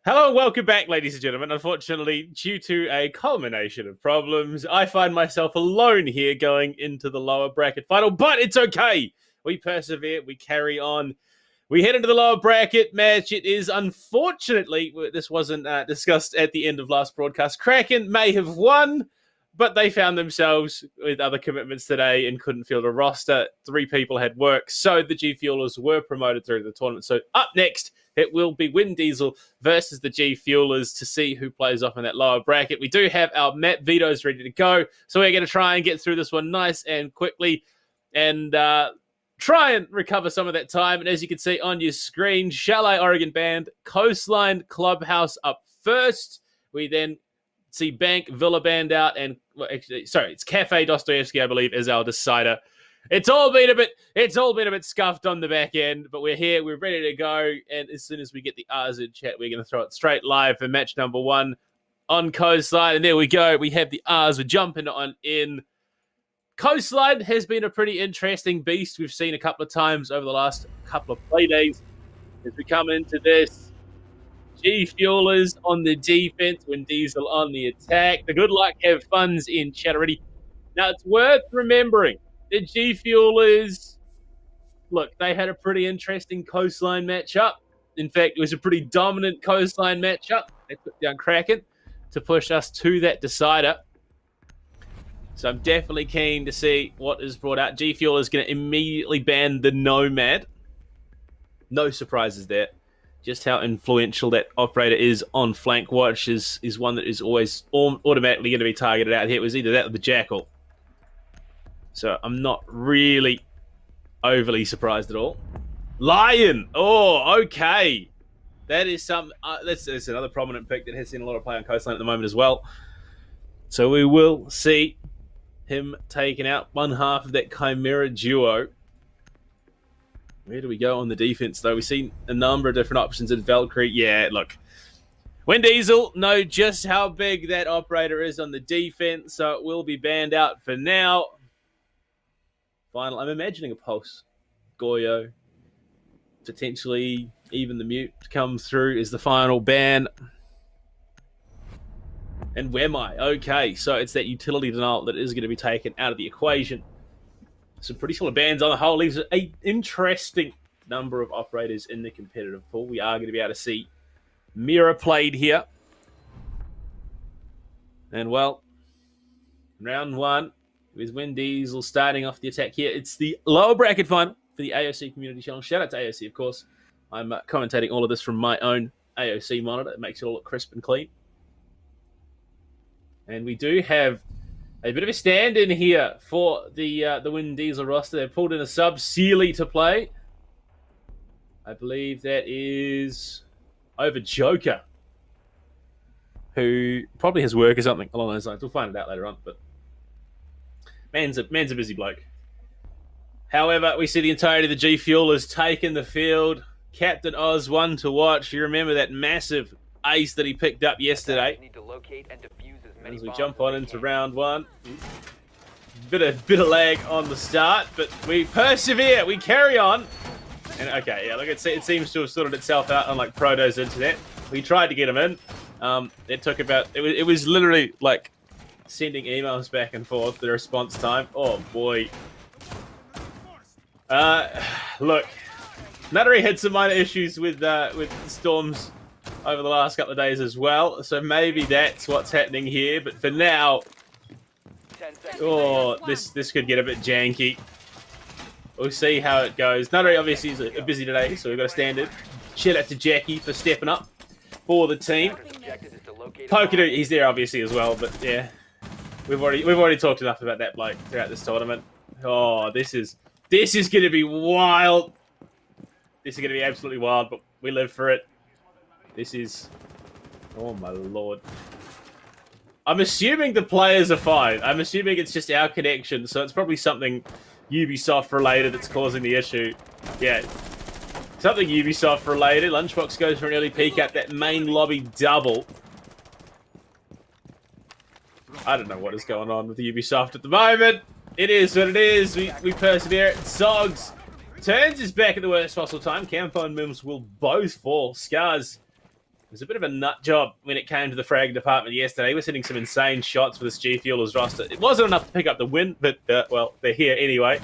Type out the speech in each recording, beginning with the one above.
Hello and welcome back, ladies and gentlemen. Unfortunately, due to a culmination of problems, I find myself alone here going into the lower bracket final, but it's okay. We persevere, we carry on. We head into the lower bracket match. It is unfortunately, this wasn't discussed at the end of last broadcast. Kraken may have won, but they found themselves with other commitments today and couldn't field a roster. 3 people had work, so the G Fuelers were promoted through the tournament. So up next, it will be Wind Diesel versus the G Fuelers to see who plays off in that lower bracket. We do have our map vetoes ready to go, so we're going to try and get through this one nice and quickly and try and recover some of that time. And as you can see on your screen, Chalet Oregon Band, Coastline Clubhouse up first. We then see Bank Villa Band out, and it's Cafe Dostoevsky, I believe, is our decider. It's all been a bit scuffed on the back end, but we're here, we're ready to go, and as soon as we get the R's in chat, we're going to throw it straight live for match number 1 on Coastline, and there we go, we have the R's, we're jumping on in. Coastline has been a pretty interesting beast we've seen a couple of times over the last couple of play days as we come into this. G Fuelers on the defense, Wind Diesel on the attack. The good luck have funds in chat already. Now, it's worth remembering the G Fuelers, look, they had a pretty interesting Coastline matchup. In fact, it was a pretty dominant Coastline matchup. They put down Kraken to push us to that decider. So I'm definitely keen to see what is brought out. G Fuel is going to immediately ban the Nomad. No surprises there. Just how influential that operator is on flank watch is one that is always automatically going to be targeted out here. It was either that or the Jackal. So I'm not really overly surprised at all. Lion! Oh, okay. That is some. That's another prominent pick that has seen a lot of play on Coastline at the moment as well. So we will see him taking out one half of that Chimera duo. Where do we go on the defense, though? We've seen a number of different options in Valkyrie. Yeah, look. Wind Diesel know just how big that operator is on the defense, so it will be banned out for now. Final. I'm imagining a Pulse, Goyo, potentially even the Mute to come through is the final ban. And Wemai. Okay, so it's that utility denial that is going to be taken out of the equation. Some pretty solid bans on the whole. Leaves an interesting number of operators in the competitive pool. We are going to be able to see Mira played here. And, well, round 1 with Wind Diesel starting off the attack here. It's the lower bracket final for the AOC Community Channel. Shout out to AOC, of course. I'm commentating all of this from my own AOC monitor. It makes it all look crisp and clean. And we do have a bit of a stand-in here for the Wind Diesel roster. They've pulled in a sub, Sealy, to play. I believe that is over Joker, who probably has work or something along those lines. We'll find it out later on, but man's a busy bloke. However, we see the entirety of the G Fuel has taken the field. Captain Oz, one to watch. You remember that massive ace that he picked up yesterday. Need to locate and defuse as we jump on into round 1. Bit of lag on the start, but we persevere. We carry on. And okay, yeah, look, it seems to have sorted itself out on like Proto's internet. We tried to get him in. It took about it was literally like sending emails back and forth. The response time. Oh boy. Look, Nuttery had some minor issues with storms over the last couple of days as well, so maybe that's what's happening here. But for now, oh, this could get a bit janky. We'll see how it goes. Nuttery obviously is busy today, so we've got a standard. Shout out to Jackie for stepping up for the team. Pokedu, he's there obviously as well, but yeah, we've already talked enough about that bloke throughout this tournament. Oh, this is going to be wild. This is going to be absolutely wild, but we live for it. This is... Oh, my lord. I'm assuming the players are fine. I'm assuming it's just our connection, so it's probably something Ubisoft-related that's causing the issue. Yeah. Something Ubisoft-related. Lunchbox goes for an early peek at that main lobby double. I don't know what is going on with Ubisoft at the moment. It is what it is. We persevere. Sogs turns his back at the worst possible time. Campo and Mims will both fall. Scars was a bit of a nut job when it came to the frag department yesterday. We're hitting some insane shots for this G Fuelers roster. It wasn't enough to pick up the win, but, well, they're here anyway.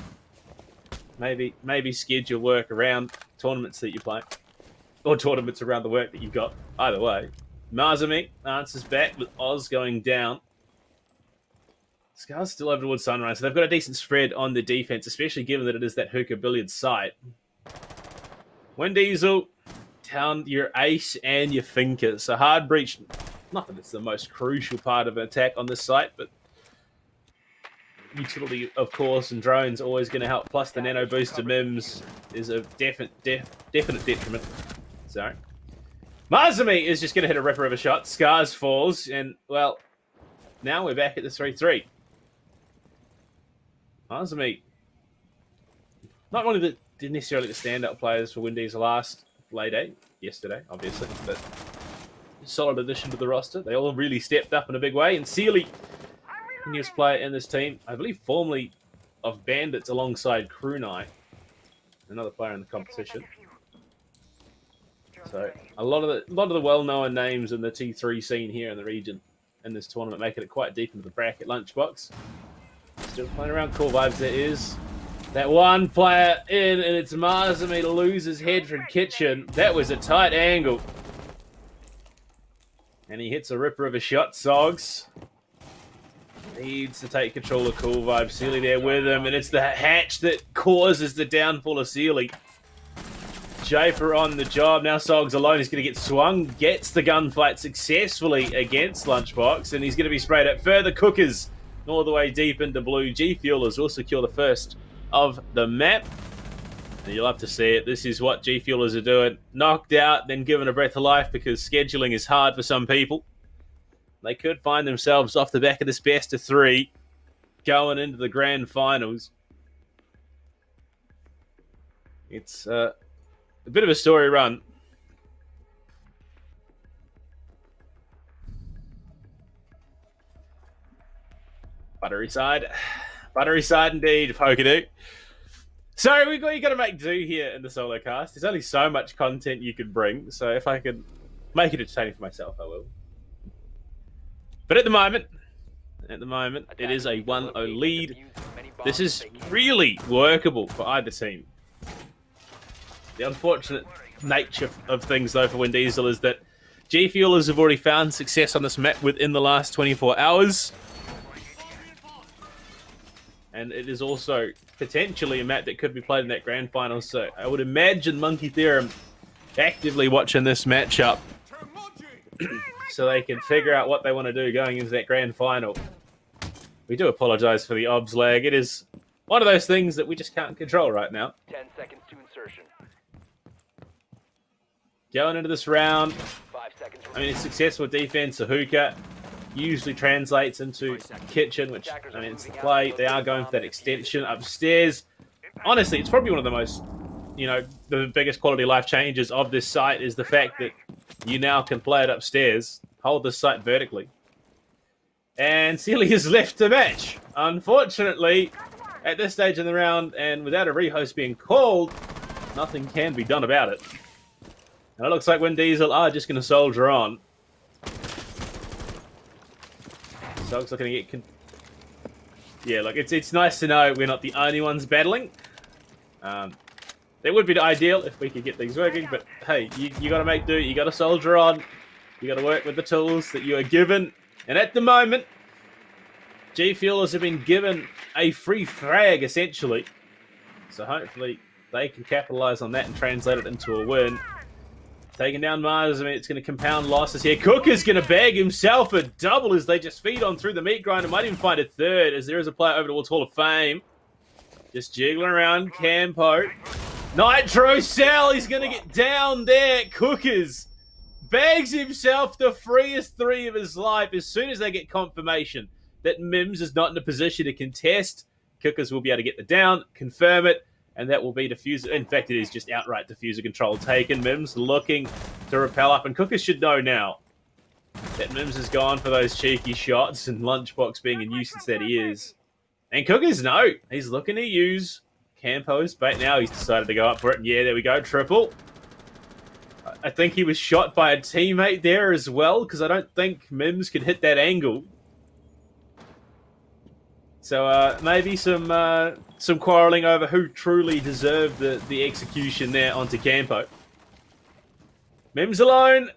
Maybe schedule work around tournaments that you play. Or tournaments around the work that you've got. Either way. Marzamik answers back with Oz going down. Scar's still over towards Sunrise, so they've got a decent spread on the defense, especially given that it is that hookah billiard site. Wind Diesel, down your ace and your thinker. So hard breach, not that it's the most crucial part of an attack on this site, but utility, of course, and drones always going to help. Plus the nano booster Mims is a definite detriment. Sorry. Marzami is just going to hit a ripper of a shot. Scars falls, and, well, now we're back at the 3-3. Marzami, not one of the necessarily the standout players for Windies last play day, yesterday, obviously, but solid addition to the roster. They all really stepped up in a big way, and Sealy, newest player in this team, I believe formerly of Bandits alongside Krunai, another player in the competition. So a lot of the well-known names in the T3 scene here in the region in this tournament, making it quite deep into the bracket. Lunchbox still playing around. Cool vibes. There is that one player in, and it's Marzami to lose his head from Kitchen. That was a tight angle, and he hits a ripper of a shot. Sogs needs to take control of Cool Vibes. Sealy there with him, and it's the hatch that causes the downfall of Sealy. Jafer on the job. Now Sogs alone. He's going to get swung. Gets the gunfight successfully against Lunchbox, and he's going to be sprayed at further cookers all the way deep into blue. G Fuelers will secure the first of the map. And you'll have to see it. This is what G Fuelers are doing. Knocked out, then given a breath of life because scheduling is hard for some people. They could find themselves off the back of this best of 3 going into the grand finals. It's a bit of a story run. Buttery side indeed, Pokadu. So you got to make do here in the solo cast. There's only so much content you can bring, so if I can make it entertaining for myself, I will. But at the moment, it is a 1-0 lead. This is really workable for either team. The unfortunate nature of things, though, for Wind Diesel is that G Fuelers have already found success on this map within the last 24 hours. And it is also potentially a map that could be played in that grand final. So I would imagine Monkey Theorem actively watching this matchup so they can figure out what they want to do going into that grand final. We do apologize for the OBS lag. It is one of those things that we just can't control right now. 10 seconds to insertion. Going into this round, 5 seconds. I mean, it's successful defense. A hookah usually translates into kitchen, which, I mean, it's the play. They are going for that extension upstairs. Honestly, it's probably one of the most, the biggest quality of life changes of this site is the fact that you now can play it upstairs, hold the site vertically. And Sealy is left to match. Unfortunately, at this stage in the round, and without a rehost being called, nothing can be done about it. And it looks like Wind Diesel are just going to soldier on. Sog's looking to get... Yeah, look, it's nice to know we're not the only ones battling. That would be the ideal if we could get things working, but hey, you got to make do, you got to soldier on, you got to work with the tools that you are given. And at the moment, G Fuelers have been given a free frag, essentially. So hopefully they can capitalize on that and translate it into a win. Taking down Mars, I mean, it's going to compound losses here. Cook is going to bag himself a double as they just feed on through the meat grinder. Might even find a third as there is a player over towards Hall of Fame. Just jiggling around. Campo. Nitro Cell, he's going to get down there. Cookers bags himself the freest 3 of his life as soon as they get confirmation that Mims is not in a position to contest. Cookers will be able to get the down, confirm it, and that will be diffuser. In fact, it is just outright diffuser control taken. Mims looking to rappel up, and Cookers should know now that Mims has gone for those cheeky shots, and Lunchbox being a nuisance that he is. And Cookers know he's looking to use Campo's bait now. He's decided to go up for it, and yeah, there we go, triple. I think he was shot by a teammate there as well, because I don't think Mims could hit that angle. So maybe some quarrelling over who truly deserved the execution there onto Campo. Mims alone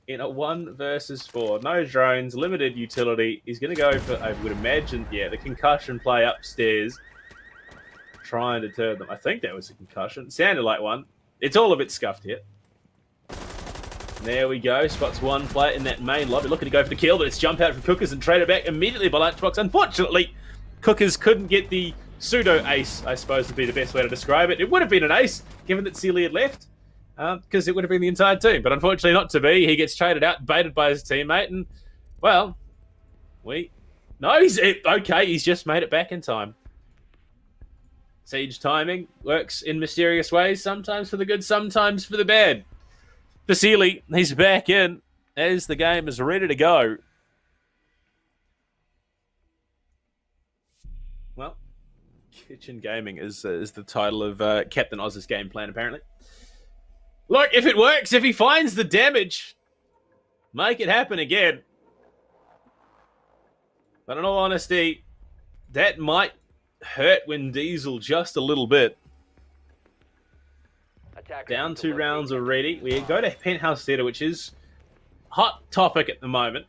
in a 1 versus 4. No drones, limited utility. He's going to go for, I would imagine, yeah, the concussion play upstairs. Try and deter them. I think that was a concussion. Sounded like one. It's all a bit scuffed here. There we go. Spots one player in that main lobby. Looking to go for the kill, but it's jump out from Cookers and traded back immediately by Lunchbox. Unfortunately, Cookers couldn't get the pseudo-ace, I suppose would be the best way to describe it. It would have been an ace, given that Sealy had left, because it would have been the entire team. But unfortunately not to be. He gets traded out, baited by his teammate, and, well, No, he's okay. He's just made it back in time. Siege timing works in mysterious ways, sometimes for the good, sometimes for the bad. Vasily, he's back in as the game is ready to go. Well, Kitchen Gaming is the title of Captain Oz's game plan, apparently. Look, if it works, if he finds the damage, make it happen again. But in all honesty, that might hurt Win Diesel just a little bit. Down 2 rounds already. We go to Penthouse Theatre, which is hot topic at the moment.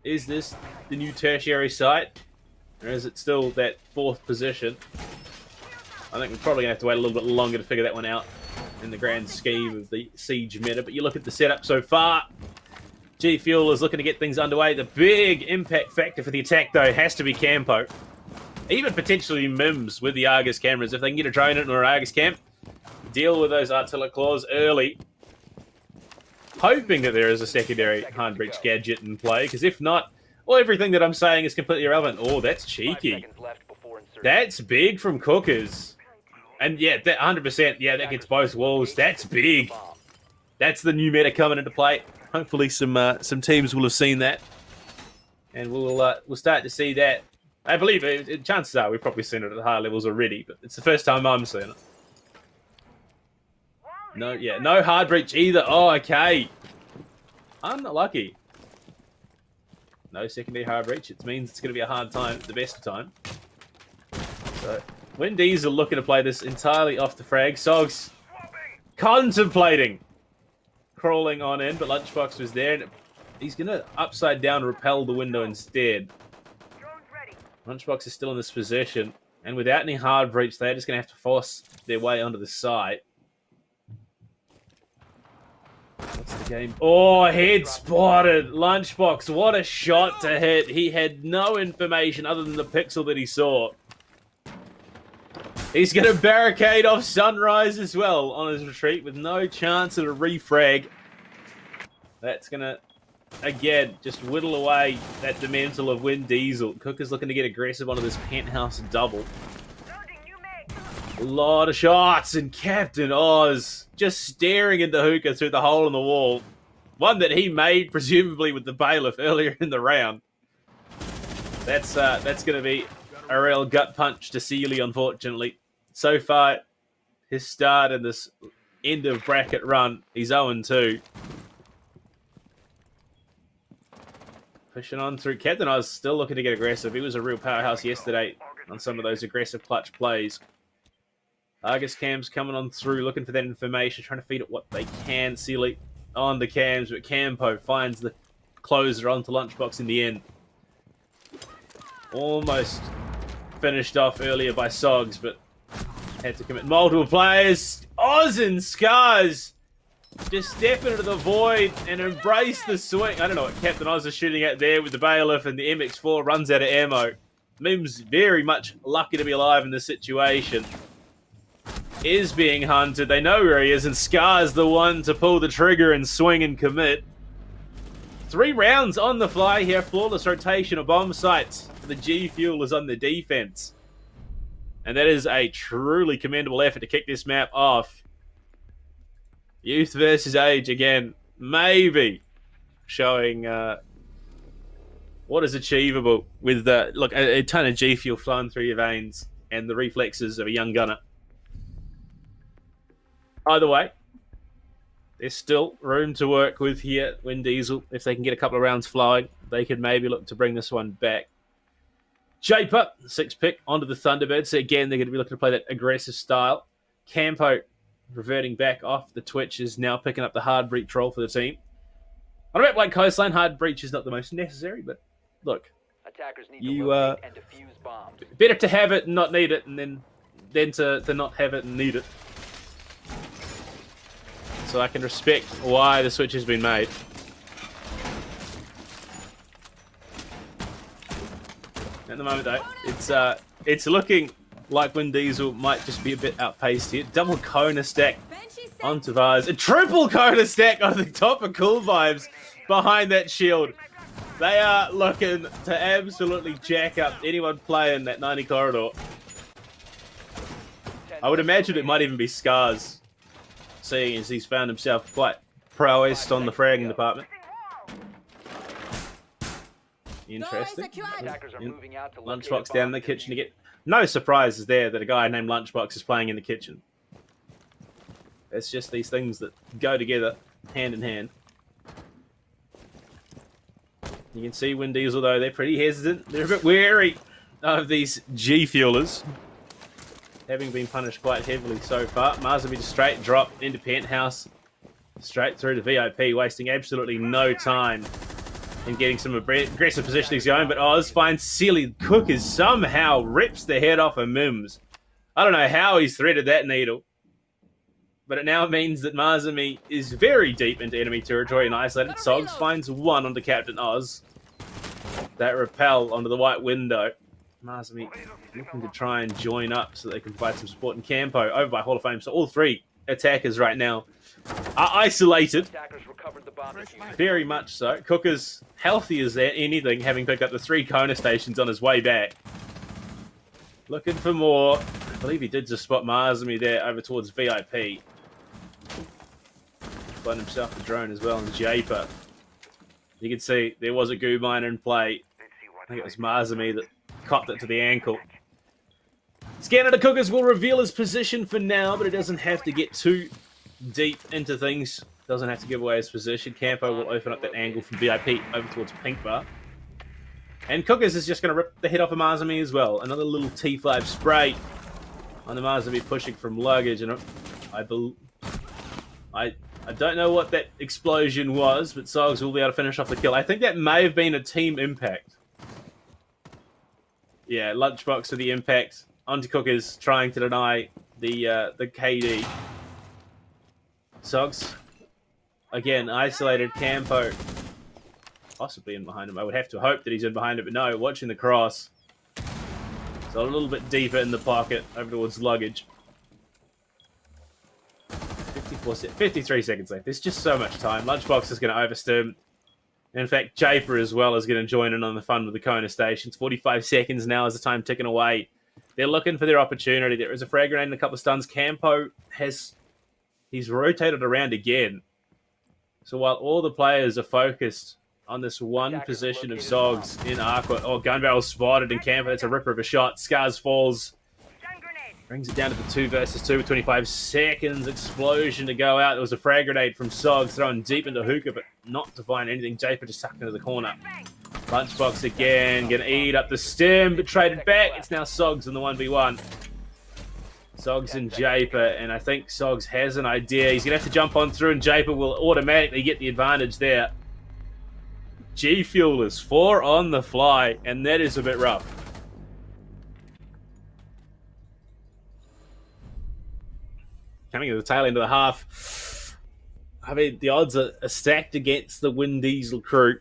Is this the new tertiary site? Or is it still that 4th position? I think we're probably going to have to wait a little bit longer to figure that one out in the grand scheme of the Siege meta. But you look at the setup so far. G Fuel is looking to get things underway. The big impact factor for the attack, though, has to be Campo. Even potentially Mims with the Argus cameras. If they can get a drone into an Argus camp, deal with those artillery claws early. Hoping that there is a secondary hard breach gadget in play, because if not, well, everything that I'm saying is completely irrelevant. Oh, that's cheeky. That's big from Cookers. And yeah, that 100%, yeah, that gets both walls. That's big. That's the new meta coming into play. Hopefully some teams will have seen that. And we'll start to see that. I believe chances are we've probably seen it at higher levels already, but it's the first time I'm seeing it. No hard breach either. Oh, okay. Unlucky. No secondary hard breach. It means it's going to be a hard time at the best of time. So, Win Diesel looking to play this entirely off the frag. Sogs contemplating crawling on in, but Lunchbox was there, and he's going to upside down repel the window instead. Lunchbox is still in this position, and without any hard breach, they're just going to have to force their way onto the side. What's the game? Oh, head spotted. Lunchbox, what a shot to hit. He had no information other than the pixel that he saw. He's going to barricade off Sunrise as well on his retreat with no chance of a refrag. That's going to, again, just whittle away that Demental of Win Diesel. Cook is looking to get aggressive onto this penthouse double. A lot of shots, and Captain Oz just staring into Hookah through the hole in the wall. One that he made, presumably, with the bailiff earlier in the round. That's going to be a real gut punch to Sealy, unfortunately. So far, his start in this end of bracket run, he's 0-2. Pushing on through. Captain Oz still looking to get aggressive. He was a real powerhouse yesterday on some of those aggressive clutch plays. Argus cams coming on through, looking for that information, trying to feed it what they can. Sealy on the cams, but Campo finds the closer onto Lunchbox in the end. Almost finished off earlier by Sogs, but had to commit multiple players. Oz and Scars just step into the void and embrace the swing. I don't know what Captain Oz is shooting at there with the bailiff, and the MX4 runs out of ammo. Mims very much lucky to be alive in this situation. Is being hunted. They know where he is, and Scar's the one to pull the trigger and swing and commit. 3 rounds on the fly here. Flawless rotation of bomb sites. The G Fuel is on the defense. And that is a truly commendable effort to kick this map off. Youth versus age again. Maybe showing what is achievable with look, a ton of G Fuel flowing through your veins and the reflexes of a young gunner. Either way, there's still room to work with here. Wind Diesel, if they can get a couple of rounds flying, they could maybe look to bring this one back. Japer, 6 pick onto the Thunderbirds. So again, they're going to be looking to play that aggressive style. Campo, reverting back off the Twitch, is now picking up the hard breach role for the team. On a map like Coastline, hard breach is not the most necessary, but look, Attackers need you to locate and defuse bombs. better to have it and not need it, and then to not have it and need it. So I can respect why the switch has been made. At the moment, though, it's looking like Wind Diesel might just be a bit outpaced here. Double Kona stack onto Vars. A triple Kona stack on the top of Cool Vibes behind that shield. They are looking to absolutely jack up anyone playing that 90 corridor. I would imagine it might even be Scars, seeing as he's found himself quite prowessed on the fragging department. Interesting. Lunchbox down in the kitchen to get... No surprises there that a guy named Lunchbox is playing in the kitchen. It's just these things that go together, hand in hand. You can see Wind Diesel, though, they're pretty hesitant. They're a bit wary of these G-fuelers, having been punished quite heavily so far. Mars will be just straight drop into Penthouse, straight through to VIP, wasting absolutely no time in getting some aggressive positionings going. But Oz finds Silly Cookers, somehow rips the head off of Mims. I don't know how he's threaded that needle, but it now means that Marzami is very deep into enemy territory and isolated. Sogs finds one onto Captain Oz. That repel onto the white window. Marzami looking to try and join up so they can provide some support. And Campo over by Hall of Fame. So all three attackers right now are isolated. Very much so. Cooker's healthy as anything, having picked up the 3 Kona stations on his way back. Looking for more. I believe he did just spot Marzami there over towards VIP. Find himself a drone as well in Japer. You can see there was a goo miner in play. I think it was Marzami that copped it to the ankle. Scanner the Cookers will reveal his position for now, but it doesn't have to get too deep into things. Doesn't have to give away his position. Campo will open up that angle from VIP over towards Pink Bar. And Cookers is just going to rip the head off of Marzami as well. Another little T5 spray on the Marzami pushing from luggage. And I don't know what that explosion was, but Sogs will be able to finish off the kill. I think that may have been a team impact. Yeah, Lunchbox for the impact. Onto Cookers, trying to deny the KD. Sogs, again, isolated. Campo, possibly in behind him. I would have to hope that he's in behind it, but no, watching the cross. So a little bit deeper in the pocket, over towards luggage. 53 seconds left. There's just so much time. Lunchbox is going to overstim. In fact, Japer as well is going to join in on the fun with the Kona stations. 45 seconds now is the time ticking away. They're looking for their opportunity. There is a frag grenade and a couple of stuns. Campo he's rotated around again. So while all the players are focused on this one position of Sogs in Aqua, gun barrel spotted, and Campo, that's a ripper of a shot. Scars falls. Brings it down to the 2 versus 2 with 25 seconds. Explosion to go out. There was a frag grenade from Sogs thrown deep into Hookah, but not to find anything. Japer just sucked into the corner. Lunchbox again. Going to eat up the stem, but traded back. It's now Sogs in the 1v1. Sogs and Japer, and I think Sogs has an idea. He's going to have to jump on through, and Japer will automatically get the advantage there. G-Fuel is 4 on the fly, and that is a bit rough. Coming to the tail end of the half. I mean, the odds are stacked against the Wind Diesel crew.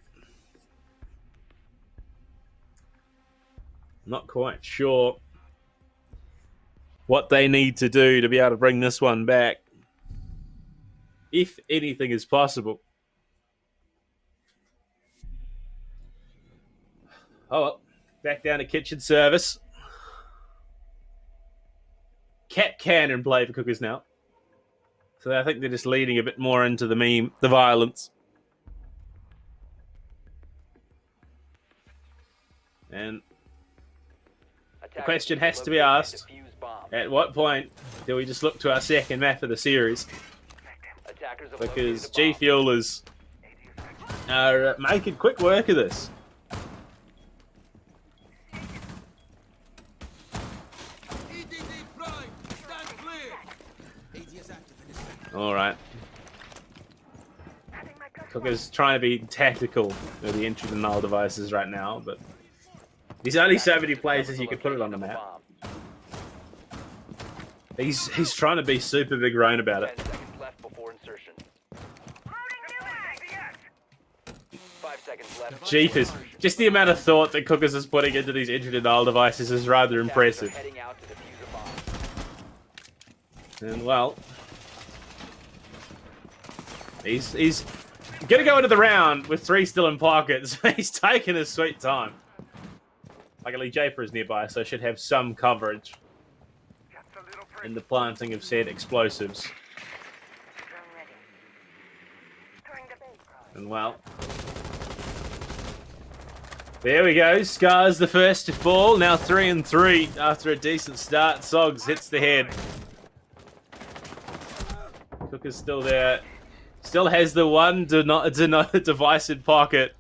Not quite sure what they need to do to be able to bring this one back, if anything is possible. Oh well, back down to kitchen service. Cap cannon play for Cookers now. So I think they're just leading a bit more into the meme, the violence. And the question has to be asked, at what point do we just look to our second map of the series Attackers have located because a G bomb. Fuelers are making quick work of this. AEDT Prime, stand clear. ADS active in this sector. All right. Cooker's trying to be tactical with the entry denial devices right now, but there's only so many places you can put it on the map. He's trying to be super big brain about it. 10 seconds left before insertion. 5 seconds left. Jeepers. Just the amount of thought that Cookers is putting into these entry denial devices is rather Attackers are impressive. heading out to defuse a bomb. And well, he's gonna go into the round with 3 still in pockets. He's taking his sweet time. Luckily, Japer is nearby, so should have some coverage in the planting of said explosives. And well, there we go. Scar's the first to fall. Now 3-3 after a decent start. Sogs hits the head. Cook is still there. Still has the one device in pocket.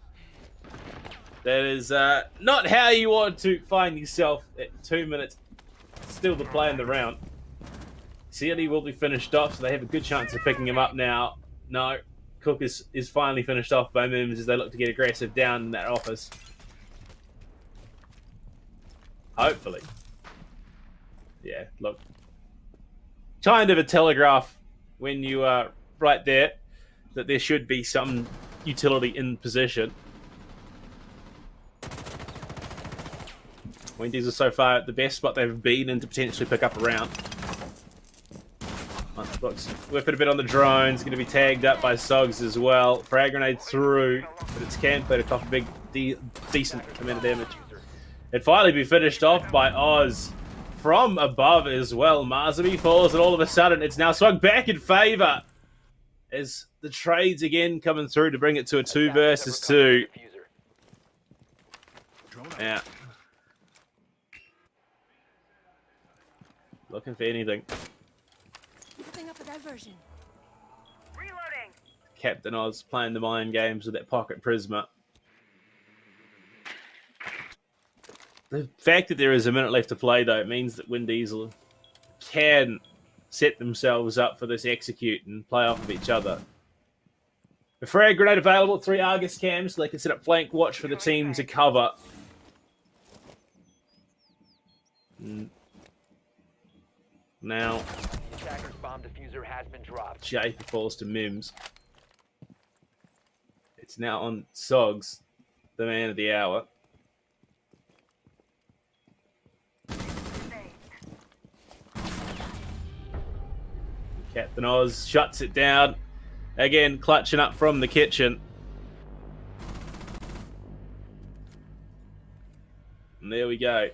That is not how you want to find yourself at 2 minutes. Still to play in the round. Sealy will be finished off, so they have a good chance of picking him up now. No, Cook is finally finished off by Mims as they look to get aggressive down in that office. Hopefully. Yeah, look. Kind of a telegraph when you are right there that there should be some utility in position. Wendy's are so far at the best spot they've been in to potentially pick up a round. Looks whipping a bit on the drones, going to be tagged up by Sogs as well. Frag grenade through, but it's camped off a big, decent amount of damage. It'd finally be finished off by Oz from above as well. Marzaby falls, and all of a sudden it's now swung back in favour as the trades again coming through to bring it to a 2 versus 2. Yeah. Looking for anything. Setting up a diversion. Reloading. Captain Oz playing the mind games with that pocket Prisma. The fact that there is a minute left to play, though, it means that Wind Diesel can set themselves up for this execute and play off of each other. The frag grenade available, 3 Argus cams, so they can set up flank watch for the team to cover. Now, The attacker's bomb diffuser has been dropped. Japer falls to Mims. It's now on Sogs, the man of the hour. Captain Oz shuts it down. Again, clutching up from the kitchen. And there we go.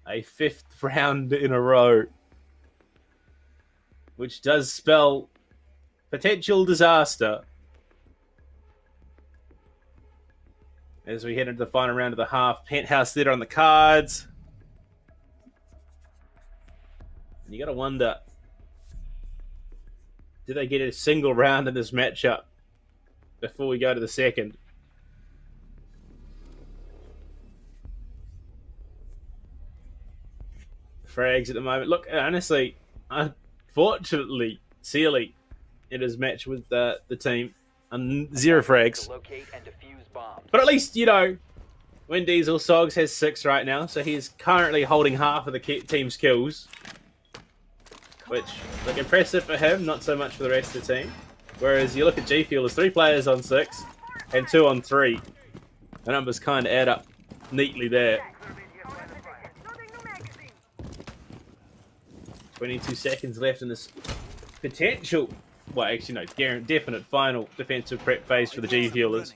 A 5th round in a row. Which does spell potential disaster. As we head into the final round of the half. Penthouse Theatre on the cards. And you got to wonder, do they get a single round in this matchup before we go to the second? Frags at the moment. Look, honestly, unfortunately, Sealy in his match with the team, 0 frags. Locate and defuse bombs. But at least, you know, Wind Diesel Sogs has 6 right now, so he's currently holding half of the team's kills. Which, look, impressive for him, not so much for the rest of the team. Whereas you look at G Fuel, there's 3 players on 6 and 2 on 3. The numbers kind of add up neatly there. 22 seconds left in this potential, well, actually no, definite final defensive prep phase for the G Fuelers.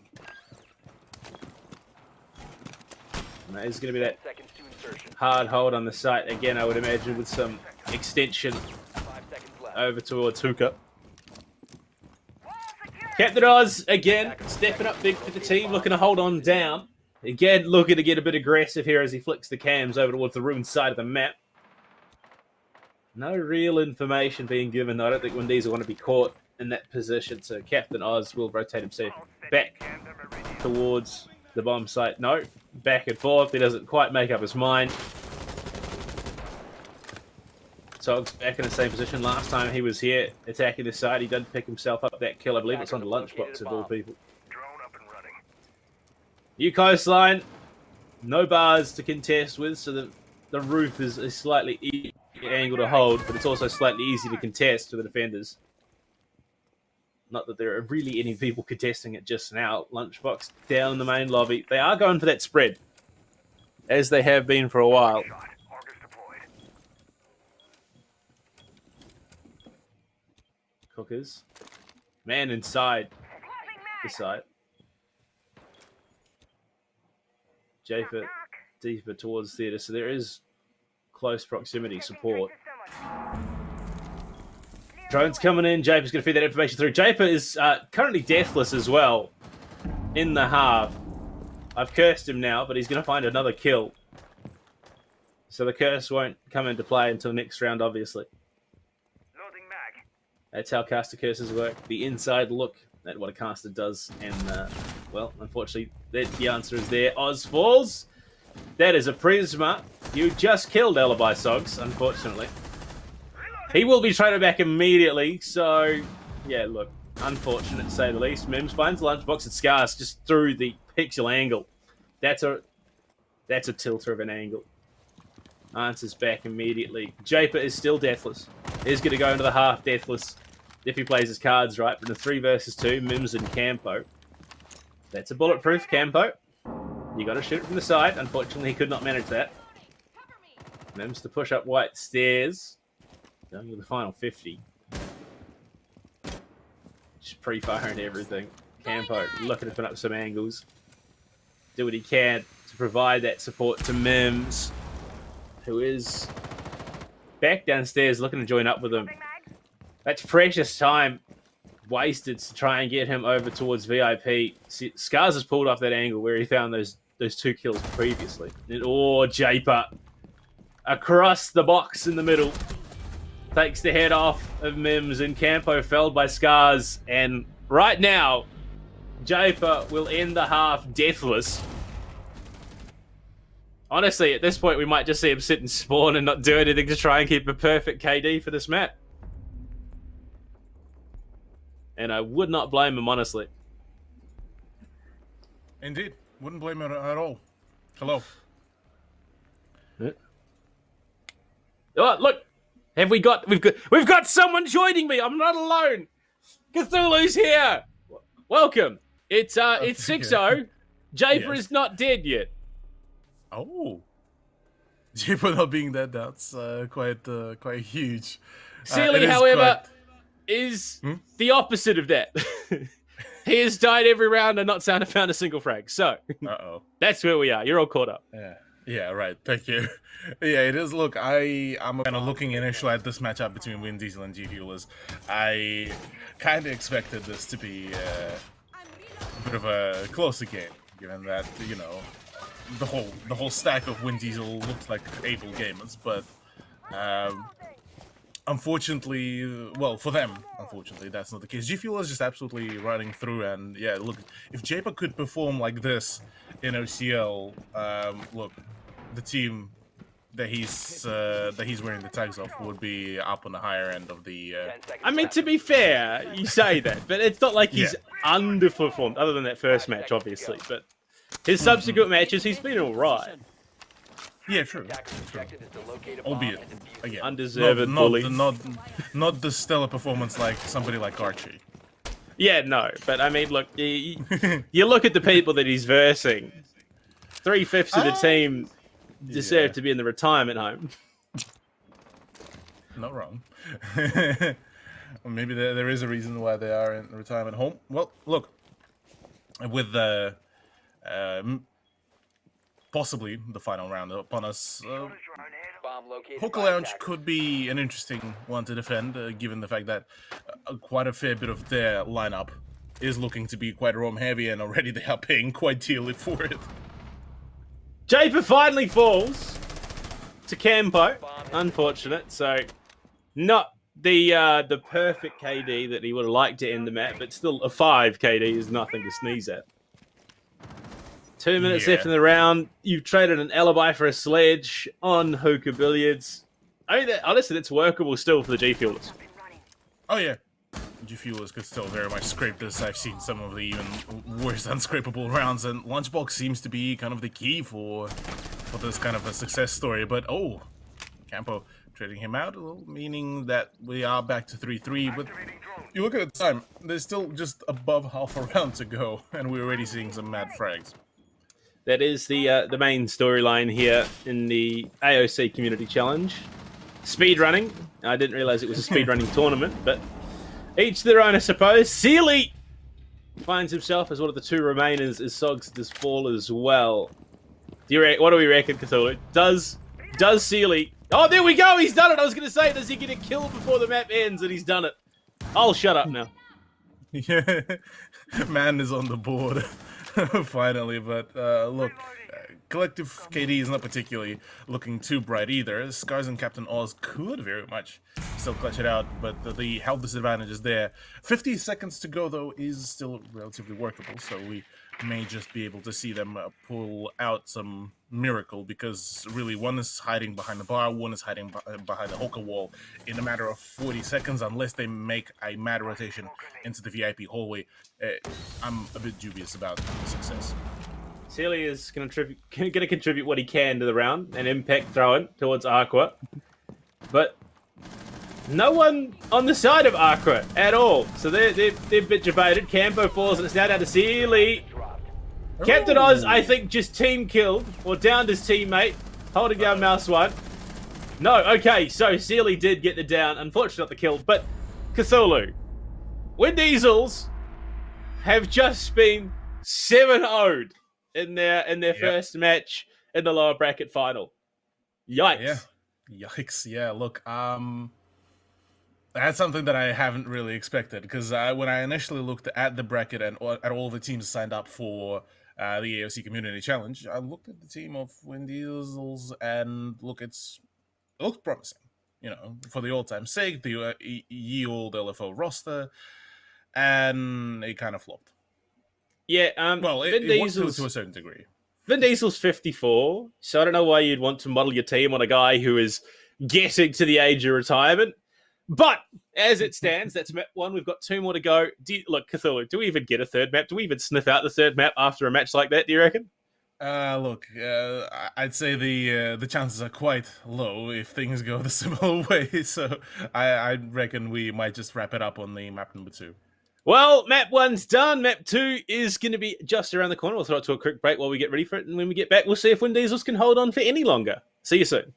And that is going to be that 10 seconds to insertion. hard hold on the site again, I would imagine, with some extension 5 seconds left. over towards Hookah. Captain Oz, again, stepping up big for the team, looking to hold on down. Again, looking to get a bit aggressive here as he flicks the cams over towards the ruined side of the map. No real information being given. I don't think Windies want to be caught in that position, so Captain Oz will rotate himself back towards the bomb site. No, back and forth. He doesn't quite make up his mind. Sog's back in the same position. Last time he was here attacking this side, he did pick himself up that kill. I believe it's on the lunchbox of all people. New coastline. No bars to contest with, so the roof is a slightly easy angle to hold, but it's also slightly easy to contest for the defenders. Not that there are really any people contesting it just now. Lunchbox down in the main lobby. They are going for that spread, as they have been for a while. Cookers. Man inside the site. Jafer deeper towards theatre, so there is close proximity support. Drone's coming in. Japer's going to feed that information through. Japer is currently deathless as well in the half. I've cursed him now, but he's going to find another kill. So the curse won't come into play until next round, obviously. That's how caster curses work. The inside look at what a caster does. And, well, unfortunately, the answer is there. Oz falls. That is a Prisma. You just killed Alibi Sogs, unfortunately. He will be traded back immediately, so, yeah, look, unfortunate to say the least. Mims finds the lunchbox at Scars just through the pixel angle. That's a tilter of an angle. Answers back immediately. Japer is still deathless. He's going to go into the half deathless if he plays his cards right. But in a 3 versus 2, Mims and Campo. That's a bulletproof Campo. You got to shoot from the side. Unfortunately, he could not manage that. Mims to push up white stairs. Going to the final 50. Just pre-firing everything. Campo looking to put up some angles. Do what he can to provide that support to Mims, who is back downstairs looking to join up with him. That's precious time wasted to try and get him over towards VIP. See, Scars has pulled off that angle where he found those 2 kills previously. And, Japer across the box in the middle. Takes the head off of Mims, and Campo felled by Scars. And right now, Japer will end the half deathless. Honestly, at this point, we might just see him sit and spawn and not do anything to try and keep a perfect KD for this map. And I would not blame him, honestly. Indeed. Wouldn't blame him at all. Hello. Yeah. Oh, look! We've got someone joining me. I'm not alone. Cthulhu's here. Welcome. It's 6-0. Japer is not dead yet. Oh. Japer not being dead, that's quite huge. Sealy, however, is the opposite of that. He has died every round and not found a single frag. So, that's where we are. You're all caught up. Yeah, right. Thank you. Yeah, it is. Look, I'm kind of looking initially at this matchup between Wind Diesel and G Fuelers. I kind of expected this to be a bit of a closer game, given that, you know, the whole stack of Wind Diesel looks like able gamers, but unfortunately, well, for them, unfortunately, that's not the case. G Fuel is just absolutely running through, and yeah, look, if Japer could perform like this in OCL, look, the team that he's wearing the tags of would be up on the higher end of the. I mean, to be fair, you say that, but it's not like he's underperformed, other than that first match, obviously. But his subsequent matches, he's been all right. Yeah, true. Albeit, again, undeserved bully. Not the stellar performance like somebody like Archie. Yeah, no, but I mean, look, you look at the people that he's versing. 3/5 of the team deserve to be in the retirement home. Not wrong. Maybe there is a reason why they are in the retirement home. Well, look, with the possibly the final round upon us, Hookah Lounge could be an interesting one to defend, given the fact that quite a fair bit of their lineup is looking to be quite roam heavy, and already they are paying quite dearly for it. Japer finally falls to Campo. Unfortunate, so Not the perfect KD that he would have liked to end the map, but still a 5 KD is nothing to sneeze at. 2 minutes left in the round. You've traded an alibi for a sledge on hookah billiards. I mean, honestly, that's workable still for the G Fuelers. Oh yeah, G Fuelers could still very much scrape this. I've seen some of the even worse unscrapable rounds, and Lunchbox seems to be kind of the key for this kind of a success story. But oh, Campo trading him out, meaning that we are back to 3-3. But you look at the time, there's still just above half a round to go, and we're already seeing some mad frags. That is the main storyline here in the AOC Community Challenge. Speedrunning. I didn't realize it was a speedrunning tournament, but each their own, I suppose. Sealy finds himself as one of the 2 remainers as Sogs does fall as well. What do we reckon, Cthulhu? Does Sealy... Oh, there we go! He's done it! I was going to say, does he get a kill before the map ends? And he's done it. I'll shut up now. Yeah, man is on the board finally, but look, collective KD is not particularly looking too bright either. Scars and Captain Oz could very much still clutch it out, but the health disadvantage is there. 50 seconds to go, though, is still relatively workable, so we may just be able to see them pull out some miracle, because really one is hiding behind the bar, one is hiding behind the hookah wall in a matter of 40 seconds, unless they make a mad rotation into the VIP hallway. I'm a bit dubious about the success. Sealy is going to contribute what he can to the round, and impact throw-in towards Aqua. But no one on the side of Aqua at all. So they're a bit debated. Campo falls, and it's now down to Sealy. Captain Oz, I think, just team killed, or downed his teammate, holding down mouse 1. No, okay, so Sealy did get the down. Unfortunately, not the kill, but Cthulhu. Wind Diesels have just been 7-0'd in their first match in the lower bracket final. Yikes. Yeah. Yikes. Yeah, look, that's something that I haven't really expected, because when I initially looked at the bracket and at all the teams signed up for the AOC Community Challenge, I looked at the team of Wind Diesels and look, it looks promising, you know, for the all-time sake, the ye old LFO roster, and it kind of flopped. Yeah, well, it worked to a certain degree. Vin Diesel's 54, so I don't know why you'd want to model your team on a guy who is getting to the age of retirement. But as it stands, that's map 1. We've got 2 more to go. Look, Cthulhu, do we even get a third map? Do we even sniff out the third map after a match like that, do you reckon? Look, I'd say the chances are quite low if things go the similar way, so I reckon we might just wrap it up on the map number 2. Well, map 1's done. Map 2 is going to be just around the corner. We'll throw it to a quick break while we get ready for it, and when we get back, we'll see if Wind Diesels can hold on for any longer. See you soon.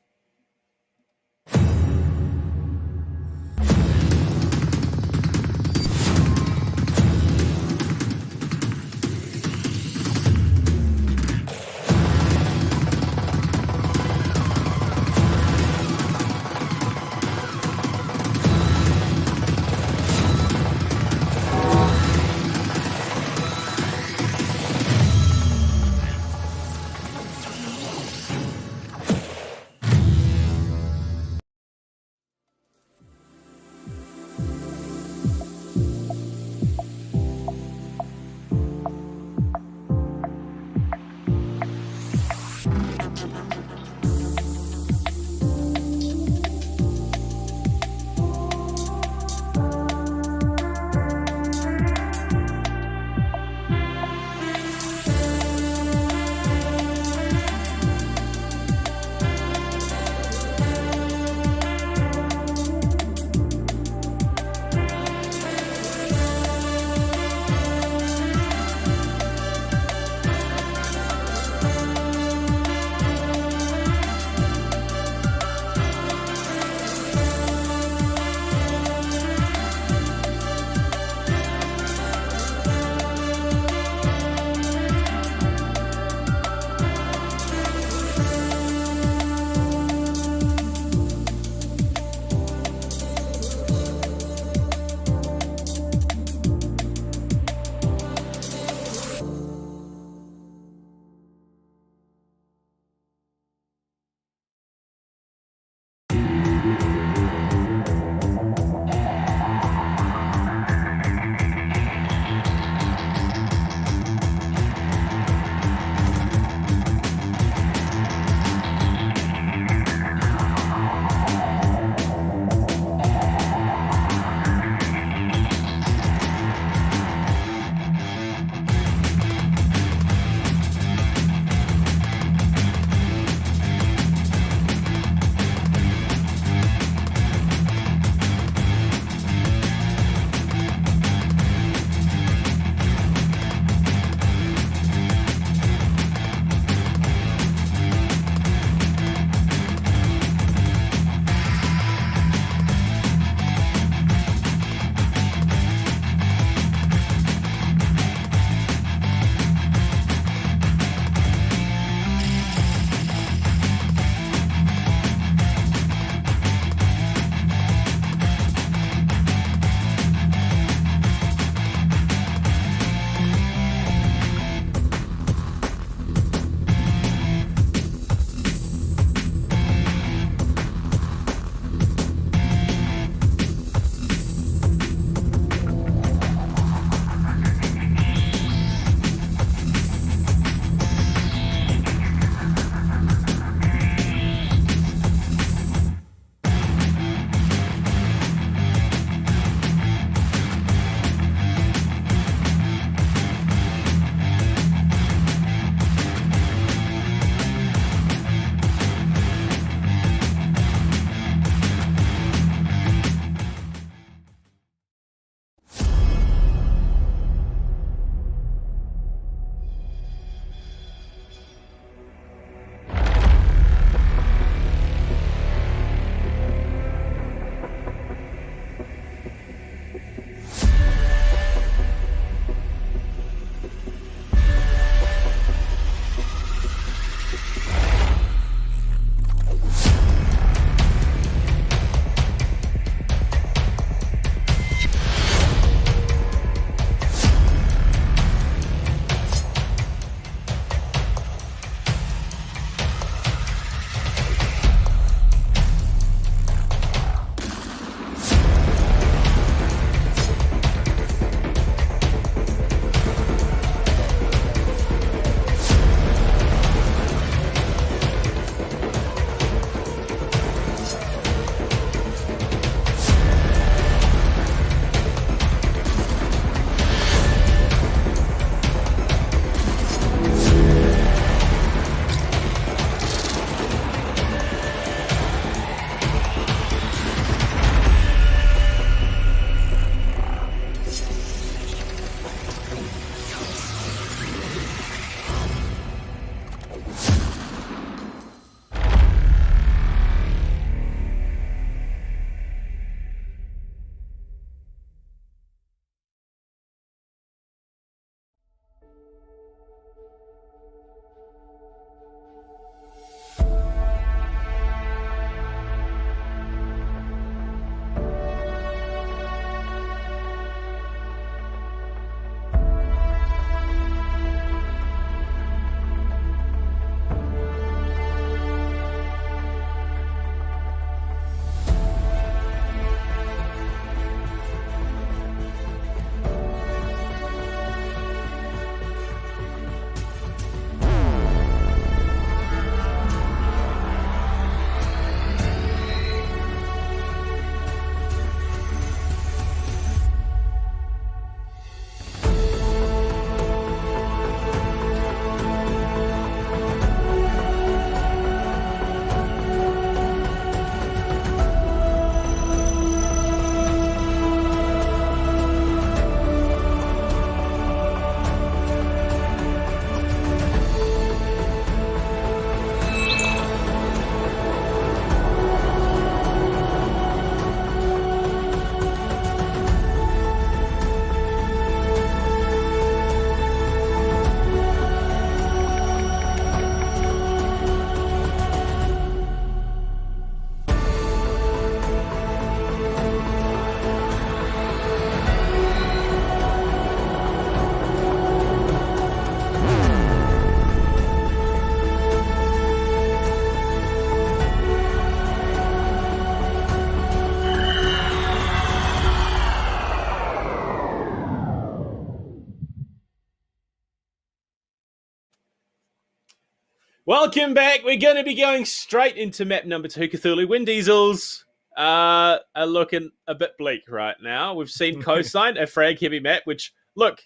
Welcome back. We're going to be going straight into map number 2, Cthulhu. Wind Diesels are looking a bit bleak right now. We've seen Coastline, a frag-heavy map, which, look,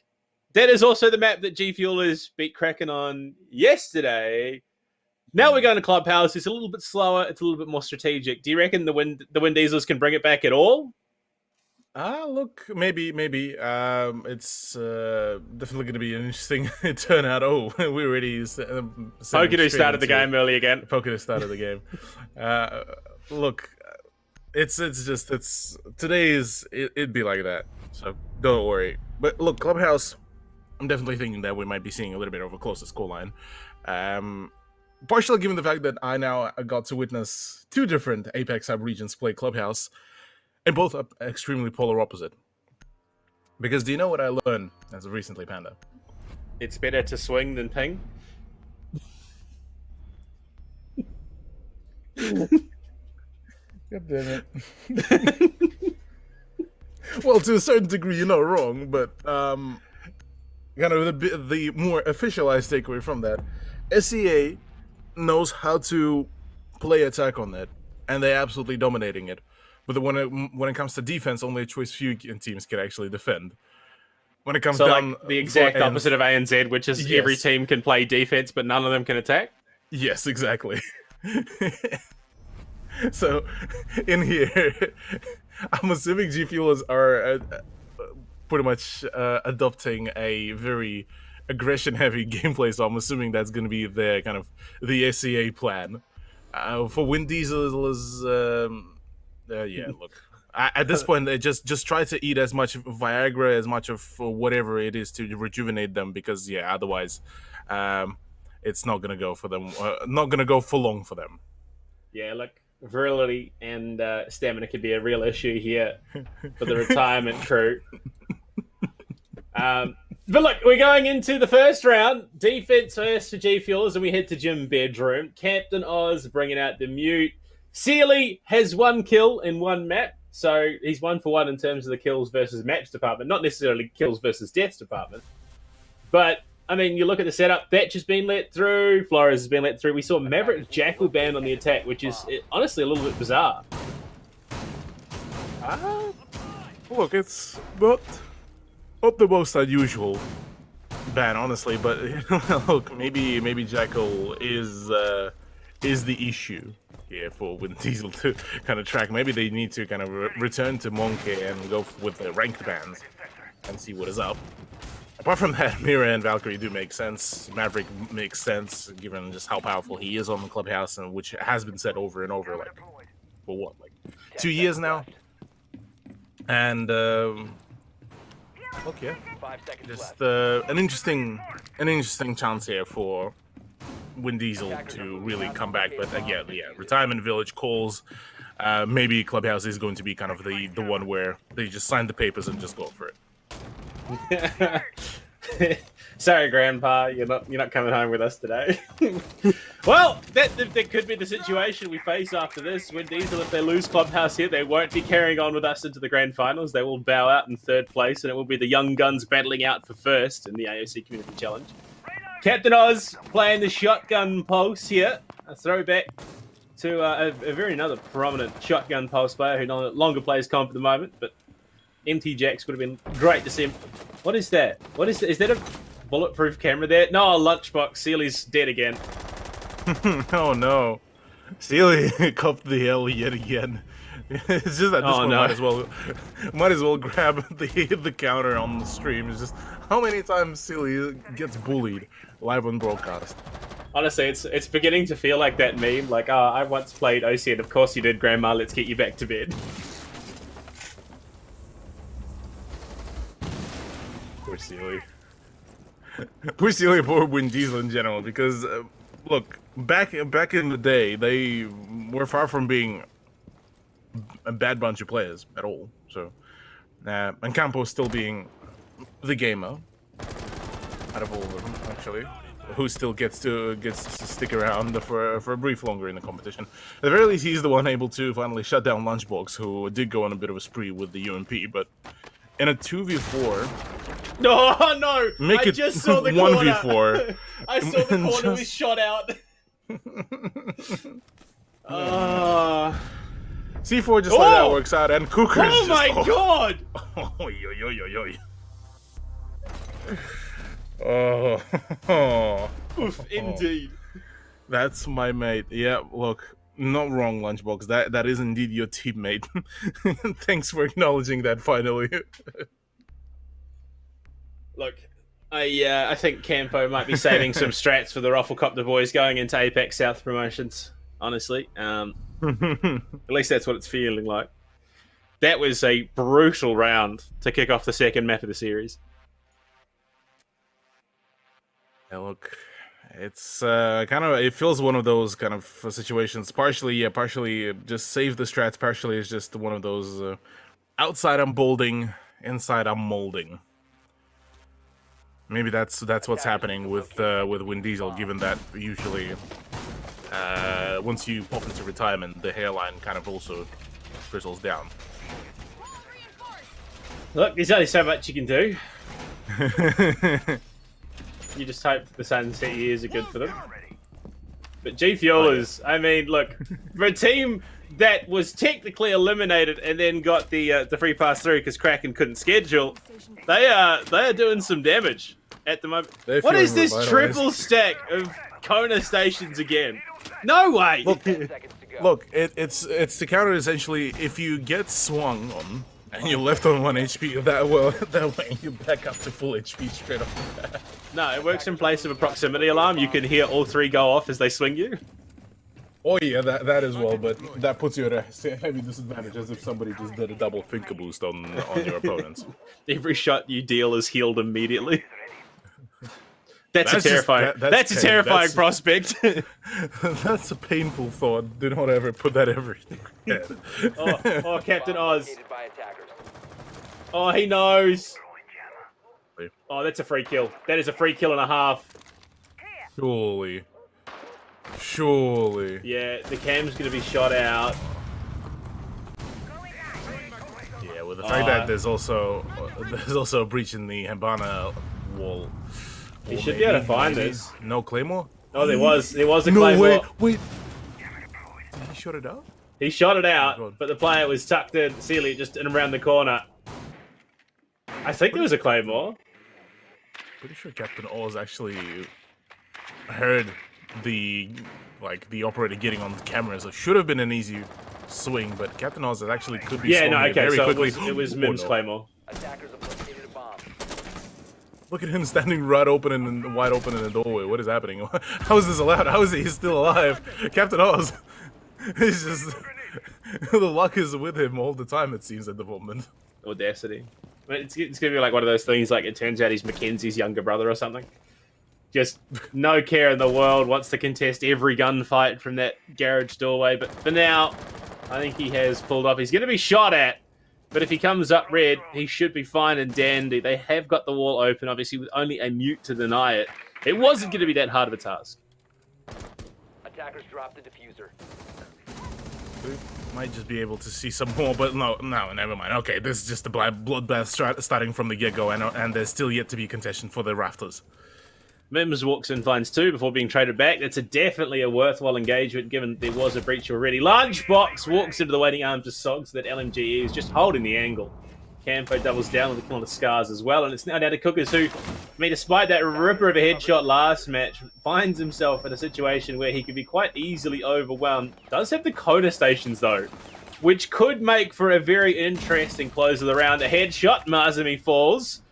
that is also the map that G Fuelers beat Kraken on yesterday. Now we're going to Clubhouse. It's a little bit slower. It's a little bit more strategic. Do you reckon the Wind Diesels can bring it back at all? Look, maybe. It's definitely going to be an interesting turnout. Oh, we already Pokedu started the game early again. Pokedu started the game. Look, it'd be like that. So don't worry. But look, Clubhouse, I'm definitely thinking that we might be seeing a little bit of a closer scoreline. Partially given the fact that I now got to witness 2 different Apex sub-regions play Clubhouse, and both are extremely polar opposite. Because do you know what I learned as of recently, Panda? It's better to swing than ping. God damn it. Well, to a certain degree, you're not wrong, but kind of the more officialized takeaway from that, SEA knows how to play attack on that, and they're absolutely dominating it. But when it comes to defense, only a choice few teams can actually defend. When it comes down, like the exact opposite of ANZ, which is every team can play defense, but none of them can attack. Yes, exactly. So, in here, I'm assuming G Fuelers are pretty much adopting a very aggression-heavy gameplay. So I'm assuming that's going to be their kind of the SEA plan. For Wind Diesel is. Yeah, look. At this point, they just try to eat as much Viagra, as much of whatever it is to rejuvenate them, because otherwise, it's not gonna go for them. Not gonna go for long for them. Yeah, look, virility and stamina could be a real issue here for the retirement crew. But look, we're going into the first round. Defense first for G Fuelers, and we head to Gym Bedroom. Captain Oz bringing out the mute. Sealy has 1 kill in 1 map, so he's 1 for 1 in terms of the kills versus maps department, not necessarily kills versus deaths department. But, I mean, you look at the setup, Thatch has been let through, Flores has been let through. We saw Maverick Jackal banned on the attack, which is honestly a little bit bizarre. Look, it's not the most unusual ban, honestly, but look, maybe Jackal is the issue here for Wind Diesel to kind of track. Maybe they need to kind of return to Monkey and go with the ranked bans and see what is up. Apart from that, Mira and Valkyrie do make sense. Maverick makes sense given just how powerful he is on the Clubhouse, and which has been said over and over, like for what, like 2 years now. And look, yeah, 5 seconds just left. an interesting chance here for Wind Diesel to really come back. But again, retirement village calls. Maybe Clubhouse is going to be kind of the one where they just sign the papers and just go for it. Sorry, Grandpa, you're not coming home with us today. Well, that could be the situation we face after this. Wind Diesel, if they lose Clubhouse here, they won't be carrying on with us into the Grand Finals. They will bow out in 3rd place, and it will be the Young Guns battling out for 1st in the AOC Community Challenge. Captain Oz playing the shotgun pulse here. A throwback to a very another prominent shotgun pulse player who no longer plays comp at the moment, but MT Jax would have been great to see him. What is that? What is that? Is that a bulletproof camera there? No, a lunchbox. Sealy's dead again. Oh no. Sealy copped the L yet again. It's just at this point, might as well grab the counter on the stream. It's just how many times Sealy gets bullied live on broadcast. Honestly, it's beginning to feel like that meme. Like, oh, I once played OC, and of course you did, Grandma. Let's get you back to bed. Poor Sealy. Poor Sealy, poor Wind Diesel in general, because look, back in the day, they were far from being a bad bunch of players at all. So, and Campo still being the gamer out of all of them, actually, who still gets to stick around for a brief longer in the competition. At the very least, he's the one able to finally shut down Lunchbox, who did go on a bit of a spree with the UMP, but in a 2v4. No, no! Make I it just saw the 1v4. I saw the corner was shot out. C4 just like that works out, and Cooker's Oh my god! Oh, Oof, indeed. that's my mate. Yeah, look, not wrong, Lunchbox. That is indeed your teammate. Thanks for acknowledging that finally. Look, I think Campo might be saving some strats for the Rufflecopter boys going into Apex South promotions. Honestly, at least that's what it's feeling like. That was a brutal round to kick off the second map of the series. Yeah, look, it's it feels one of those kind of situations. Partially just save the strats. Partially is just one of those outside I'm bolding, inside I'm molding. Maybe that's what's happening with Vin Diesel, given that usually once you pop into retirement, the hairline kind of also bristles down. Look, there's only so much you can do. You just hope the sunset years are good for them. But G Fuelers, I mean, look, for a team that was technically eliminated and then got the free pass through because Kraken couldn't schedule, they are doing some damage at the moment. What is this triple stack of Kona stations again? No way! Look, it's to counter essentially if you get swung on and you're left on 1 HP, that way you back up to full HP straight off the bat. No, it works in place of a proximity alarm. You can hear all three go off as they swing you. Oh yeah, that as well, but that puts you at a heavy disadvantage as if somebody just did a double finger boost on your opponents. Every shot you deal is healed immediately. That's a terrifying. That's a terrifying prospect. That's a painful thought. Do not ever put that ever in your head. Oh, Captain Oz. Oh, he knows. Oh, that's a free kill. That is a free kill and a half. Surely. Yeah, the cam's gonna be shot out. Yeah, with the fact that there's also a breach in the Hibana wall. He should be able to find this. No claymore? Oh, there was a claymore. No, wait. Did he shot it out? He shot it out, Oh, but the player was tucked in, Celia just in around the corner. I think there was a claymore. Pretty sure Captain Oz actually heard the operator getting on the camera, so it should have been an easy swing, but Captain Oz actually could be very quickly. It was Mim's claymore. Attackers have located a bomb. Look at him standing wide open in the doorway. What is happening? How is this allowed? How is he still alive? Captain Oz. He's just the luck is with him all the time, it seems, at the moment. Audacity. I mean, it's gonna be like one of those things. Like it turns out he's Mackenzie's younger brother or something. Just no care in the world. Wants to contest every gunfight from that garage doorway. But for now, I think he has pulled off. He's going to be shot at. But if he comes up red, he should be fine and dandy. They have got the wall open, obviously, with only a mute to deny it. It wasn't going to be that hard of a task. Attackers dropped the diffuser. We might just be able to see some more, but no, never mind. Okay, this is just a bloodbath starting from the get-go, and there's still yet to be contention for the rafters. Mims walks in, finds two before being traded back. That's definitely a worthwhile engagement, given there was a breach already. Lunchbox walks into the waiting arms of Sogs. That LMGE is just holding the angle. Campo doubles down with a couple of scars as well, and it's now down to Cookers, who, I mean, despite that ripper of a headshot last match, finds himself in a situation where he could be quite easily overwhelmed. Does have the Coda stations, though, which could make for a very interesting close of the round. A headshot, Mazumi falls.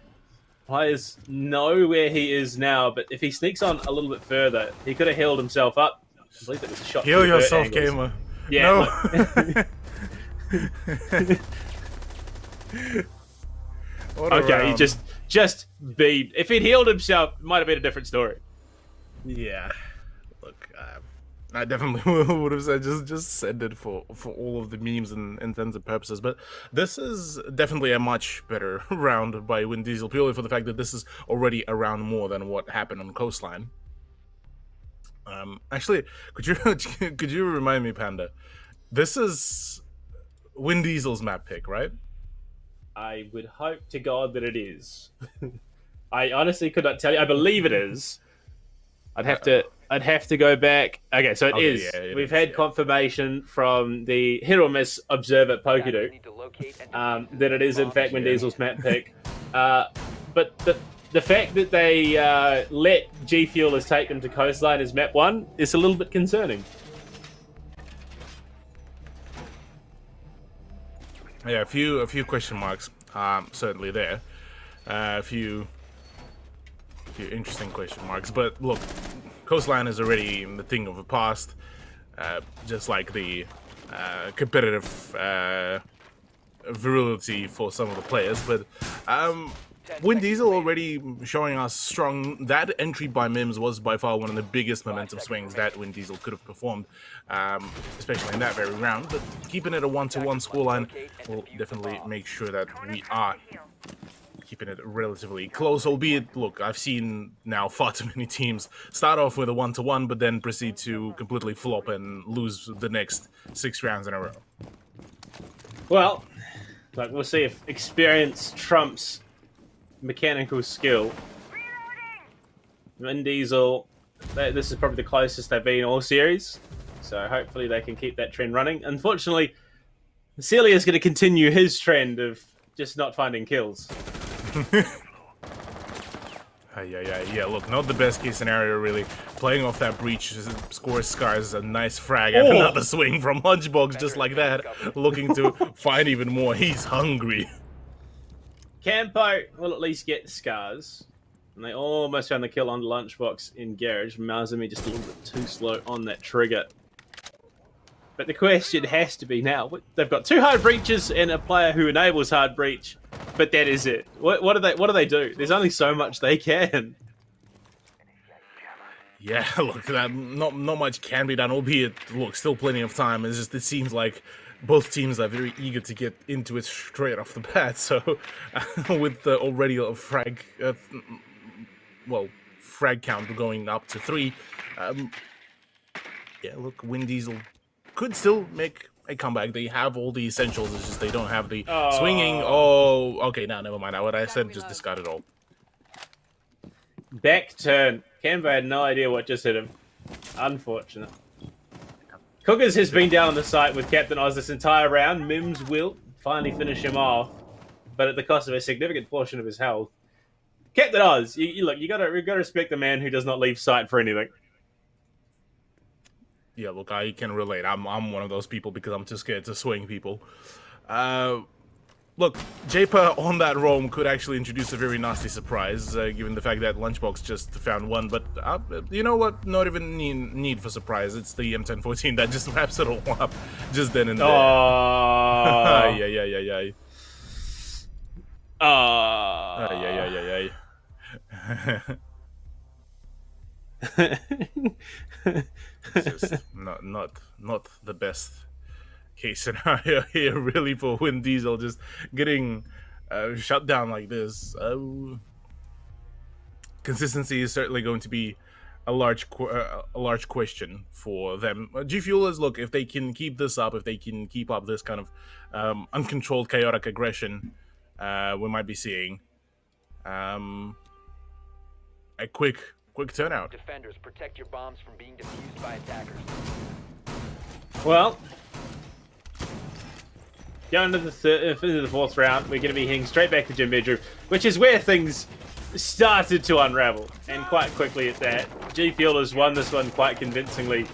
Players know where he is now, but if he sneaks on a little bit further, he could have healed himself up. I believe that was a shot. Heal yourself, gamer. Yeah. No. Okay, he just beat. If he'd healed himself, it might have been a different story. Yeah. Look, I definitely would have said just send it for all of the memes and intents and purposes. But this is definitely a much better round by Vin Diesel, purely for the fact that this is already a round more than what happened on Coastline. Actually, could you remind me, Panda? This is Vin Diesel's map pick, right? I would hope to God that it is. I honestly could not tell you. I believe it is. I'd have to I'd have to go back. Okay, so it Okay, is. yeah, it We've is, had yeah. confirmation from the hit or miss observer Pokedu Need to locate and defuse that it is in bomb. fact Win Diesel's map pick. But the fact that they let G Fuelers take them to Coastline as map 1 is a little bit concerning. Yeah, a few question marks. Certainly there. A few interesting question marks. But look, Coastline is already the thing of the past. Just like the competitive virility for some of the players. But Win Diesel already showing us strong. That entry by Mims was by far one of the biggest momentum swings that Win Diesel could have performed, especially in that very round. But keeping it a 1-1 scoreline will definitely make sure that we are keeping it relatively close. Albeit, look, I've seen now far too many teams start off with a 1-1, but then proceed to completely flop and lose the next 6 rounds in a row. Well, like we'll see if experience trumps mechanical skill. Vin Diesel, this is probably the closest they've been all series, so hopefully they can keep that trend running. Unfortunately, Celia's going to continue his trend of just not finding kills. Yeah, look, not the best case scenario, really. Playing off that breach scores Scars a nice frag and another swing from Lunchbox just like that, looking to find even more. He's hungry. Campo will at least get Scars. And they almost found the kill on Lunchbox in Garage. Mazumi just a little bit too slow on that trigger. But the question has to be now. They've got 2 hard breaches and a player who enables hard breach, but that is it. What do they do? There's only so much they can. Yeah, look, not much can be done, albeit, look, still plenty of time. It's just, it seems like both teams are very eager to get into it straight off the bat. So, with already a frag count going up to 3, yeah, look, Win Diesel could still make a comeback. They have all the essentials, it's just they don't have the swinging. Oh, okay, now never mind. What I said, just discard it all. Back turn. Campo had no idea what just hit him. Unfortunate. Cookers has been down on the site with Captain Oz this entire round. Mims will finally finish him off, but at the cost of a significant portion of his health. Captain Oz, look, you gotta respect the man who does not leave sight for anything. Yeah, look, I can relate. I'm one of those people because I'm too scared to swing people. Look, Japer on that roam could actually introduce a very nasty surprise, given the fact that Lunchbox just found one. But you know what? Not even need for surprise. It's the M1014 that just wraps it all up just then and there. Yeah. It's just not the best case scenario here, really, for Win Diesel just getting shut down like this. Consistency is certainly going to be a large question for them. G Fuelers, look, if they can keep this up, if they can keep up this kind of uncontrolled chaotic aggression, we might be seeing a quick turnout. Defenders, protect your bombs from being defused by attackers. Well, going into the 4th round, we're going to be heading straight back to Gym Bedroom, which is where things started to unravel, and quite quickly at that. G Fuelers won this one quite convincingly,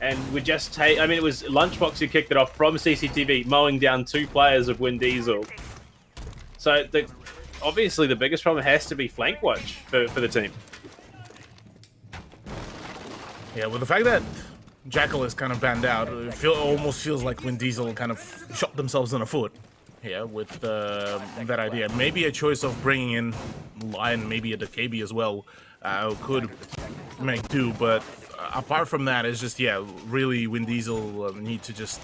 and we just it was Lunchbox who kicked it off from CCTV, mowing down 2 players of Win Diesel. So obviously the biggest problem has to be flank watch for the team. Yeah, with the fact that Jackal is kind of banned out, it almost feels like Win Diesel kind of shot themselves in the foot here with that idea. Maybe a choice of bringing in Lion, maybe a KB as well, could make do, but apart from that, it's just, yeah, really Win Diesel need to just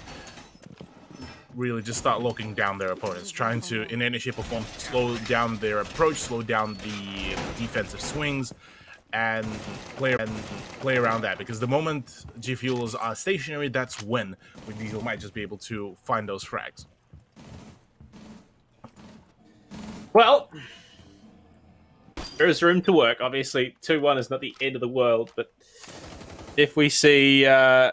start locking down their opponents, trying to, in any shape or form, slow down their approach, slow down the defensive swings, and play around that, because the moment G Fuels are stationary, that's when Win Diesel might just be able to find those frags. Well, there is room to work. Obviously, 2-1 is not the end of the world, but if we see G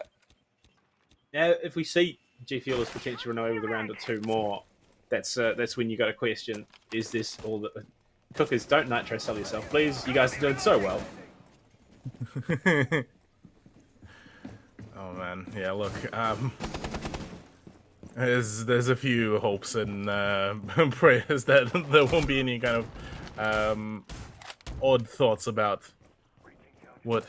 Fuelers potentially run away with a round or two more, that's when you got to question: is this all the cookers? Don't nitro sell yourself, please. You guys are doing so well. Oh man, yeah. Look, there's a few hopes and prayers that there won't be any kind of odd thoughts about what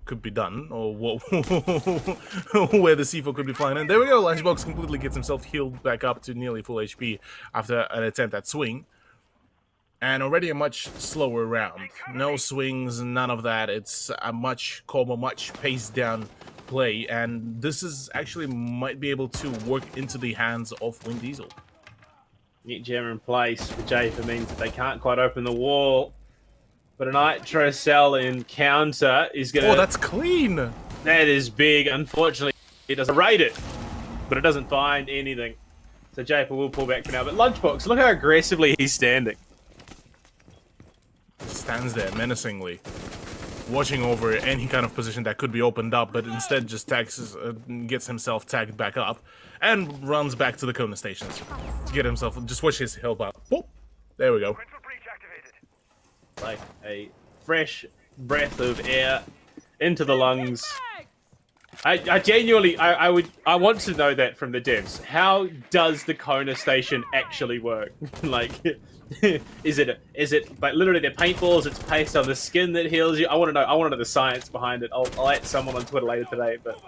could be done or what where the C4 could be flying. And there we go. Lunchbox completely gets himself healed back up to nearly full HP after an attempt at swing. And already a much slower round. No swings, none of that. It's a much calmer, much paced down play. And this is actually might be able to work into the hands of Wind Diesel. Get Gemma in place for Jafer means that they can't quite open the wall. But a nitro cell encounter is going to... Oh, that's clean! That is big. Unfortunately, it doesn't rate it. But it doesn't find anything. So Jafer will pull back for now. But Lunchbox, look how aggressively he's standing. Stands there menacingly, watching over any kind of position that could be opened up, but instead just gets himself tagged back up and runs back to the Kona stations to get himself, just watch his help out. Oh, there we go. Like a fresh breath of air into the lungs. I genuinely, I want to know that from the devs. How does the Kona station actually work? Like, is it like literally they're paintballs? It's paste on the skin that heals you. I want to know the science behind it. I'll at someone on Twitter later today. But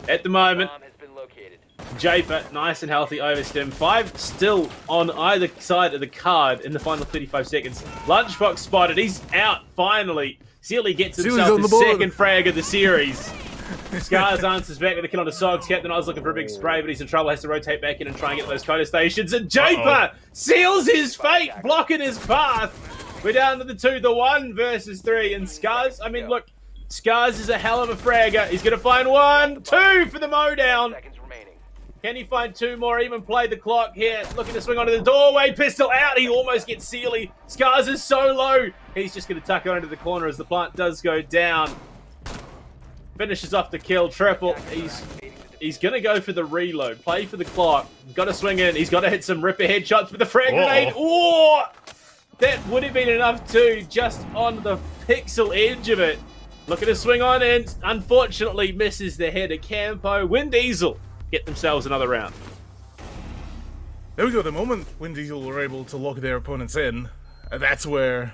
at the moment, Japer nice and healthy over stem. 5 still on either side of the card in the final 35 seconds. Lunchbox spotted. He's out finally. Sealy gets himself the second frag of the series. Scars answers back with a kill on the Sogs. Captain Oz looking for a big spray, but he's in trouble. Has to rotate back in and try and get those Kona stations. And Japer seals his fate, blocking his path. We're down to the 1 versus 3. And Scars, I mean, look, Scars is a hell of a fragger. He's going to find 1, 2 for the mowdown. Can he find 2 more? Even play the clock here. Looking to swing onto the doorway. Pistol out. He almost gets Sealy. Scars is so low. He's just going to tuck it into the corner as the plant does go down. Finishes off the kill. Triple. He's going to go for the reload. Play for the clock. Got to swing in. He's got to hit some ripper headshots with the frag grenade. Oh! That would have been enough too. Just on the pixel edge of it. Looking to swing on in. Unfortunately misses the head of Campo. Wind Diesel get themselves another round. There we go. The moment Wind Diesel were able to lock their opponents in, that's where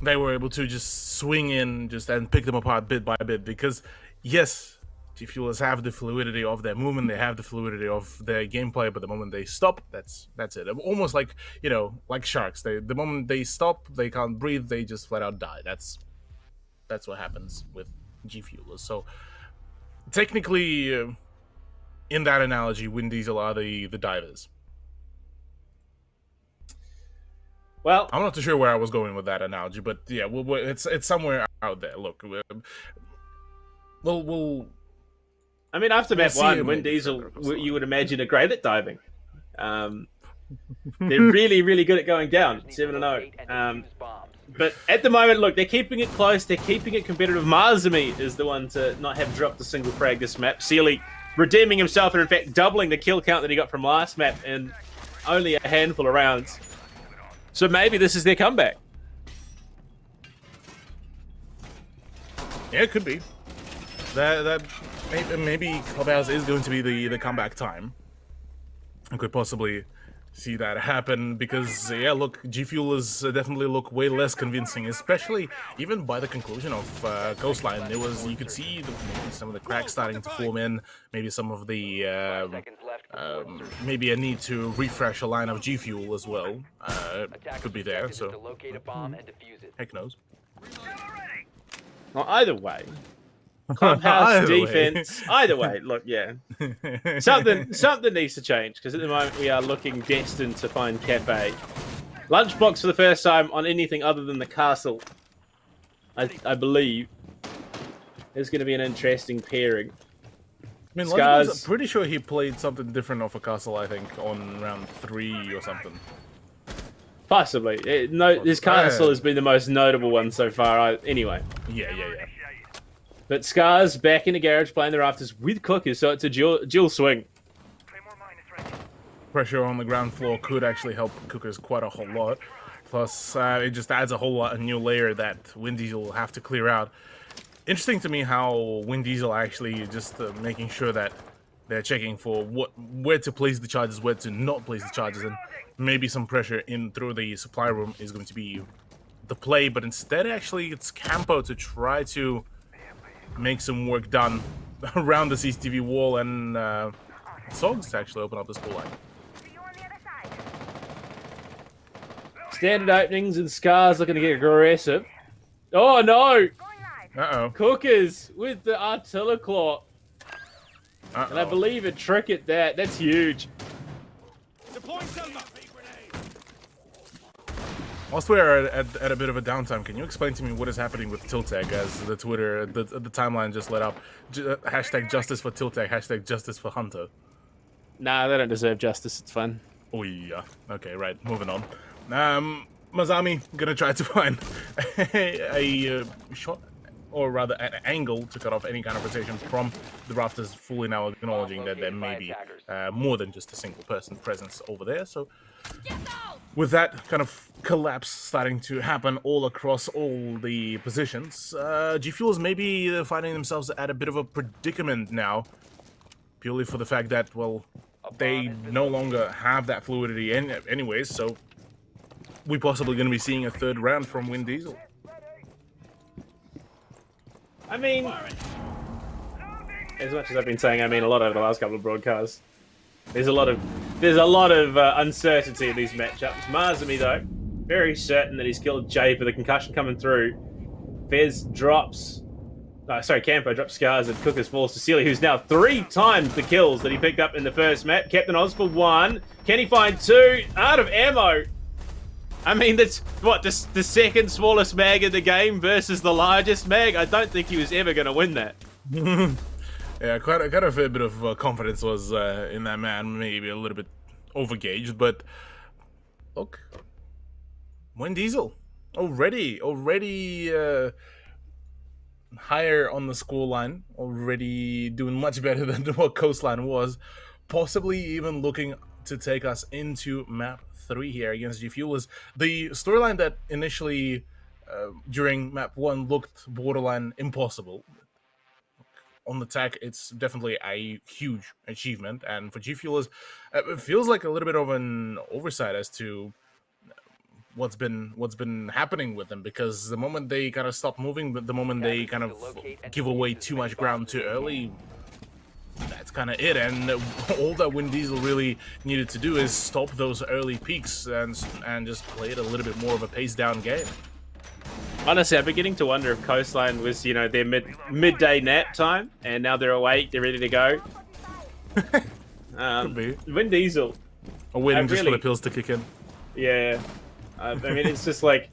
they were able to just swing in and pick them apart bit by bit. Because, yes, G Fuelers have the fluidity of their movement, they have the fluidity of their gameplay, but the moment they stop, that's it. Almost like, you know, like sharks. The moment they stop, they can't breathe, they just flat out die. That's what happens with G Fuelers. So, technically, in that analogy, Wind Diesel are the divers. Well, I'm not too sure where I was going with that analogy, but yeah, it's somewhere out there. Look, we'll I mean, after map 1, Wind Diesel, you would imagine are great at diving. They're really, really good at going down, 7-0. But at the moment, look, they're keeping it close. They're keeping it competitive. Marzami is the one to not have dropped a single frag this map. Sealy redeeming himself and, in fact, doubling the kill count that he got from last map in only a handful of rounds. So maybe this is their comeback. Yeah, it could be. That maybe Clubhouse is going to be the comeback time. I could possibly see that happen because, yeah, look, G Fuelers definitely look way less convincing, especially even by the conclusion of Coastline. You could see maybe some of the cracks starting to form in, maybe some of the, maybe a need to refresh a line of G Fuel as well. Could be there, so heck knows. Well, either way, Clubhouse defense. Either way, look, yeah, something needs to change because at the moment we are looking destined to find Cafe. Lunchbox for the first time on anything other than the castle. I believe is going to be an interesting pairing. I mean, Scars, I'm pretty sure he played something different off a castle. I think on round 3 or something. Possibly. No, this castle has been the most notable one so far. Anyway. Yeah. But Scar's back in the garage playing the rafters with Cookers, so it's a dual swing. Pressure on the ground floor could actually help Cookers quite a whole lot. Plus, it just adds a whole lot, a new layer that Wind Diesel will have to clear out. Interesting to me how Wind Diesel actually just making sure that they're checking for where to place the charges, where to not place the charges, and maybe some pressure in through the supply room is going to be the play. But instead, actually, it's Campo to try to make some work done around the CCTV wall, and Sogs to actually open up the school line. Standard openings and Scar's looking to get aggressive. Oh no! Uh-oh. Cookers with the artillery claw. And I believe a trick at that. That's huge. Whilst we're at a bit of a downtime, can you explain to me what is happening with Tiltag as the Twitter, the timeline just let up? Hashtag justice for Tiltag, hashtag justice for Hunter. Nah, they don't deserve justice. It's fun. Oh yeah. Okay, right. Moving on. Mazami gonna try to find a shot, or rather an angle to cut off any kind of rotation from the rafters, fully now acknowledging that there may be more than just a single person presence over there. So with that kind of collapse starting to happen all across all the positions, G Fuels may be finding themselves at a bit of a predicament now, purely for the fact that, well, they no longer have that fluidity anyways, so we're possibly going to be seeing a third round from Wind Diesel. I mean, as much as I've been saying, I mean a lot over the last couple of broadcasts. There's a lot of uncertainty in these matchups. Mazami, though, very certain that he's killed Jay for the concussion coming through. Fez drops... Campo drops Scars and Cookers falls to Sealy, who's now 3 times the kills that he picked up in the first map. Captain Oz for 1. Can he find 2? Out of ammo. I mean, that's, what, the second smallest mag in the game versus the largest mag? I don't think he was ever going to win that. Yeah, quite a fair bit of confidence was in that man. Maybe a little bit overgauged, but look. Wind Diesel. Already higher on the score line. Already doing much better than what Coastline was. Possibly even looking to take us into map 3 here against G Fuelers. The storyline that initially during map 1 looked borderline impossible. On the tech, it's definitely a huge achievement, and for G Fuelers, it feels like a little bit of an oversight as to what's been happening with them, because the moment they kind of stop moving, but the moment they kind of give away too much ground too early, that's kind of it. And all that Wind Diesel really needed to do is stop those early peaks and just play it a little bit more of a pace down game. Honestly, I'm beginning to wonder if Coastline was, you know, their midday nap time, and now they're awake, they're ready to go. Could be. Wind Diesel. Or waiting just for the pills to kick in. Yeah. I mean, it's just like,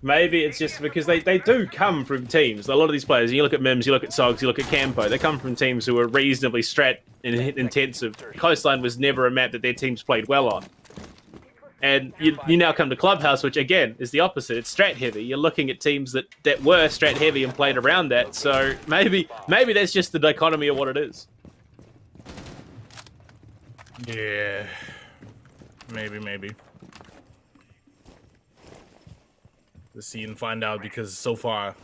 maybe it's just because they do come from teams. A lot of these players, you look at Mims, you look at Sogs, you look at Campo, they come from teams who are reasonably strat intensive. Coastline was never a map that their teams played well on. And you now come to Clubhouse, which again is the opposite. It's strat heavy. You're looking at teams that were strat heavy and played around that. So maybe that's just the dichotomy of what it is. Yeah, maybe. Let's see and find out, because so far,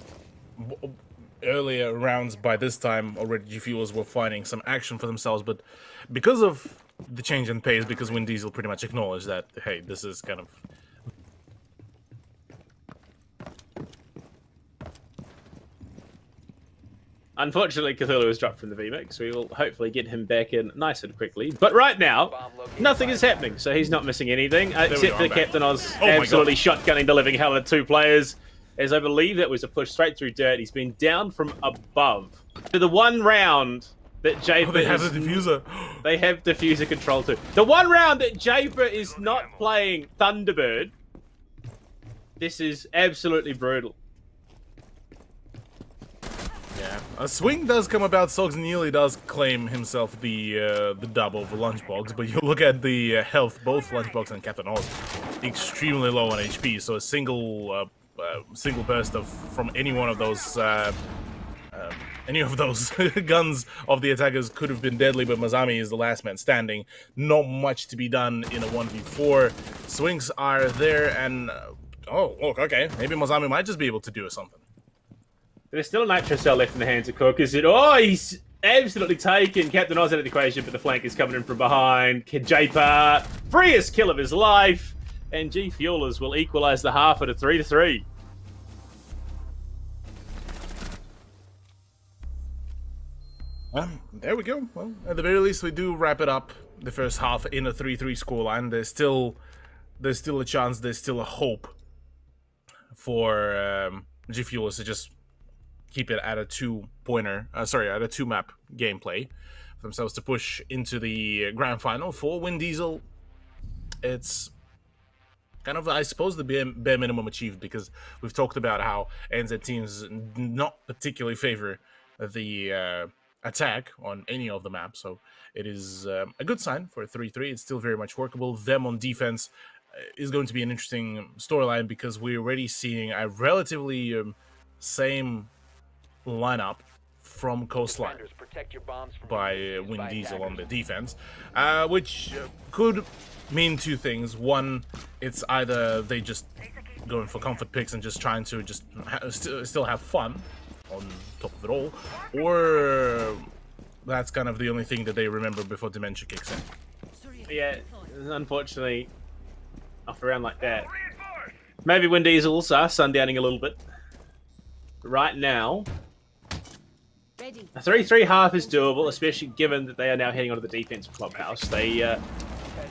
earlier rounds by this time already G Fuelers were finding some action for themselves, but because of the change in pace, because Wind Diesel pretty much acknowledged that, hey, this is kind of... Unfortunately, Cthulhu was dropped from the VMix. We will hopefully get him back in nice and quickly. But right now, nothing is happening, so he's not missing anything, except for Captain Oz absolutely shotgunning the living hell out of 2 players, as I believe that was a push straight through dirt. He's been down from above. To the one round that Japer they have the diffuser. They have diffuser control too. The one round that Japer is not playing Thunderbird, this is absolutely brutal. Yeah, a swing does come about. Sogs nearly does claim himself the dub over Lunchbox, but you look at the health, both Lunchbox and Captain Oz, extremely low on HP. So a single burst from any one of those any of those guns of the attackers could have been deadly, but Mazami is the last man standing. Not much to be done in a 1v4. Swings are there, and oh, look, okay, maybe Mazami might just be able to do something. There's still a nitro cell left in the hands of Cook. Is it? Oh, he's absolutely taken Captain Oz out of the equation, but the flank is coming in from behind. Kajapa, freest kill of his life, and G Fuelers will equalise the half at a 3-3. There we go. Well, at the very least, we do wrap it up the first half in a 3-3 scoreline. There's still a chance. There's still a hope for G Fuelers to just keep it at a at a 2-map gameplay for themselves to push into the grand final. For Win Diesel, it's kind of, I suppose, the bare minimum achieved, because we've talked about how NZ teams not particularly favor the attack on any of the maps, so it is a good sign for a 3-3. It's still very much workable. Them on defense is going to be an interesting storyline, because we're already seeing a relatively same lineup from Coastline by Win Diesel on the defense, which could mean two things. One, it's either they just going for comfort picks and just trying to just still have fun on top of it all, or that's kind of the only thing that they remember before dementia kicks in. Yeah, unfortunately, off a round like that, maybe Win Diesels are sundowning a little bit. But right now, a 3-3 half is doable, especially given that they are now heading onto the defensive clubhouse. They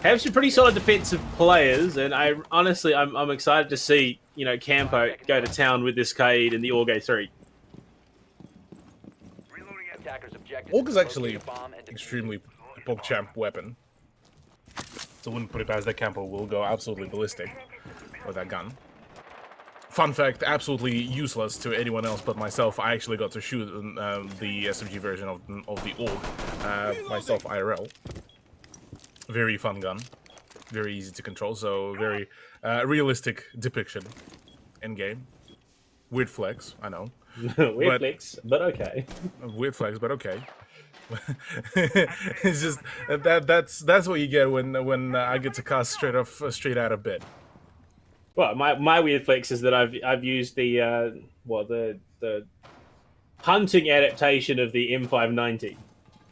have some pretty solid defensive players, and I'm excited to see, you know, Campo go to town with this Kaid in the Orge 3. Org is actually extremely PogChamp weapon, so I wouldn't put it past that Campo will go absolutely ballistic with that gun. Fun fact, absolutely useless to anyone else but myself. I actually got to shoot the SMG version of the Org myself IRL. Very fun gun, very easy to control, so very realistic depiction in game. Weird flex, I know. Weird flex, but okay. Weird flex, but okay. It's just that's what you get when I get to cast straight out of bed. Well, my weird flex is that I've used the hunting adaptation of the M590,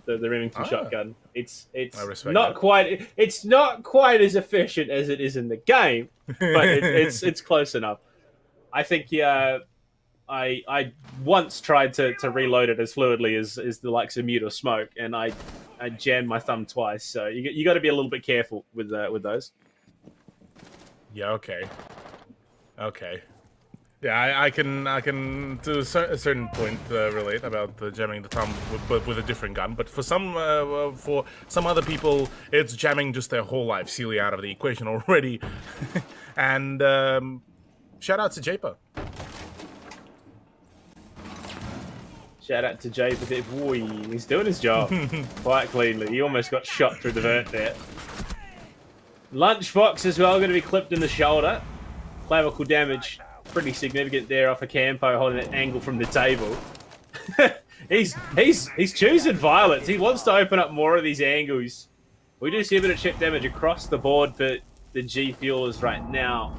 the Remington shotgun. It's not quite as efficient as it is in the game, but it's close enough. I think I once tried to reload it as fluidly as the likes of Mute or Smoke, and I jammed my thumb twice. So you got to be a little bit careful with those. Yeah. Okay. Yeah, I can to a certain point relate about jamming the thumb with a different gun. But for some other people, it's jamming just their whole life. Celia out of the equation already. And shout out to Japa. Shout out to Jay for that. Boy, he's doing his job quite cleanly. He almost got shot through the vert there. Lunchbox as well, going to be clipped in the shoulder. Clavicle damage pretty significant there off a Campo holding an angle from the table. he's choosing violence. He wants to open up more of these angles. We do see a bit of chip damage across the board for the G Fuelers right now.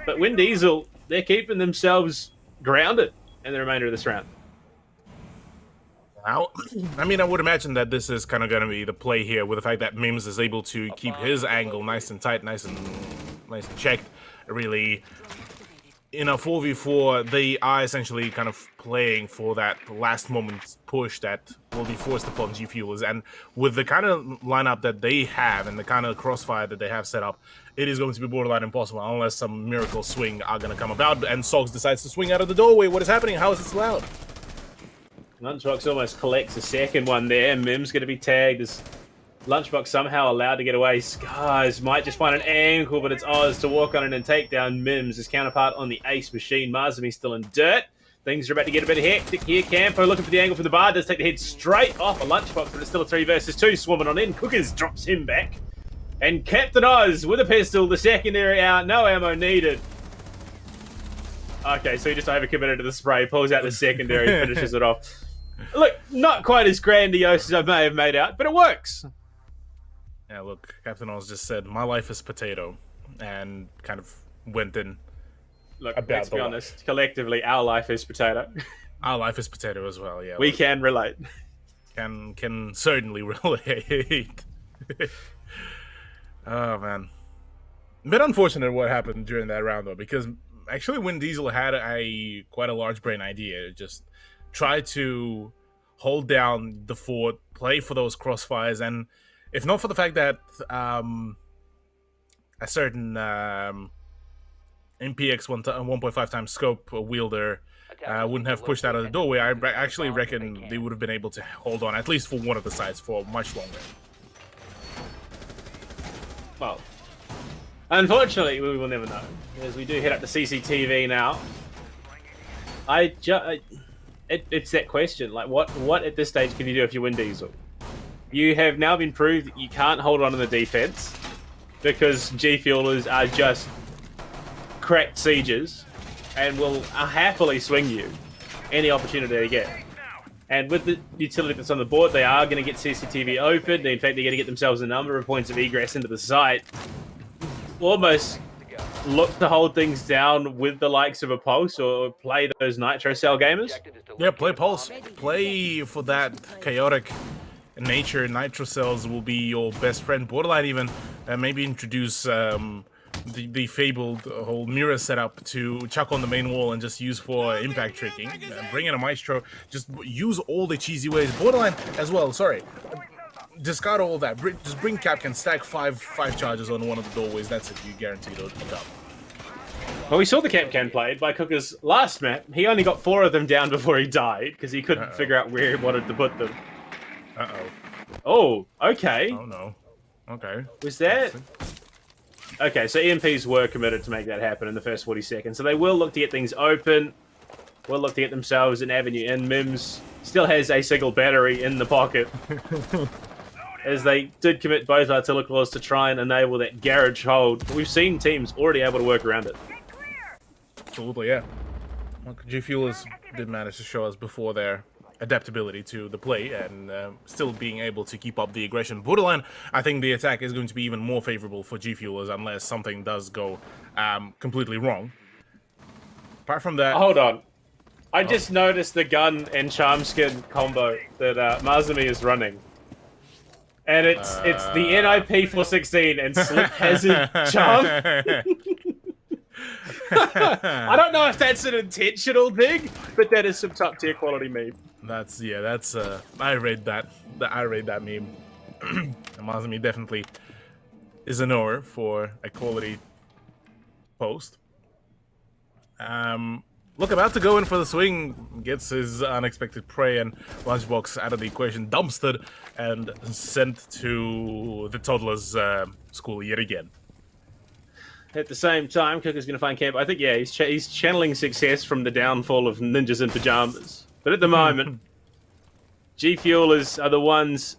But Win Diesel, they're keeping themselves grounded in the remainder of this round. Now, I mean, I would imagine that this is kind of going to be the play here, with the fact that Mims is able to keep his angle nice and tight, nice and checked. Really, in a 4v4, they are essentially kind of playing for that last moment push that will be forced upon G Fuelers. And with the kind of lineup that they have and the kind of crossfire that they have set up, it is going to be borderline impossible unless some miracle swing are going to come about. And Sogs decides to swing out of the doorway. What is happening? How is this allowed? Lunchbox almost collects a second one there. Mim's going to be tagged as Lunchbox somehow allowed to get away. Skies might just find an angle, but it's Oz to walk on it and take down Mims. His counterpart on the Ace machine. Marzami still in dirt. Things are about to get a bit hectic here. Campo looking for the angle from the bar. Does take the head straight off a Lunchbox, but it's still a 3 versus 2. Swarming on in. Cookers drops him back. And Captain Oz with a pistol. The secondary out. No ammo needed. Okay, so he just overcommitted to the spray. Pulls out the secondary. Finishes it off. Look, not quite as grandiose as I may have made out, but it works. Yeah, look, Captain Oz just said, "My life is potato," and kind of went in. Look, About let's be the honest. Collectively, our life is potato. Our life is potato as well. Yeah, We look, can relate. can certainly relate. Oh man, bit unfortunate what happened during that round though, because actually Vin Diesel had quite a large brain idea. Just try to hold down the fort, play for those crossfires, and if not for the fact that a certain MPX 1.5 times scope wielder wouldn't have pushed out of the doorway, I actually reckon they would have been able to hold on at least for one of the sides for much longer. Well, unfortunately, we will never know, as we do head up to CCTV now. It's that question, like, what at this stage can you do if you win Diesel? You have now been proved that you can't hold on to the defense because G Fuelers are just cracked sieges and will happily swing you any opportunity they get. And with the utility that's on the board, they are going to get CCTV open. In fact, they're going to get themselves a number of points of egress into the site. Almost look to hold things down with the likes of a Pulse or play those Nitro Cell gamers. Yeah, play Pulse. Play for that chaotic nature. Nitro Cells will be your best friend. Borderline even maybe introduce the fabled whole mirror setup to chuck on the main wall and just use for impact tricking. Bring in a Maestro. Just use all the cheesy ways. Borderline as well, sorry. Discard all that. Just bring Capcan, stack five charges on one of the doorways. That's it. You guaranteed it'll pick up. Well, we saw the Capcan played by Cooker's last map. He only got 4 of them down before he died because he couldn't figure out where he wanted to put them. Oh, okay. Oh no. Okay. Was that... Okay, so EMPs were committed to make that happen in the first 40 seconds. So they will look to get things open. Will look to get themselves an avenue in. Mims still has a single battery in the pocket. As they did commit both artillery claws to try and enable that garage hold. But we've seen teams already able to work around it. Absolutely, yeah. Well, G Fuelers did manage to show us before their adaptability to the play and still being able to keep up the aggression. Borderline, I think the attack is going to be even more favorable for G Fuelers unless something does go completely wrong. Apart from that... Hold on. I just noticed the gun and charm skin combo that Mazumi is running. And it's the NIP 416 and Slip Hazard charm. I don't know if that's an intentional thing, but that is some top tier quality meme. That's I rate that meme. Mazumi definitely is an knower for a quality post. Look, about to go in for the swing, gets his unexpected prey and lunchbox out of the equation, dumpstered, and sent to the toddler's school yet again. At the same time, Cooker's going to find camp. I think, yeah, he's channeling success from the downfall of ninjas in pajamas. But at the moment, G Fuelers are the ones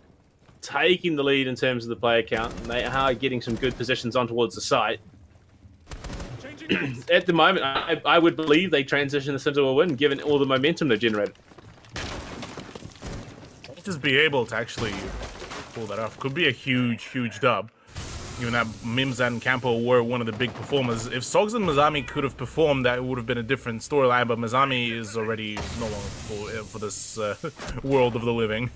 taking the lead in terms of the player count, and they are getting some good positions on towards the site. At the moment, I would believe they transition this into a win, given all the momentum they've generated. Just be able to actually pull that off could be a huge dub. Even that Mims and Campo were one of the big performers. If Sogs and Mazami could have performed, that would have been a different storyline, but Mazami is already no longer for this world of the living.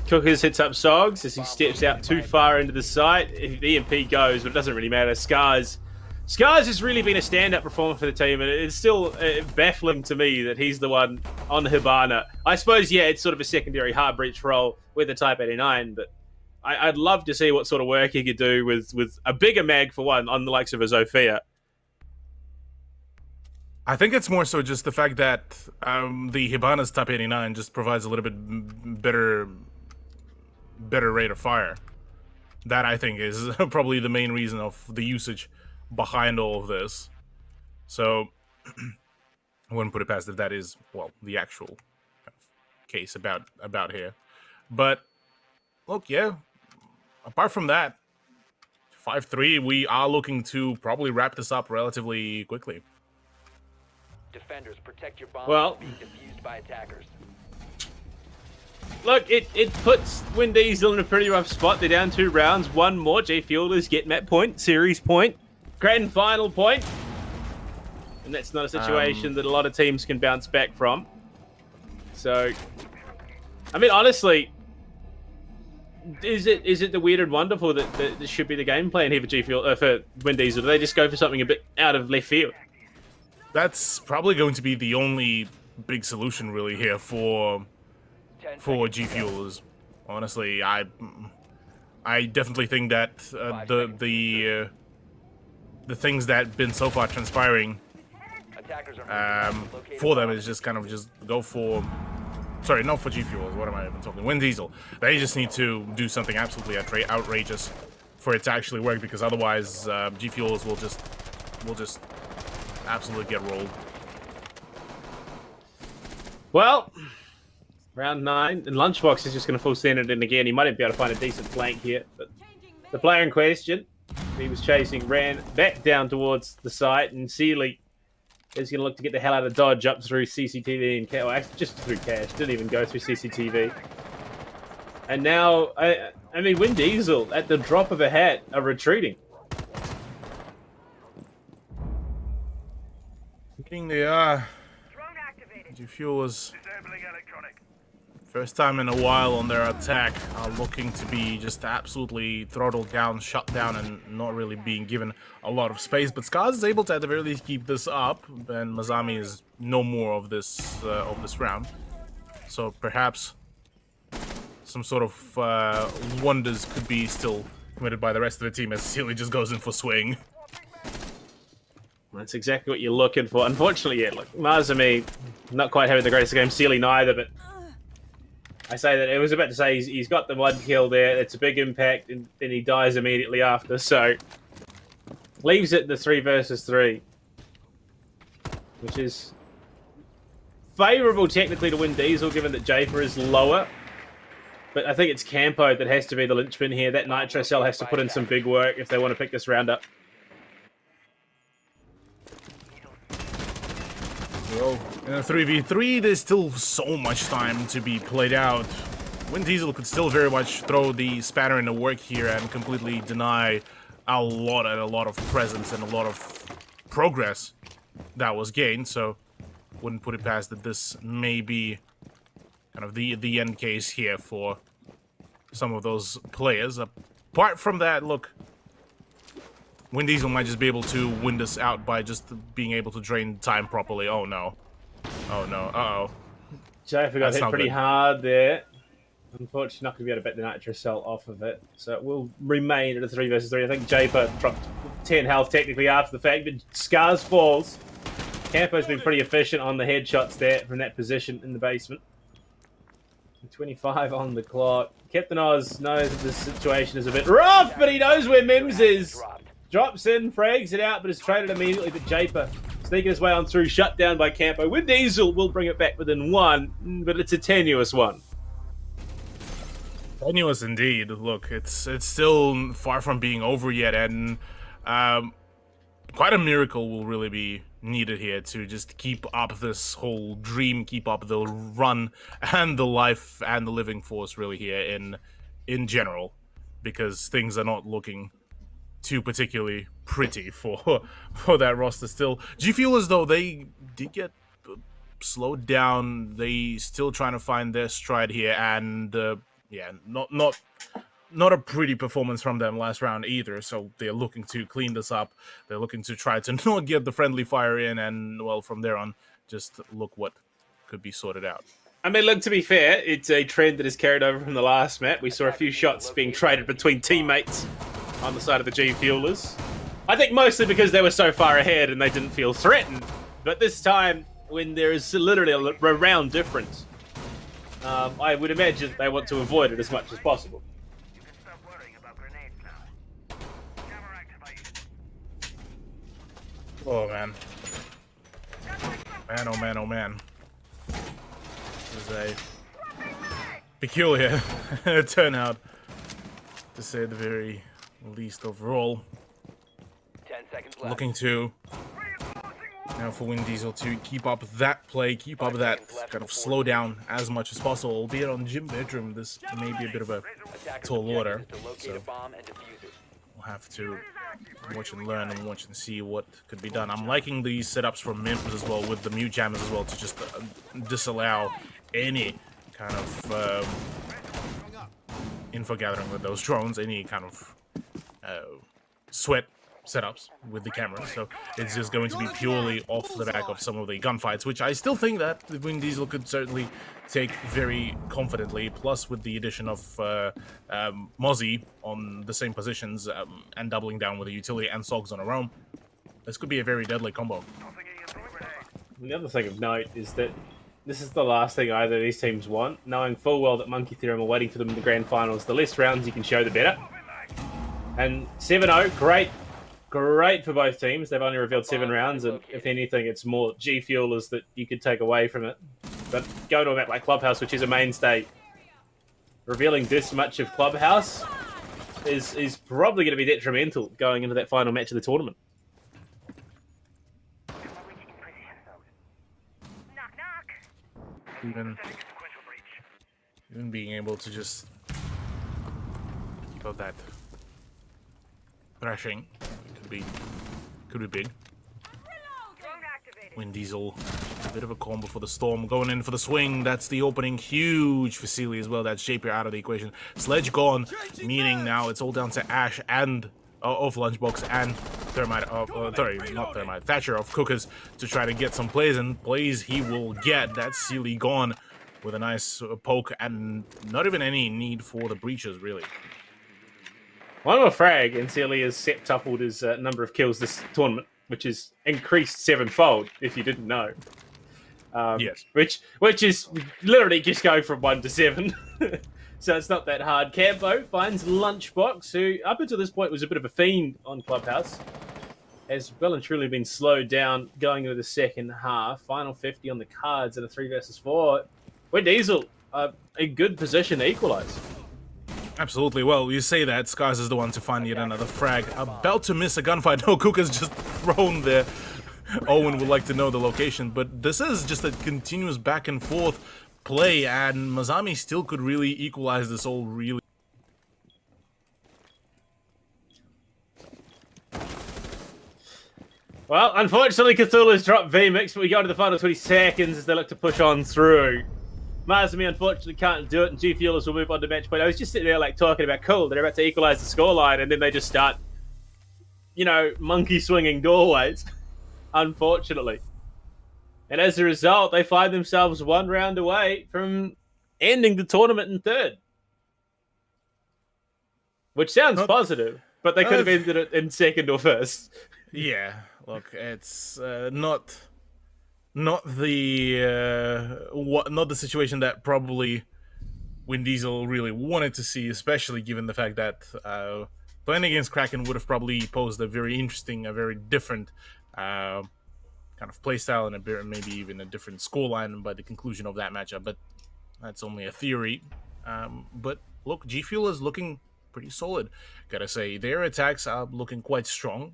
Cookers hits up Sogs as he steps out too far into the site. If EMP goes, but it doesn't really matter. Scars has really been a stand-up performer for the team, and it's still baffling to me that he's the one on Hibana. I suppose, yeah, it's sort of a secondary hard breach role with the Type 89, but I'd love to see what sort of work he could do with a bigger mag, for one, on the likes of a Zofia. I think it's more so just the fact that the Hibana's Type 89 just provides a little bit better rate of fire. That, I think, is probably the main reason of the usage behind all of this. So I wouldn't put it past if that is, well, the actual case about here. But look, yeah, apart from that, 5-3, we are looking to probably wrap this up relatively quickly. Defenders, protect your bombs Well, from being defused by attackers. Look, it puts Win Diesel in a pretty rough spot. They're down 2 rounds. One more. G Fuelers get map point, series point, grand final point. And that's not a situation that a lot of teams can bounce back from. So, I mean, honestly, is it the weird and wonderful that this should be the game plan here for G Fuel for Win Diesel? Do they just go for something a bit out of left field? That's probably going to be the only big solution really here for G Fuelers. Honestly, I definitely think that the things that been so far transpiring for them is just kind of just go for. Sorry, not for G Fuelers. What am I even talking? Win Diesel. They just need to do something absolutely outrageous for it to actually work, because otherwise G Fuelers will just absolutely get rolled. Well, round 9, and Lunchbox is just going to full send it in again. He might even be able to find a decent flank here, but the player in question, he was chasing, ran back down towards the site, and Sealy is going to look to get the hell out of Dodge up through CCTV and well, actually just through cash. Didn't even go through CCTV. And now, I mean, Win Diesel at the drop of a hat are retreating. Getting the G Fuelers. First time in a while on their attack are looking to be just absolutely throttled down, shut down, and not really being given a lot of space. But Scars is able to at the very least keep this up, and Mazami is no more of this round. So perhaps some sort of wonders could be still committed by the rest of the team as Sealy just goes in for swing. That's exactly what you're looking for. Unfortunately, yeah, look, Mazami not quite having the greatest game, Sealy neither, but I say that, I was about to say he's got the one kill there. It's a big impact, and then he dies immediately after. So, leaves it the 3 versus 3. Which is favourable technically to Win Diesel, given that Jafer is lower. But I think it's Campo that has to be the linchpin here. That Nitro Cell has to put in some big work if they want to pick this round up. Well, in a 3v3, there's still so much time to be played out. Win Diesel could still very much throw the spanner in the work here and completely deny a lot of presence and a lot of progress that was gained. So, wouldn't put it past that this may be kind of the end case here for some of those players. Apart from that, look, Win Diesel might just be able to win this out by just being able to drain time properly. Oh no. Oh no. Uh-oh. Jafer got hit pretty hard there. Unfortunately, not going to be able to bet the Nitro Cell off of it. So it will remain at a 3 versus 3. I think Jafer dropped 10 health technically after the fact, but Scars falls. Campo's been pretty efficient on the headshots there from that position in the basement. 25 on the clock. Captain Oz knows that this situation is a bit rough, but he knows where Mims is. Drops in, frags it out, but is traded immediately to Japer. Sneaking his way on through, shut down by Campo. Win Diesel will bring it back within 1, but it's a tenuous one. Tenuous indeed. Look, it's still far from being over yet, and quite a miracle will really be needed here to just keep up this whole dream, keep up the run and the life and the living force really here in general, because things are not looking too particularly pretty for that roster still. G Fuelers, though, they did get slowed down. They still trying to find their stride here, and yeah, not a pretty performance from them last round either. So they're looking to clean this up. They're looking to try to not get the friendly fire in, and well, from there on, just look what could be sorted out. I mean, look, to be fair, it's a trend that is carried over from the last map. We saw a few shots being traded between teammates on the side of the G Fuelers. I think mostly because they were so far ahead and they didn't feel threatened. But this time, when there is literally a round difference, I would imagine they want to avoid it as much as possible. You can stop worrying about grenades now. Camera activated. Oh man. Man, oh man, oh man. This is a peculiar turnout, to say the very least overall. 10 seconds left. Looking to Now for Vin Diesel to keep up that play, keep up that kind of slow down as much as possible, albeit on Gym Bedroom, this may be a bit of a tall order. So we'll have to watch and learn and watch and see what could be done. I'm liking these setups from Memphis as well, with the mute jammers as well, to just disallow any kind of info gathering with those drones, any kind of sweat setups with the camera. So it's just going to be purely off the back of some of the gunfights, which I still think that Vin Diesel could certainly take very confidently. Plus, with the addition of Mozzie on the same positions and doubling down with a utility and Sogs on a roam, this could be a very deadly combo. The other thing of note is that this is the last thing either of these teams want, knowing full well that Monkey Theorem are waiting for them in the grand finals. The less rounds you can show, the better. And 7-0, great for both teams. They've only revealed 7 rounds, and if anything, it's more G Fuelers that you could take away from it. But going to a map like Clubhouse, which is a mainstay, revealing this much of Clubhouse is probably going to be detrimental going into that final match of the tournament. Even being able to just keep out that thrashing could be big. Vin Diesel, a bit of a combo for the Storm, going in for the swing. That's the opening, huge for Sealy as well. That's Japier out of the equation. Sledge gone, meaning now it's all down to Ash and off Lunchbox and Thermite of not Thermite, Thatcher of Cookers to try to get some plays, and plays he will get. That's Sealy gone with a nice poke and not even any need for the breaches really. One more frag, and Sealy has septupled his number of kills this tournament, which is increased 7-fold, if you didn't know. Yes. Which is literally just going from 1 to 7. So it's not that hard. Campo finds Lunchbox, who up until this point was a bit of a fiend on Clubhouse, has well and truly been slowed down going into the second half. Final 50 on the cards in a 3 versus 4. Vin Diesel, a good position to equalise. Absolutely. Well, you say that. Scars is the one to find yet another frag. About to miss a gunfight. No, Cook has just thrown there. Owen would like to know the location, but this is just a continuous back and forth play, and Mazami still could really equalize this all really. Well, unfortunately, Cthulhu's dropped VMix, but we go to the final 20 seconds as they look to push on through. Mazami unfortunately can't do it, and G Fuelers will move on to match point. I was just sitting there like talking about cool, they're about to equalize the scoreline, and then they just start, you know, monkey swinging doorways, unfortunately. And as a result, they find themselves 1 round away from ending the tournament in 3rd. Which sounds positive, but they could have ended it in 2nd or 1st. Yeah, look, it's not the situation that probably Vin Diesel really wanted to see, especially given the fact that playing against Kraken would have probably posed a very interesting, a very different kind of playstyle and maybe even a different scoreline by the conclusion of that matchup. But that's only a theory. But look, G Fuel is looking pretty solid. Gotta say, their attacks are looking quite strong.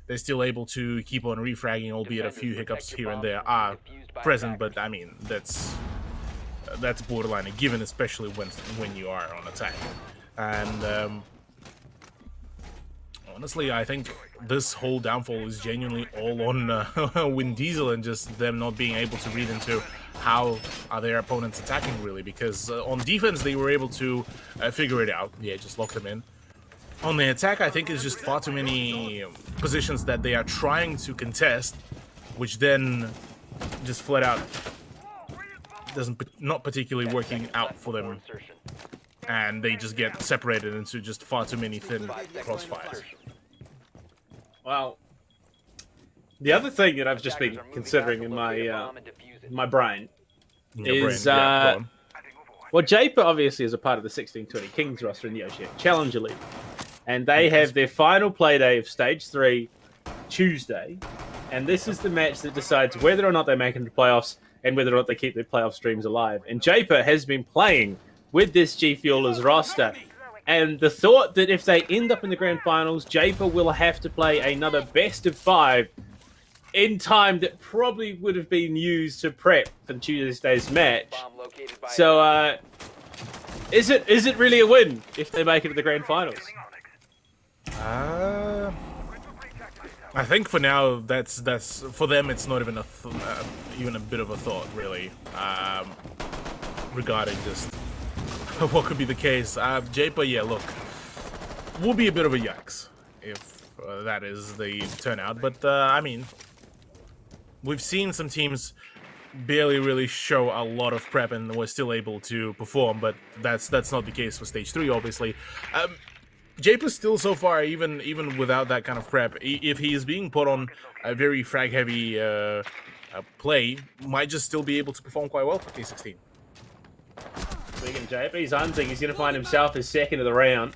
They're still able to keep on refragging, albeit a few hiccups here and there are present. But I mean, that's borderline a given, especially when you are on attack. And honestly, I think this whole downfall is genuinely all on Vin Diesel and just them not being able to read into how are their opponents attacking, really. Because on defense, they were able to figure it out. Yeah, just lock them in. On the attack, I think it's just far too many positions that they are trying to contest, which then just flat out not particularly working out for them. And they just get separated into just far too many thin crossfires. Well, the other thing that I've just been considering in my brain is well, Japer obviously is a part of the 1620 Kings roster in the Oceania Challenger League, and they have their final play day of Stage 3 Tuesday, and this is the match that decides whether or not they make it into playoffs and whether or not they keep their playoff streams alive. And Japer has been playing with this G Fuelers roster, and the thought that if they end up in the grand finals, Japer will have to play another best of 5 in time that probably would have been used to prep for the Tuesday's match. Bomb located by So, is it really a win if they make it to the grand finals? I think for now that's for them. It's not even even a bit of a thought, really, regarding just what could be the case. Japer, yeah, look, will be a bit of a yikes if that is the turnout. But I mean, we've seen some teams barely really show a lot of prep and were still able to perform, but that's not the case for stage 3, obviously. Japer's still so far, even without that kind of prep, if he is being put on a very frag heavy play, might just still be able to perform quite well for K16. Speaking of Japer, he's hunting. He's going to find himself his second of the round.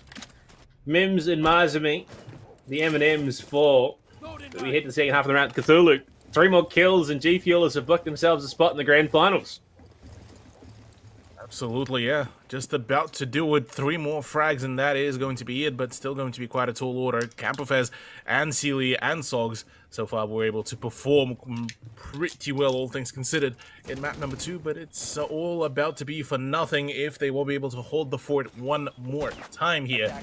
Mims and Mazami, the M&Ms fall. But we hit the second half of the round. Cthulhu, 3 more kills, and G Fuelers have booked themselves a spot in the grand finals. Absolutely, yeah. Just about to do it. 3 more frags, and that is going to be it, but still going to be quite a tall order. Campofez and Sealy and Sogs so far were able to perform pretty well, all things considered, in map number 2, but it's all about to be for nothing if they will be able to hold the fort one more time here,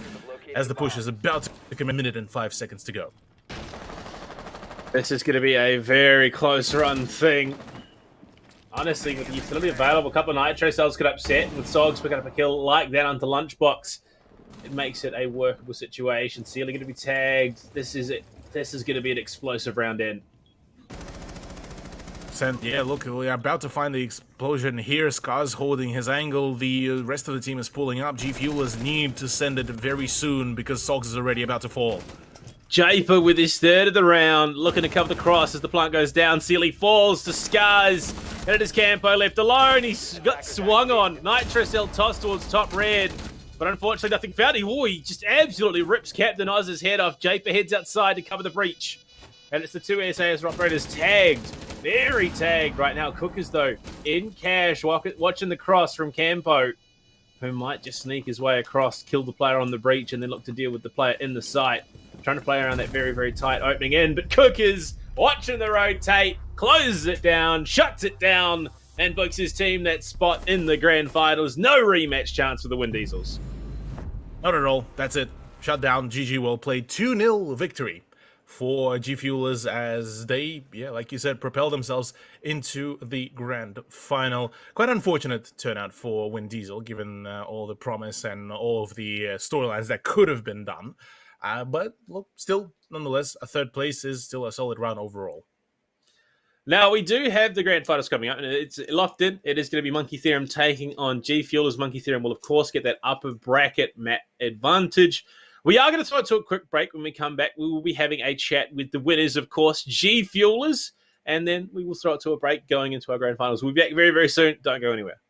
as the push is about to become a minute and 5 seconds to go. This is going to be a very close run thing. Honestly, with the utility available, a couple of Nitro cells could upset. With Sogs picking up a kill like that onto Lunchbox, it makes it a workable situation. Sealy going to be tagged. This is it. This is going to be an explosive round end. Yeah, look, we are about to find the explosion here. Scar's holding his angle. The rest of the team is pulling up. G Fuelers need to send it very soon because Sogs is already about to fall. Japer with his third of the round, looking to cover the cross as the plant goes down. Sealy falls to Scars, and it is Campo left alone. He's got swung on. Nitro cell tossed towards top red, but unfortunately nothing found. He just absolutely rips Captain Oz's head off. Japer heads outside to cover the breach, and it's the 2 SAS operators tagged. Very tagged right now. Cookers, though, in cash, watching the cross from Campo, who might just sneak his way across, kill the player on the breach, and then look to deal with the player in the site. Trying to play around that very, very tight opening end, but Cookers, watching the rotate, closes it down, shuts it down, and books his team that spot in the grand finals. No rematch chance for the Wind Diesels. Not at all. That's it. Shut down. GG well played. 2-0 victory for G Fuelers as they, yeah, like you said, propel themselves into the grand final. Quite unfortunate turnout for Wind Diesel, given all the promise and all of the storylines that could have been done. But look, still, nonetheless, a 3rd place is still a solid run overall. Now, we do have the grand finals coming up, and it's locked in. It is going to be Monkey Theorem taking on G Fuelers. Monkey Theorem will, of course, get that upper bracket map advantage. We are going to throw it to a quick break. When we come back, we will be having a chat with the winners, of course, G Fuelers, and then we will throw it to a break going into our grand finals. We'll be back very, very soon. Don't go anywhere.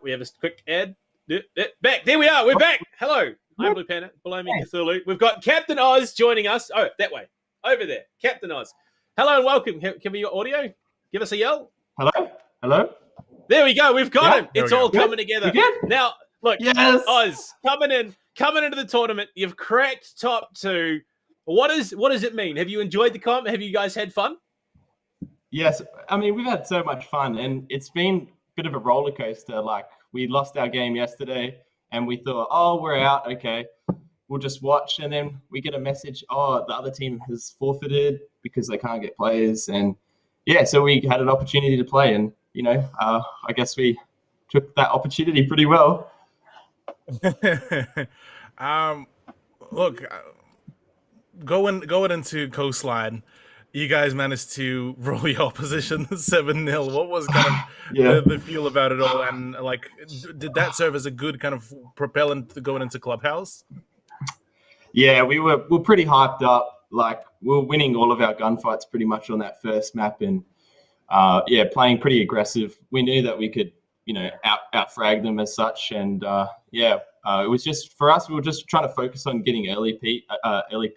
We have a quick ad. Back. There we are. We're back. Hello. I'm Blue Panda. Below me, Cthulhu. We've got Captain Oz joining us. Oh, that way. Over there. Captain Oz. Hello and welcome. Can we get audio? Give us a yell. Hello. There we go. We've got him. There It's we go. all coming together. You good? Now, look, Yes. Oz, coming into the tournament. You've cracked top 2. What does it mean? Have you enjoyed the comp? Have you guys had fun? Yes. I mean, we've had so much fun, and it's been a bit of a roller coaster. Like, we lost our game yesterday, and we thought, oh, we're out. Okay, we'll just watch. And then we get a message, oh, the other team has forfeited because they can't get players. And yeah, so we had an opportunity to play, and I guess we took that opportunity pretty well. Look, going into Coastline, you guys managed to roll your opposition 7-0. What was kind of the feel about it all? And like, did that serve as a good kind of propellant going into Clubhouse? Yeah, we're pretty hyped up. Like, we're winning all of our gunfights pretty much on that first map, and playing pretty aggressive. We knew that we could, out frag them as such, and it was just for us. We were just trying to focus on getting early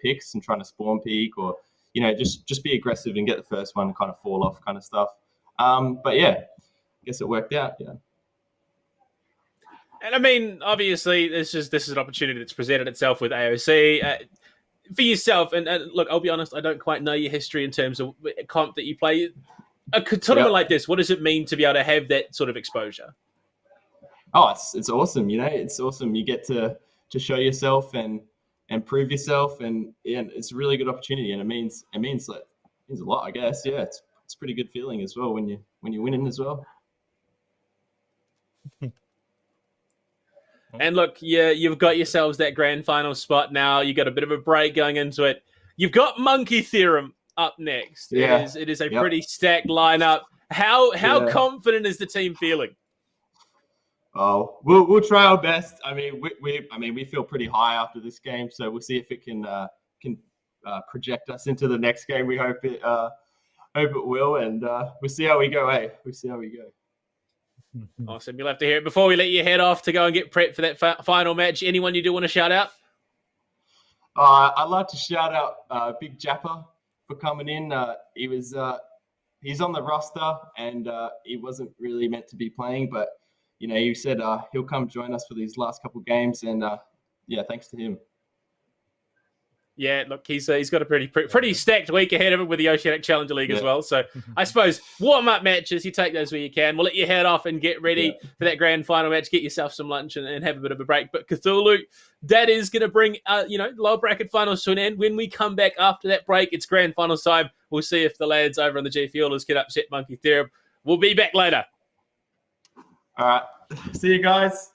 picks and trying to spawn peek, or just be aggressive and get the first one and kind of fall off, kind of stuff. But yeah, I guess it worked out. Yeah. And I mean, obviously, this is an opportunity that's presented itself with AOC. For yourself, and look, I'll be honest, I don't quite know your history in terms of comp that you play. A tournament like this, what does it mean to be able to have that sort of exposure? Oh, it's awesome. It's awesome. You get to show yourself and prove yourself, and it's a really good opportunity, and it means a lot, I guess. Yeah, it's a pretty good feeling as well when you're winning as well. And look, you've got yourselves that grand final spot now. You got a bit of a break going into it. You've got Monkey Theorem up next. Yeah. It is a pretty stacked lineup. How confident is the team feeling? Oh, we'll try our best. I mean, we feel pretty high after this game, so we'll see if it can project us into the next game. We hope it will, and we'll see how we go. We'll see how we go. Awesome. You'll have to hear it. Before we let you head off to go and get prepped for that final match, anyone you do want to shout out? I'd like to shout out Big Japper for coming in. He's on the roster, and he wasn't really meant to be playing, but he said he'll come join us for these last couple games, and thanks to him. Yeah, look, he's got a pretty stacked week ahead of him with the Oceanic Challenger League as well. So I suppose warm-up matches, you take those where you can. We'll let you head off and get ready for that grand final match, get yourself some lunch and have a bit of a break. But Cthulhu, that is going to bring, lower bracket finals to an end. When we come back after that break, it's grand finals time. We'll see if the lads over on the G Fuelers can upset Monkey Theorem. We'll be back later. All right. See you guys.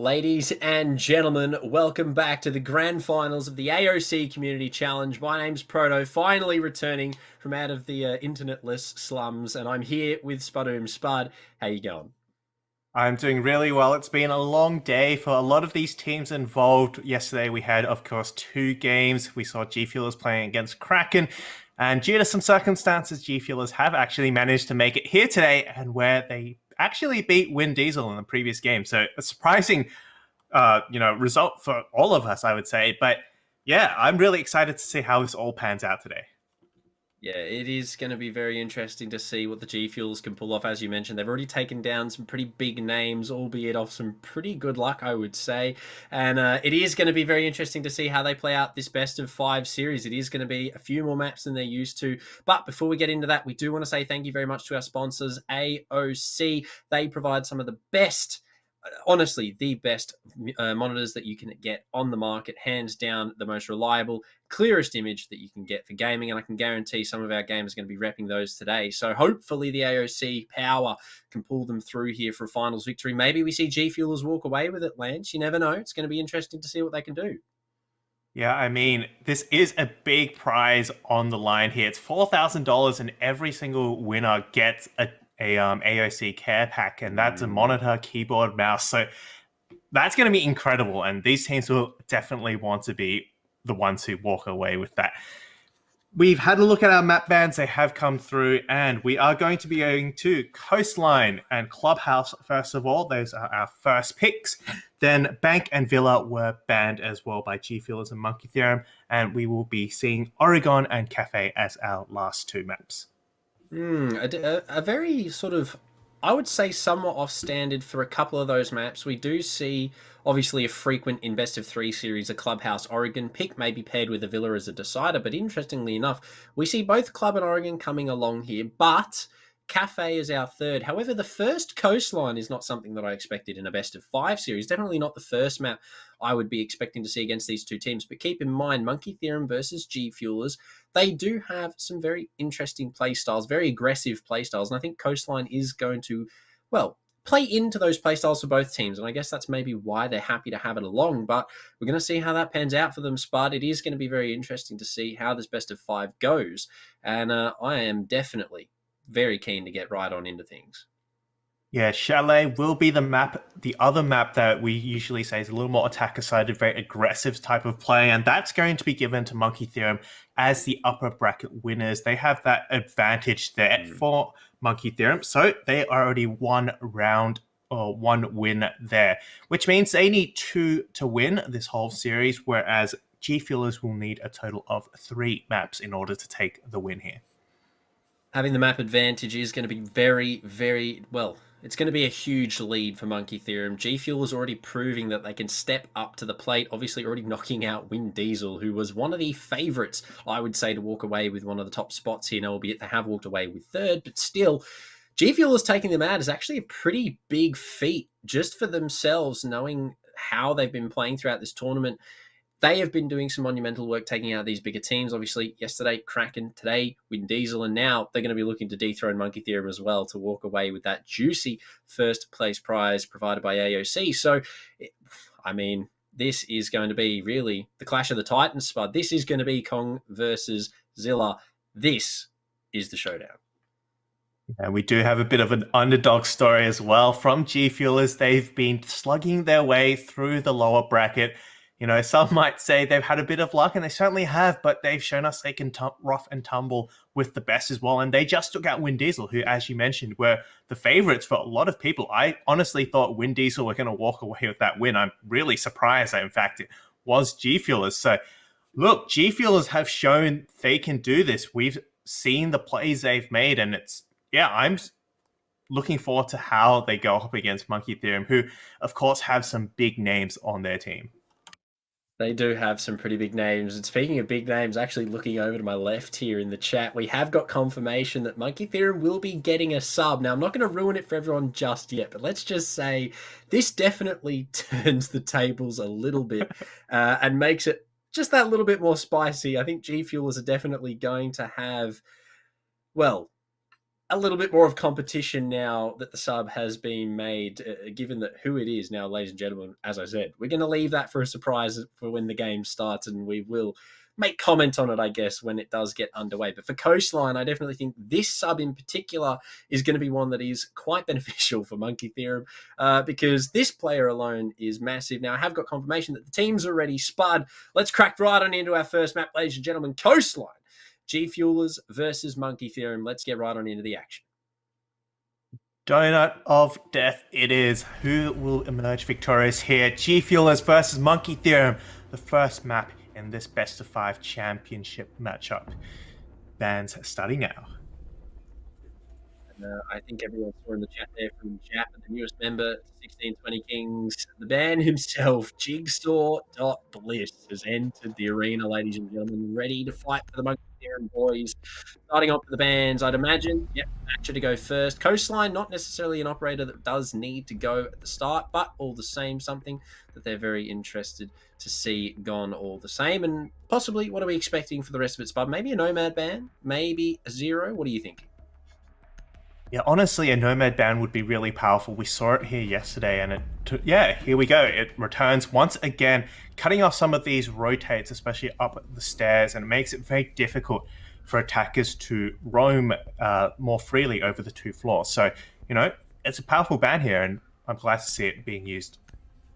Ladies and gentlemen, welcome back to the grand finals of the AOC Community Challenge. My name's Proto, finally returning from out of the internetless slums, and I'm here with Spudoom. Spud, how you going? I'm doing really well. It's been a long day for a lot of these teams involved. Yesterday we had, of course, 2 games. We saw G Fuelers playing against Kraken, and due to some circumstances, G Fuelers have actually managed to make it here today, and where they actually beat Wind Diesel in the previous game. So a surprising, result for all of us, I would say. But yeah, I'm really excited to see how this all pans out today. Yeah, it is going to be very interesting to see what the G Fuels can pull off. As you mentioned, they've already taken down some pretty big names, albeit off some pretty good luck, I would say. And it is going to be very interesting to see how they play out this best of 5 series. It is going to be a few more maps than they're used to. But before we get into that, we do want to say thank you very much to our sponsors, AOC. They provide some of the best, honestly, the best monitors that you can get on the market. Hands down, the most reliable, clearest image that you can get for gaming. And I can guarantee some of our gamers are going to be repping those today. So hopefully the AOC power can pull them through here for a finals victory. Maybe we see G Fuelers walk away with it, Lance. You never know. It's going to be interesting to see what they can do. Yeah, I mean, this is a big prize on the line here. It's $4,000, and every single winner gets a AOC Care Pack, and that's a monitor, keyboard, mouse. So that's going to be incredible, and these teams will definitely want to be the ones who walk away with that. We've had a look at our map bans. They have come through, and we are going to be going to Coastline and Clubhouse first of all. Those are our first picks. Then Bank and Villa were banned as well by G Fuelers and Monkey Theorem, and we will be seeing Oregon and Cafe as our last 2 maps. A very sort of, I would say, somewhat off standard for a couple of those maps. We do see, obviously, a frequent in best of 3 series, a Clubhouse Oregon pick, maybe paired with a Villa as a decider. But interestingly enough, we see both Club and Oregon coming along here, but Cafe is our third. However, the first Coastline is not something that I expected in a best of 5 series. Definitely not the first map I would be expecting to see against these 2 teams. But keep in mind, Monkey Theorem versus G Fuelers, they do have some very interesting play styles, very aggressive play styles. And I think Coastline is going to, well, play into those play styles for both teams. And I guess that's maybe why they're happy to have it along. But we're going to see how that pans out for them, Spud. It is going to be very interesting to see how this best of 5 goes. And I am definitely very keen to get right on into things. Yeah, Chalet will be the map, the other map that we usually say is a little more attacker-sided, very aggressive type of play, and that's going to be given to Monkey Theorem as the upper bracket winners. They have that advantage there for Monkey Theorem, so they are already 1 round or 1 win there, which means they need 2 to win this whole series, whereas G Fuelers will need a total of 3 maps in order to take the win here. Having the map advantage is going to be very, very, well, it's going to be a huge lead for Monkey Theorem. G Fuel is already proving that they can step up to the plate, obviously already knocking out Wind Diesel, who was one of the favourites, I would say, to walk away with one of the top spots here, albeit they have walked away with 3rd, but still, G Fuel is taking them out is actually a pretty big feat just for themselves, knowing how they've been playing throughout this tournament. They have been doing some monumental work taking out these bigger teams. Obviously, yesterday, Kraken, today, Wind Diesel, and now they're going to be looking to dethrone Monkey Theorem as well to walk away with that juicy first place prize provided by AOC. So, I mean, this is going to be really the clash of the Titans, Spud. This is going to be Kong versus Zilla. This is the showdown. And we do have a bit of an underdog story as well from G Fuelers. They've been slugging their way through the lower bracket. You know, some might say they've had a bit of luck, and they certainly have, but they've shown us they can rough and tumble with the best as well. And they just took out Wind Diesel, who, as you mentioned, were the favorites for a lot of people. I honestly thought Wind Diesel were going to walk away with that win. I'm really surprised that, in fact, it was G Fuelers. So, look, G Fuelers have shown they can do this. We've seen the plays they've made, and it's, yeah, I'm looking forward to how they go up against Monkey Theorem, who, of course, have some big names on their team. They do have some pretty big names. And speaking of big names, actually looking over to my left here in the chat, we have got confirmation that Monkey Theorem will be getting a sub. Now, I'm not going to ruin it for everyone just yet, but let's just say this definitely turns the tables a little bit and makes it just that little bit more spicy. I think G Fuelers are definitely going to have, well, a little bit more of competition now that the sub has been made, given that who it is now, ladies and gentlemen. As I said, we're going to leave that for a surprise for when the game starts, and we will make comment on it, I guess, when it does get underway. But for Coastline, I definitely think this sub in particular is going to be one that is quite beneficial for Monkey Theorem, because this player alone is massive. Now, I have got confirmation that the team's already spud. Let's crack right on into our first map, ladies and gentlemen. Coastline. G Fuelers versus Monkey Theorem. Let's get right on into the action. Donut of death it is. Who will emerge victorious here? G Fuelers versus Monkey Theorem. The first map in this best of 5 championship matchup. Bands starting now. I think everyone saw in the chat there from Jap, the newest member to 1620 Kings. The man himself, Jigsaw.Bliss, has entered the arena, ladies and gentlemen, ready to fight for the Monkey Theorem boys. Starting off with the bands, I'd imagine, Thatcher to go first. Coastline, not necessarily an operator that does need to go at the start, but all the same, something that they're very interested to see gone all the same. And possibly, what are we expecting for the rest of it, Spud? Maybe a Nomad ban? Maybe a Zero? What do you think? Yeah, honestly, a Nomad ban would be really powerful. We saw it here yesterday, and here we go. It returns once again, cutting off some of these rotates, especially up the stairs, and it makes it very difficult for attackers to roam more freely over the 2 floors. So, it's a powerful ban here, and I'm glad to see it being used.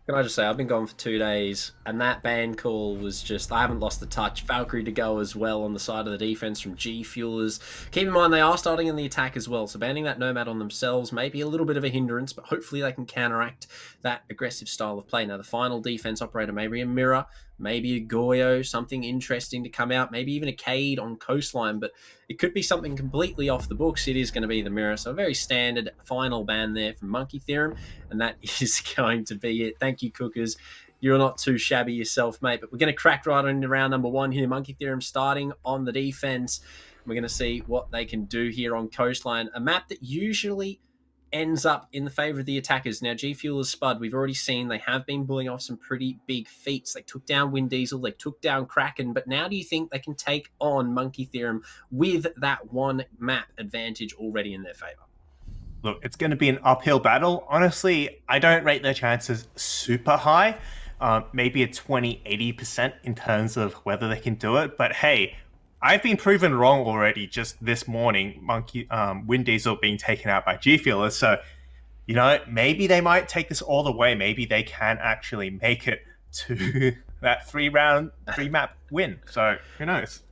Can I just say, I've been gone for 2 days, and that ban call was just, I haven't lost the touch. Valkyrie to go as well on the side of the defense from G Fuelers. Keep in mind, they are starting in the attack as well, so banning that Nomad on themselves may be a little bit of a hindrance, but hopefully they can counteract that aggressive style of play. Now, the final defense operator, maybe a Mirror, maybe a Goyo, something interesting to come out, maybe even a Cade on Coastline, but it could be something completely off the books. It is going to be the Mirror, so a very standard final ban there from Monkey Theorem, and that is going to be it. Thank you, Cookers. You're not too shabby yourself, mate, but we're going to crack right on into round number 1 here. Monkey Theorem starting on the defense. We're going to see what they can do here on Coastline, a map that usually ends up in the favor of the attackers. Now, G Fuelers Spud, we've already seen they have been pulling off some pretty big feats. They took down Wind Diesel, they took down Kraken, but now do you think they can take on Monkey Theorem with that 1 map advantage already in their favor? Look, it's going to be an uphill battle. Honestly, I don't rate their chances super high. Maybe a 20-80% in terms of whether they can do it. But hey, I've been proven wrong already just this morning. Wind Diesel being taken out by G Fuelers. So, maybe they might take this all the way. Maybe they can actually make it to that 3-map win. So, who knows?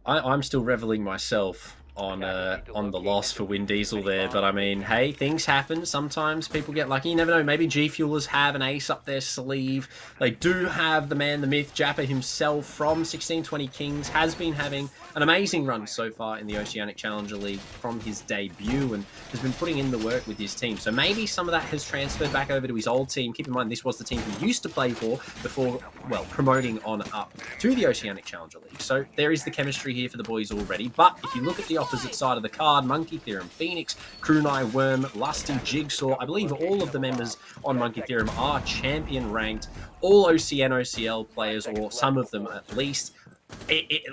I'm still reveling myself on the loss for Wind Diesel there, but I mean, hey, things happen. Sometimes people get lucky. You never know. Maybe G Fuelers have an ace up their sleeve. They do have the man, the myth, Jappa himself from 1620 Kings, has been having an amazing run so far in the Oceanic Challenger League from his debut and has been putting in the work with his team. So maybe some of that has transferred back over to his old team. Keep in mind, this was the team he used to play for before, promoting on up to the Oceanic Challenger League. So there is the chemistry here for the boys already. But if you look at the opposite side of the card, Monkey Theorem, Phoenix, Krunai, Worm, Lusty, Jigsaw, I believe all of the members on Monkey Theorem are champion ranked, all OCN, OCL players, or some of them at least.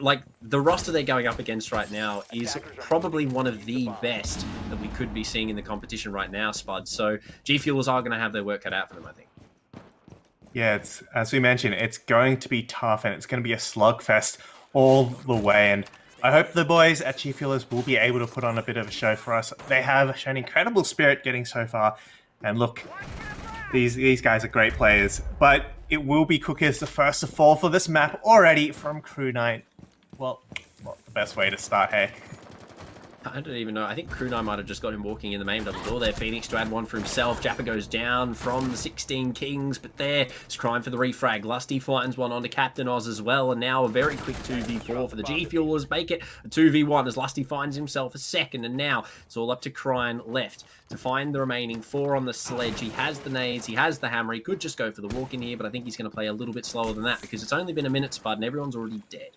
Like the roster they're going up against right now is probably one of the best that we could be seeing in the competition right now, Spud. So G Fuelers are going to have their work cut out for them, I think. Yeah, it's, as we mentioned, it's going to be tough and it's going to be a slugfest all the way. And I hope the boys at G Fuelers will be able to put on a bit of a show for us. They have shown incredible spirit getting so far. And look, these guys are great players. But it will be Cookers the first to fall for this map already from Crew Knight. Well, not the best way to start, hey? I don't even know. I think Crew Knight might have just got him walking in the main double door there. Phoenix to add one for himself. Jappa goes down from the 16 Kings, but there it's crime for the refrag. Lusty finds one onto Captain Oz as well, and now a very quick 2v4 for the G Fuelers. Make it a 2v1 as Lusty finds himself a second, and now it's all up to Crine left to find the remaining 4 on the sledge. He has the nades, he has the hammer. He could just go for the walk in here, but I think he's going to play a little bit slower than that because it's only been a minute, Spud, and everyone's already dead.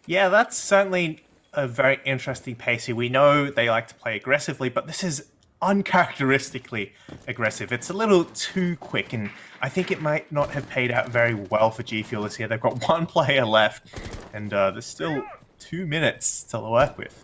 Yeah, that's certainly a very interesting pace here. We know they like to play aggressively, but this is uncharacteristically aggressive. It's a little too quick, and I think it might not have paid out very well for G Fuelers here. They've got 1 player left, and there's still 2 minutes to work with.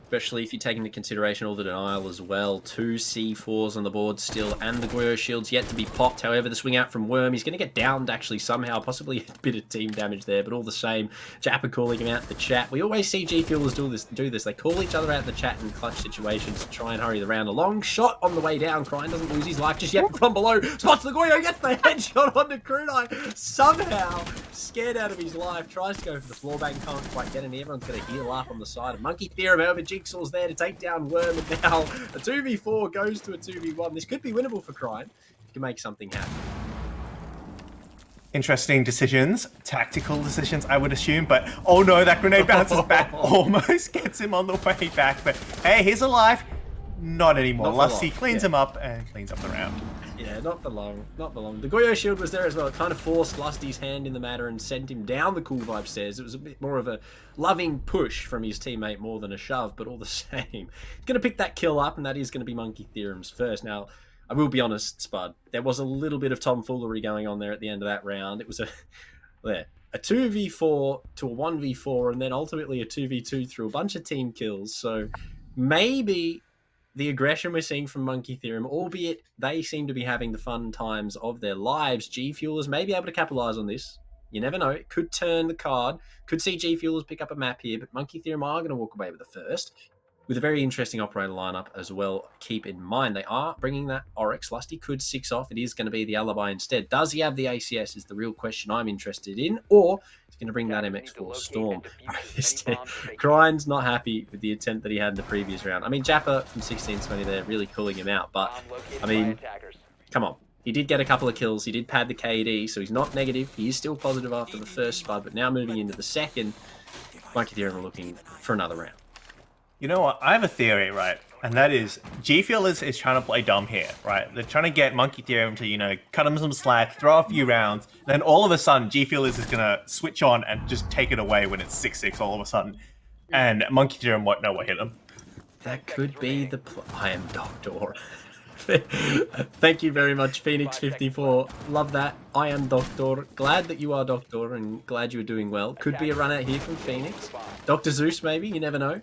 especially if you take into consideration all the denial as well. 2 C4s on the board still, and the Goyo shield's yet to be popped. However, the swing out from Worm, he's going to get downed actually somehow, possibly a bit of team damage there, but all the same, Japper calling him out in the chat. We always see G Fuelers do this. They call each other out in the chat in clutch situations to try and hurry the round along. Shot on the way down. Crine doesn't lose his life just yet from below. Spots the Goyo, gets the headshot onto Kunai. Somehow, scared out of his life, tries to go for the floor bang, can't quite get any. Everyone's going to heal up on the side of Monkey Theorem. However, Jigsaw's there to take down Worm, and now a 2v4 goes to a 2v1. This could be winnable for Crime. You can make something happen. Interesting decisions, tactical decisions, I would assume, but oh no, that grenade bounces back, almost gets him on the way back, but hey, he's alive. Not anymore. Lusty cleans him up and cleans up the round. Yeah, not for long. Not for long. The Goyo shield was there as well. It kind of forced Lusty's hand in the matter and sent him down the cool vibe stairs. It was a bit more of a loving push from his teammate more than a shove, but all the same. He's going to pick that kill up, and that is going to be Monkey Theorem's first. Now, I will be honest, Spud. There was a little bit of tomfoolery going on there at the end of that round. It was a 2v4 to a 1v4, and then ultimately a 2v2 through a bunch of team kills. So maybe the aggression we're seeing from Monkey Theorem, albeit they seem to be having the fun times of their lives, G Fuelers may be able to capitalize on this. You never know. It could turn the card. Could see G Fuelers pick up a map here, but Monkey Theorem are going to walk away with the first. With a very interesting operator lineup as well. Keep in mind, they are bringing that Oryx. Lusty could 6 off. It is going to be the alibi instead. Does he have the ACS is the real question I'm interested in, or he's going to bring that MX4 Storm. Crine's not happy with the attempt that he had in the previous round. I mean, Japper from 1620 there really calling him out, but I mean, come on. He did get a couple of kills. He did pad the KD, so he's not negative. He is still positive after the first Spud, but now moving into the second, Monkey Theorem are looking for another round. You know what? I have a theory, right? And that is, G Fuel is trying to play dumb here, right? They're trying to get Monkey Theorem to, cut him some slack, throw a few rounds, and then all of a sudden, G Fuel is going to switch on and just take it away when it's 6-6 all of a sudden. And Monkey Theorem won't know what hit him. That could be the I am Doctor. Thank you very much, Phoenix54. Love that. I am Doctor. Glad that you are Doctor, and glad you are doing well. Could be a run out here from Phoenix. Dr. Zeus, maybe. You never know.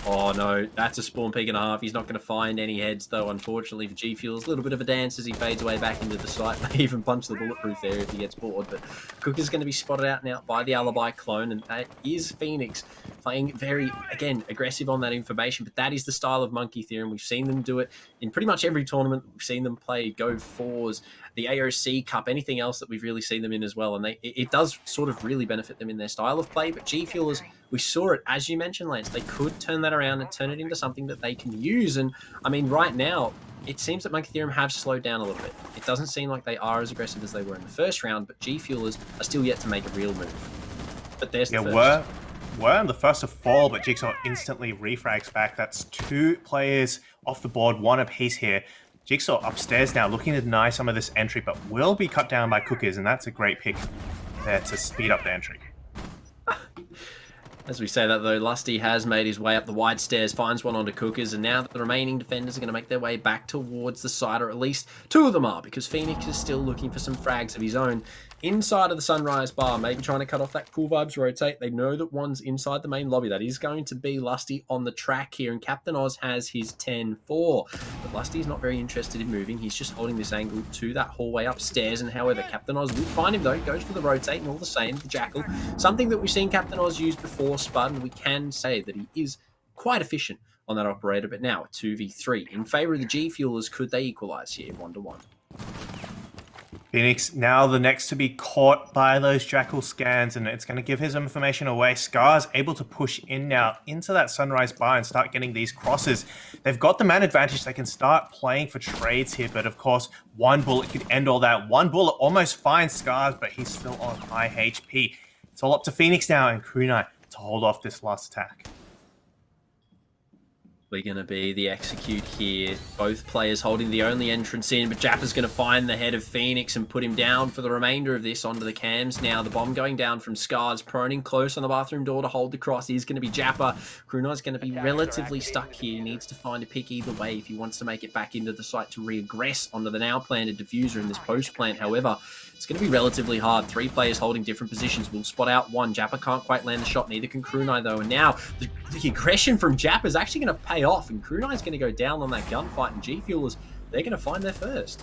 Oh no, that's a spawn peak and a half. He's not going to find any heads though, unfortunately for G Fuels. A little bit of a dance as he fades away back into the site. May even punch the bulletproof there if he gets bored. But Cook is going to be spotted out now by the alibi clone, and that is Phoenix playing very, again, aggressive on that information. But that is the style of Monkey Theorem. We've seen them do it in pretty much every tournament. We've seen them play Go 4s, the AOC Cup, anything else that we've really seen them in as well. And it does sort of really benefit them in their style of play. But G Fuelers, we saw it, as you mentioned, Lance, they could turn that around and turn it into something that they can use. And I mean, right now, it seems that Monkey Theorem have slowed down a little bit. It doesn't seem like they are as aggressive as they were in the first round, but G Fuelers are still yet to make a real move. But there's the first. Worm the first to fall, but Jigsaw instantly refrags back. That's 2 players off the board, 1 apiece here. Jigsaw upstairs now, looking to deny some of this entry, but will be cut down by Cookers, and that's a great pick there to speed up the entry. As we say that though, Lusty has made his way up the wide stairs, finds one onto Cookers, and now the remaining defenders are going to make their way back towards the side, or at least 2 of them are, because Phoenix is still looking for some frags of his own. Inside of the Sunrise Bar, maybe trying to cut off that Cool Vibes rotate. They know that one's inside the main lobby. That is going to be Lusty on the track here, and Captain Oz has his 10-4. But Lusty's not very interested in moving. He's just holding this angle to that hallway upstairs, and however, Captain Oz will find him though. He goes for the rotate, and all the same, the Jackal. Something that we've seen Captain Oz use before, Spud, and we can say that he is quite efficient on that operator, but now a 2v3. In favour of the G Fuelers, could they equalise here, 1-1? Phoenix now the next to be caught by those Jackal scans, and it's going to give his information away. Scar's able to push in now into that Sunrise Bar and start getting these crosses. They've got the man advantage. They can start playing for trades here, but of course, 1 bullet could end all that. 1 bullet almost finds Scars, but he's still on high HP. It's all up to Phoenix now and Kunai to hold off this last attack. We're going to be the execute here. Both players holding the only entrance in, but Jappa's going to find the head of Phoenix and put him down for the remainder of this onto the cams. Now the bomb going down from Scars, proning close on the bathroom door to hold the cross. Is going to be Jappa. Krunai's going to be relatively stuck here. He needs to find a pick either way if he wants to make it back into the site to reaggress onto the now planted diffuser in this post plant. However, it's going to be relatively hard. 3 players holding different positions. We'll spot out one. Jappa can't quite land the shot. Neither can Krunai, though. And now the aggression from Jappa is actually going to pay off. And Krunai's going to go down on that gunfight. And G-Fuelers, they're going to find their first.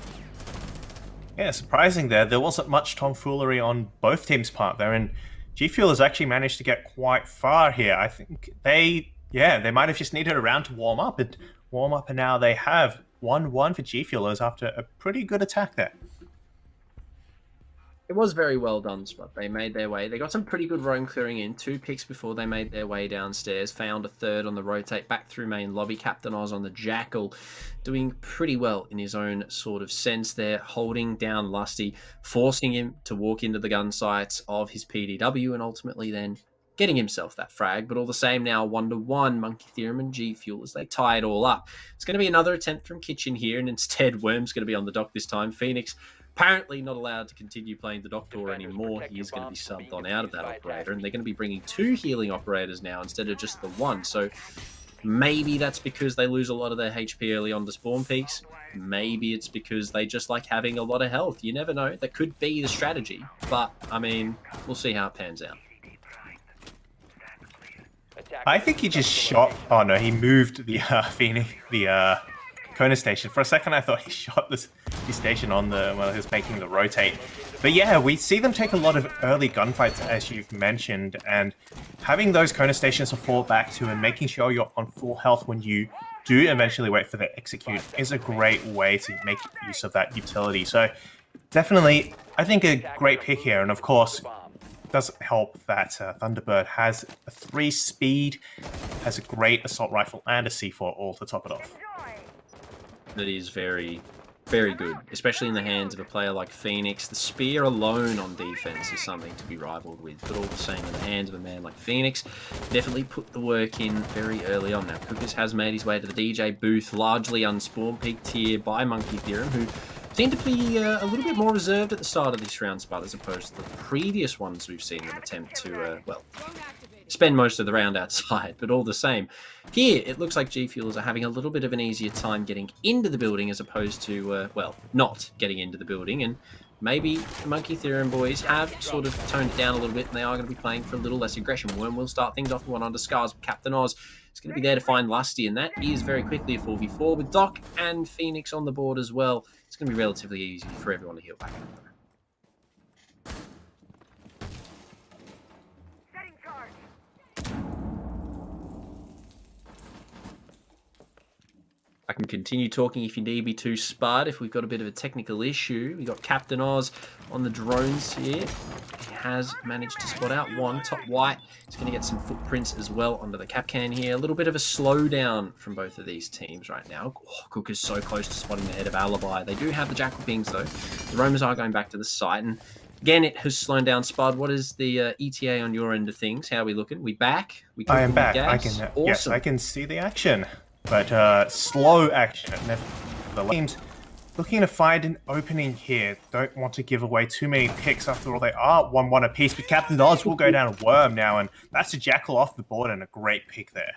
Yeah, surprising there. There wasn't much tomfoolery on both teams' part there. And G-Fuelers actually managed to get quite far here. I think they might have just needed a round to warm up. And now they have 1-1 for G-Fuelers after a pretty good attack there. It was very well done, Spot. They made their way. They got some pretty good roam clearing in. 2 picks before they made their way downstairs. Found a third on the rotate back through main lobby. Captain Oz on the Jackal, doing pretty well in his own sort of sense there, holding down Lusty, forcing him to walk into the gun sights of his PDW, and ultimately then getting himself that frag. But all the same now, 1-1, Monkey Theorem and G Fuel as they tie it all up. It's going to be another attempt from Kitchen here, and instead Worm's going to be on the dock this time. Phoenix apparently not allowed to continue playing the Doctor anymore. He is going to be subbed on out of that operator, and they're going to be bringing 2 healing operators now instead of just the 1. So maybe that's because they lose a lot of their HP early on to spawn peaks. Maybe it's because they just like having a lot of health. You never know. That could be the strategy. But, I mean, we'll see how it pans out. I think he just shot... Oh, no, he moved the Phoenix... the Kona station. For a second, I thought he shot the station on the... Well, he was making the rotate. But yeah, we see them take a lot of early gunfights, as you've mentioned, and having those Kona stations to fall back to and making sure you're on full health when you do eventually wait for the execute is a great way to make use of that utility. So definitely, I think a great pick here, and of course, it does help that Thunderbird has a 3 speed, has a great assault rifle and a C4 all to top it off. That is very, very good, especially in the hands of a player like Phoenix. The spear alone on defense is something to be rivaled with, but all the same in the hands of a man like Phoenix, definitely put the work in very early on. Now, Cookers has made his way to the DJ booth, largely unspawn peaked here by Monkey Theorem, who seemed to be a little bit more reserved at the start of this round, Spud, as opposed to the previous ones we've seen them attempt to, well, spend most of the round outside, but all the same. Here, it looks like G-Fuelers are having a little bit of an easier time getting into the building as opposed to, well, not getting into the building, and maybe the Monkey Theorem boys have sort of toned it down a little bit, and they are going to be playing for a little less aggression. Worm will start things off with 1 under Scars. Captain Oz is going to be there to find Lusty, and that is very quickly a 4v4 with Doc and Phoenix on the board as well. It's going to be relatively easy for everyone to heal back up. I can continue talking if you need me to, Spud, if we've got a bit of a technical issue. We've got Captain Oz on the drones here. He has managed to spot out one. Top white. He's going to get some footprints as well onto the cap can here. A little bit of a slowdown from both of these teams right now. Oh, Cook is so close to spotting the head of Alibi. They do have the Jackal pings, though. The Romers are going back to the site. And again, it has slowed down, Spud. What is the ETA on your end of things? How are we looking? We back? I am back. I can, awesome. Yes, I can see the action. But slow action. The team's looking to find an opening here. Don't want to give away too many picks. After all, they are 1-1 apiece. But Captain Oz will go down a Worm now, and that's a Jackal off the board and a great pick there.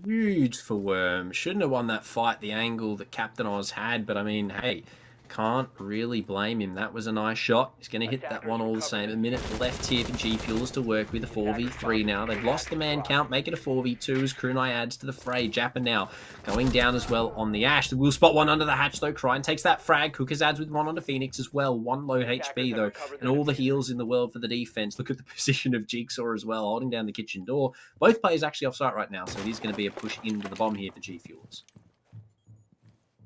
Huge for Worm. Shouldn't have won that fight, the angle that Captain Oz had. But I mean, hey, can't really blame him. That was a nice shot. He's going to hit that one all the same. A minute left here for G-Fuelers to work with. A 4v3 now. They've lost the man count. Make it a 4v2 as Krunai adds to the fray. Jappa now going down as well on the Ash. We'll spot one under the hatch though. Crine takes that frag. Cookers adds with 1 onto Phoenix as well. 1 low HP though. And all the heals in the world for the defense. Look at the position of Jigsaw as well, holding down the kitchen door. Both players actually off site right now, so it is going to be a push into the bomb here for G-Fuelers.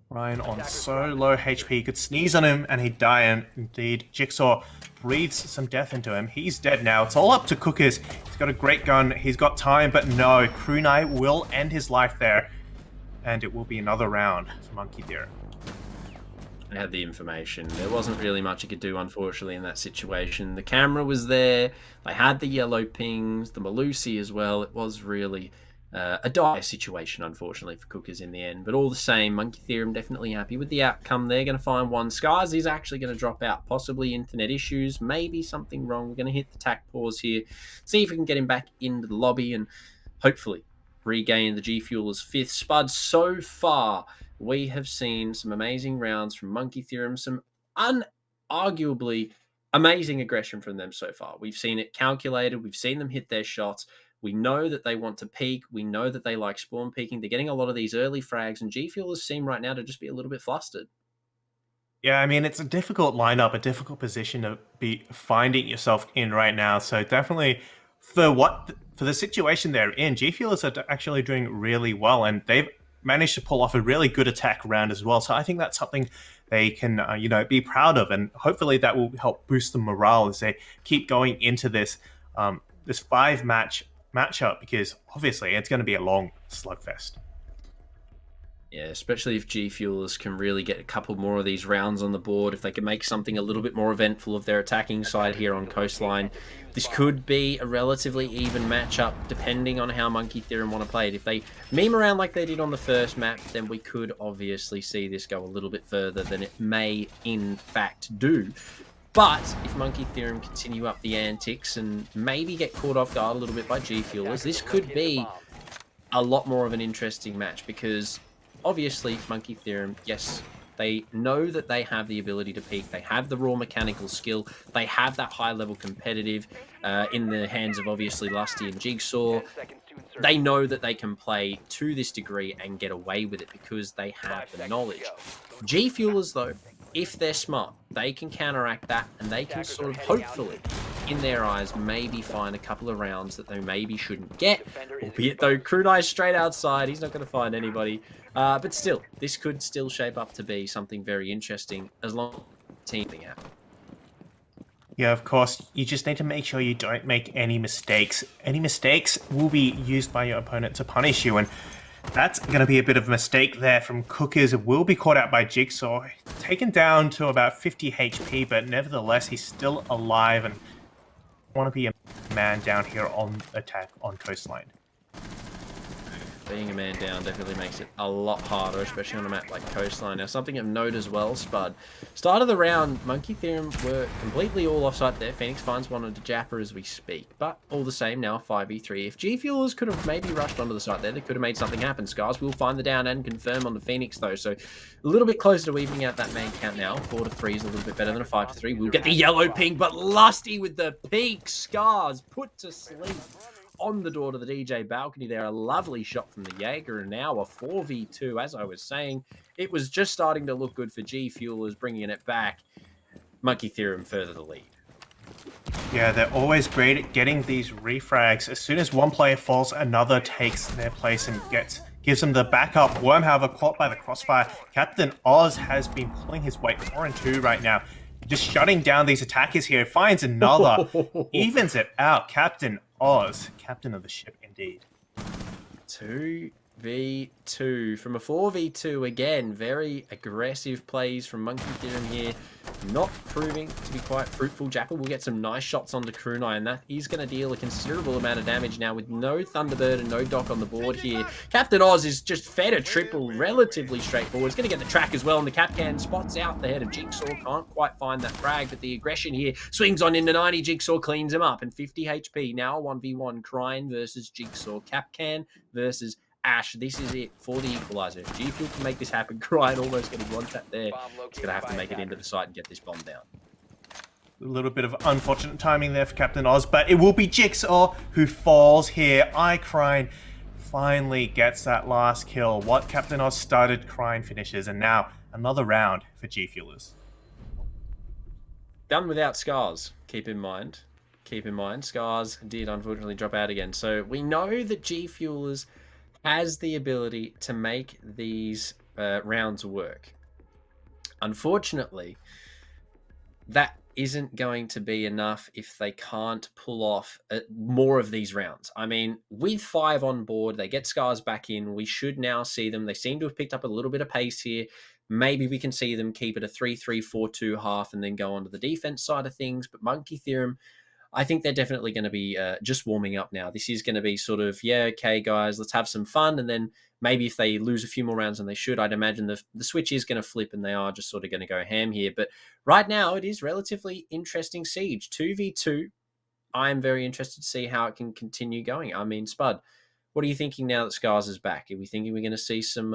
Ryan on so low HP, he could sneeze on him and he'd die, and indeed Jigsaw breathes some death into him. He's dead now. It's all up to Cookers. He's got a great gun. He's got time, but no. Krunai will end his life there, and it will be another round for Monkey Theorem. I had the information. There wasn't really much he could do, unfortunately, in that situation. The camera was there. They had the yellow pings, the Malusi as well. It was really a dire situation, unfortunately, for Cookers in the end. But all the same, Monkey Theorem definitely happy with the outcome. They're going to find one. Scars is actually going to drop out. Possibly internet issues, maybe something wrong. We're going to hit the tack pause here, see if we can get him back into the lobby, and hopefully regain the G Fuelers' fifth. Spud, so far, we have seen some amazing rounds from Monkey Theorem, some unarguably amazing aggression from them so far. We've seen it calculated. We've seen them hit their shots. We know that they want to peak. We know that they like spawn peaking. They're getting a lot of these early frags, and G Fuelers seem right now to just be a little bit flustered. Yeah, I mean, it's a difficult lineup, a difficult position to be finding yourself in right now. So definitely for the situation they're in, G Fuelers are actually doing really well, and they've managed to pull off a really good attack round as well. So I think that's something they can, be proud of, and hopefully that will help boost the morale as they keep going into this this 5-matchup, because obviously it's going to be a long slugfest. Yeah, especially if G Fuelers can really get a couple more of these rounds on the board, if they can make something a little bit more eventful of their attacking side here on Coastline. This could be a relatively even matchup, depending on how Monkey Theorem want to play it. If they meme around like they did on the first map, then we could obviously see this go a little bit further than it may in fact do. But if Monkey Theorem continue up the antics and maybe get caught off guard a little bit by G Fuelers, this could be a lot more of an interesting match, because obviously Monkey Theorem, yes, they know that they have the ability to peak. They have the raw mechanical skill. They have that high-level competitive in the hands of obviously Lusty and Jigsaw. They know that they can play to this degree and get away with it because they have the knowledge. G Fuelers, though, if they're smart, they can counteract that, and they can sort of hopefully, in their eyes, maybe find a couple of rounds that they maybe shouldn't get. Albeit though, Kunai's straight outside, he's not going to find anybody. But still, this could still shape up to be something very interesting as long as the team thing happens. Yeah, of course, you just need to make sure you don't make any mistakes. Any mistakes will be used by your opponent to punish you, and that's going to be a bit of a mistake there from Cookers. It will be caught out by Jigsaw, taken down to about 50 HP, but nevertheless, he's still alive and want to be a man down here on attack on Coastline. Being a man down definitely makes it a lot harder, especially on a map like Coastline. Now, something of note as well, Spud. Start of the round, Monkey Theorem were completely all offside there. Phoenix finds one on the Japper as we speak. But all the same, now 5v3. If G Fuelers could have maybe rushed onto the site there, they could have made something happen. Scars will find the down and confirm on the Phoenix, though. So a little bit closer to evening out that man count now. 4-3 is a little bit better than a 5-3. We'll get the yellow ping, but Lusty with the peak. Scars put to sleep on the door to the DJ balcony there. A lovely shot from the Jaeger, and now a 4v2. As I was saying, it was just starting to look good for G Fuelers, bringing it back. Monkey Theorem further the lead. Yeah, they're always great at getting these refrags. As soon as one player falls, another takes their place and gives them the backup. Worm, however, caught by the crossfire. Captain Oz has been pulling his weight 4-2 right now. Just shutting down these attackers here. Finds another. Evens it out. Captain Oz. Captain of the ship, indeed. 2v2. From a 4v2, again, very aggressive plays from Monkey Theorem here. Not proving to be quite fruitful. Japper will get some nice shots onto Kunai, and that is going to deal a considerable amount of damage now with no Thunderbird and no Doc on the board here. Captain Oz is just fed a triple, relatively straightforward. He's going to get the track as well, and the Capcan spots out the head of Jigsaw. Can't quite find that frag, but the aggression here swings on into 90. Jigsaw cleans him up, and 50 HP. Now 1v1, Crine versus Jigsaw. Capcan versus Ash. This is it for the equalizer. If G Fuel can make this happen, Crine almost getting one tap there. He's going to have to make it into the site and get this bomb down. A little bit of unfortunate timing there for Captain Oz, but it will be Jigsaw who falls here. Crine finally gets that last kill. What Captain Oz started, Crine finishes, and now another round for G Fuelers. Done without Scars, keep in mind. Scars did unfortunately drop out again. So we know that G Fuelers has the ability to make these rounds work. Unfortunately, that isn't going to be enough if they can't pull off more of these rounds. I mean, with 5 on board, they get Scars back in. We should now see them. They seem to have picked up a little bit of pace here. Maybe we can see them keep it a 3-3-4-2 half and then go on to the defense side of things. But Monkey Theorem, I think they're definitely going to be just warming up now. This is going to be sort of, yeah, okay, guys, let's have some fun. And then maybe if they lose a few more rounds than they should, I'd imagine the switch is going to flip and they are just sort of going to go ham here. But right now, it is relatively interesting siege. 2v2. I am very interested to see how it can continue going. I mean, Spud, what are you thinking now that Scars is back? Are we thinking we're going to see some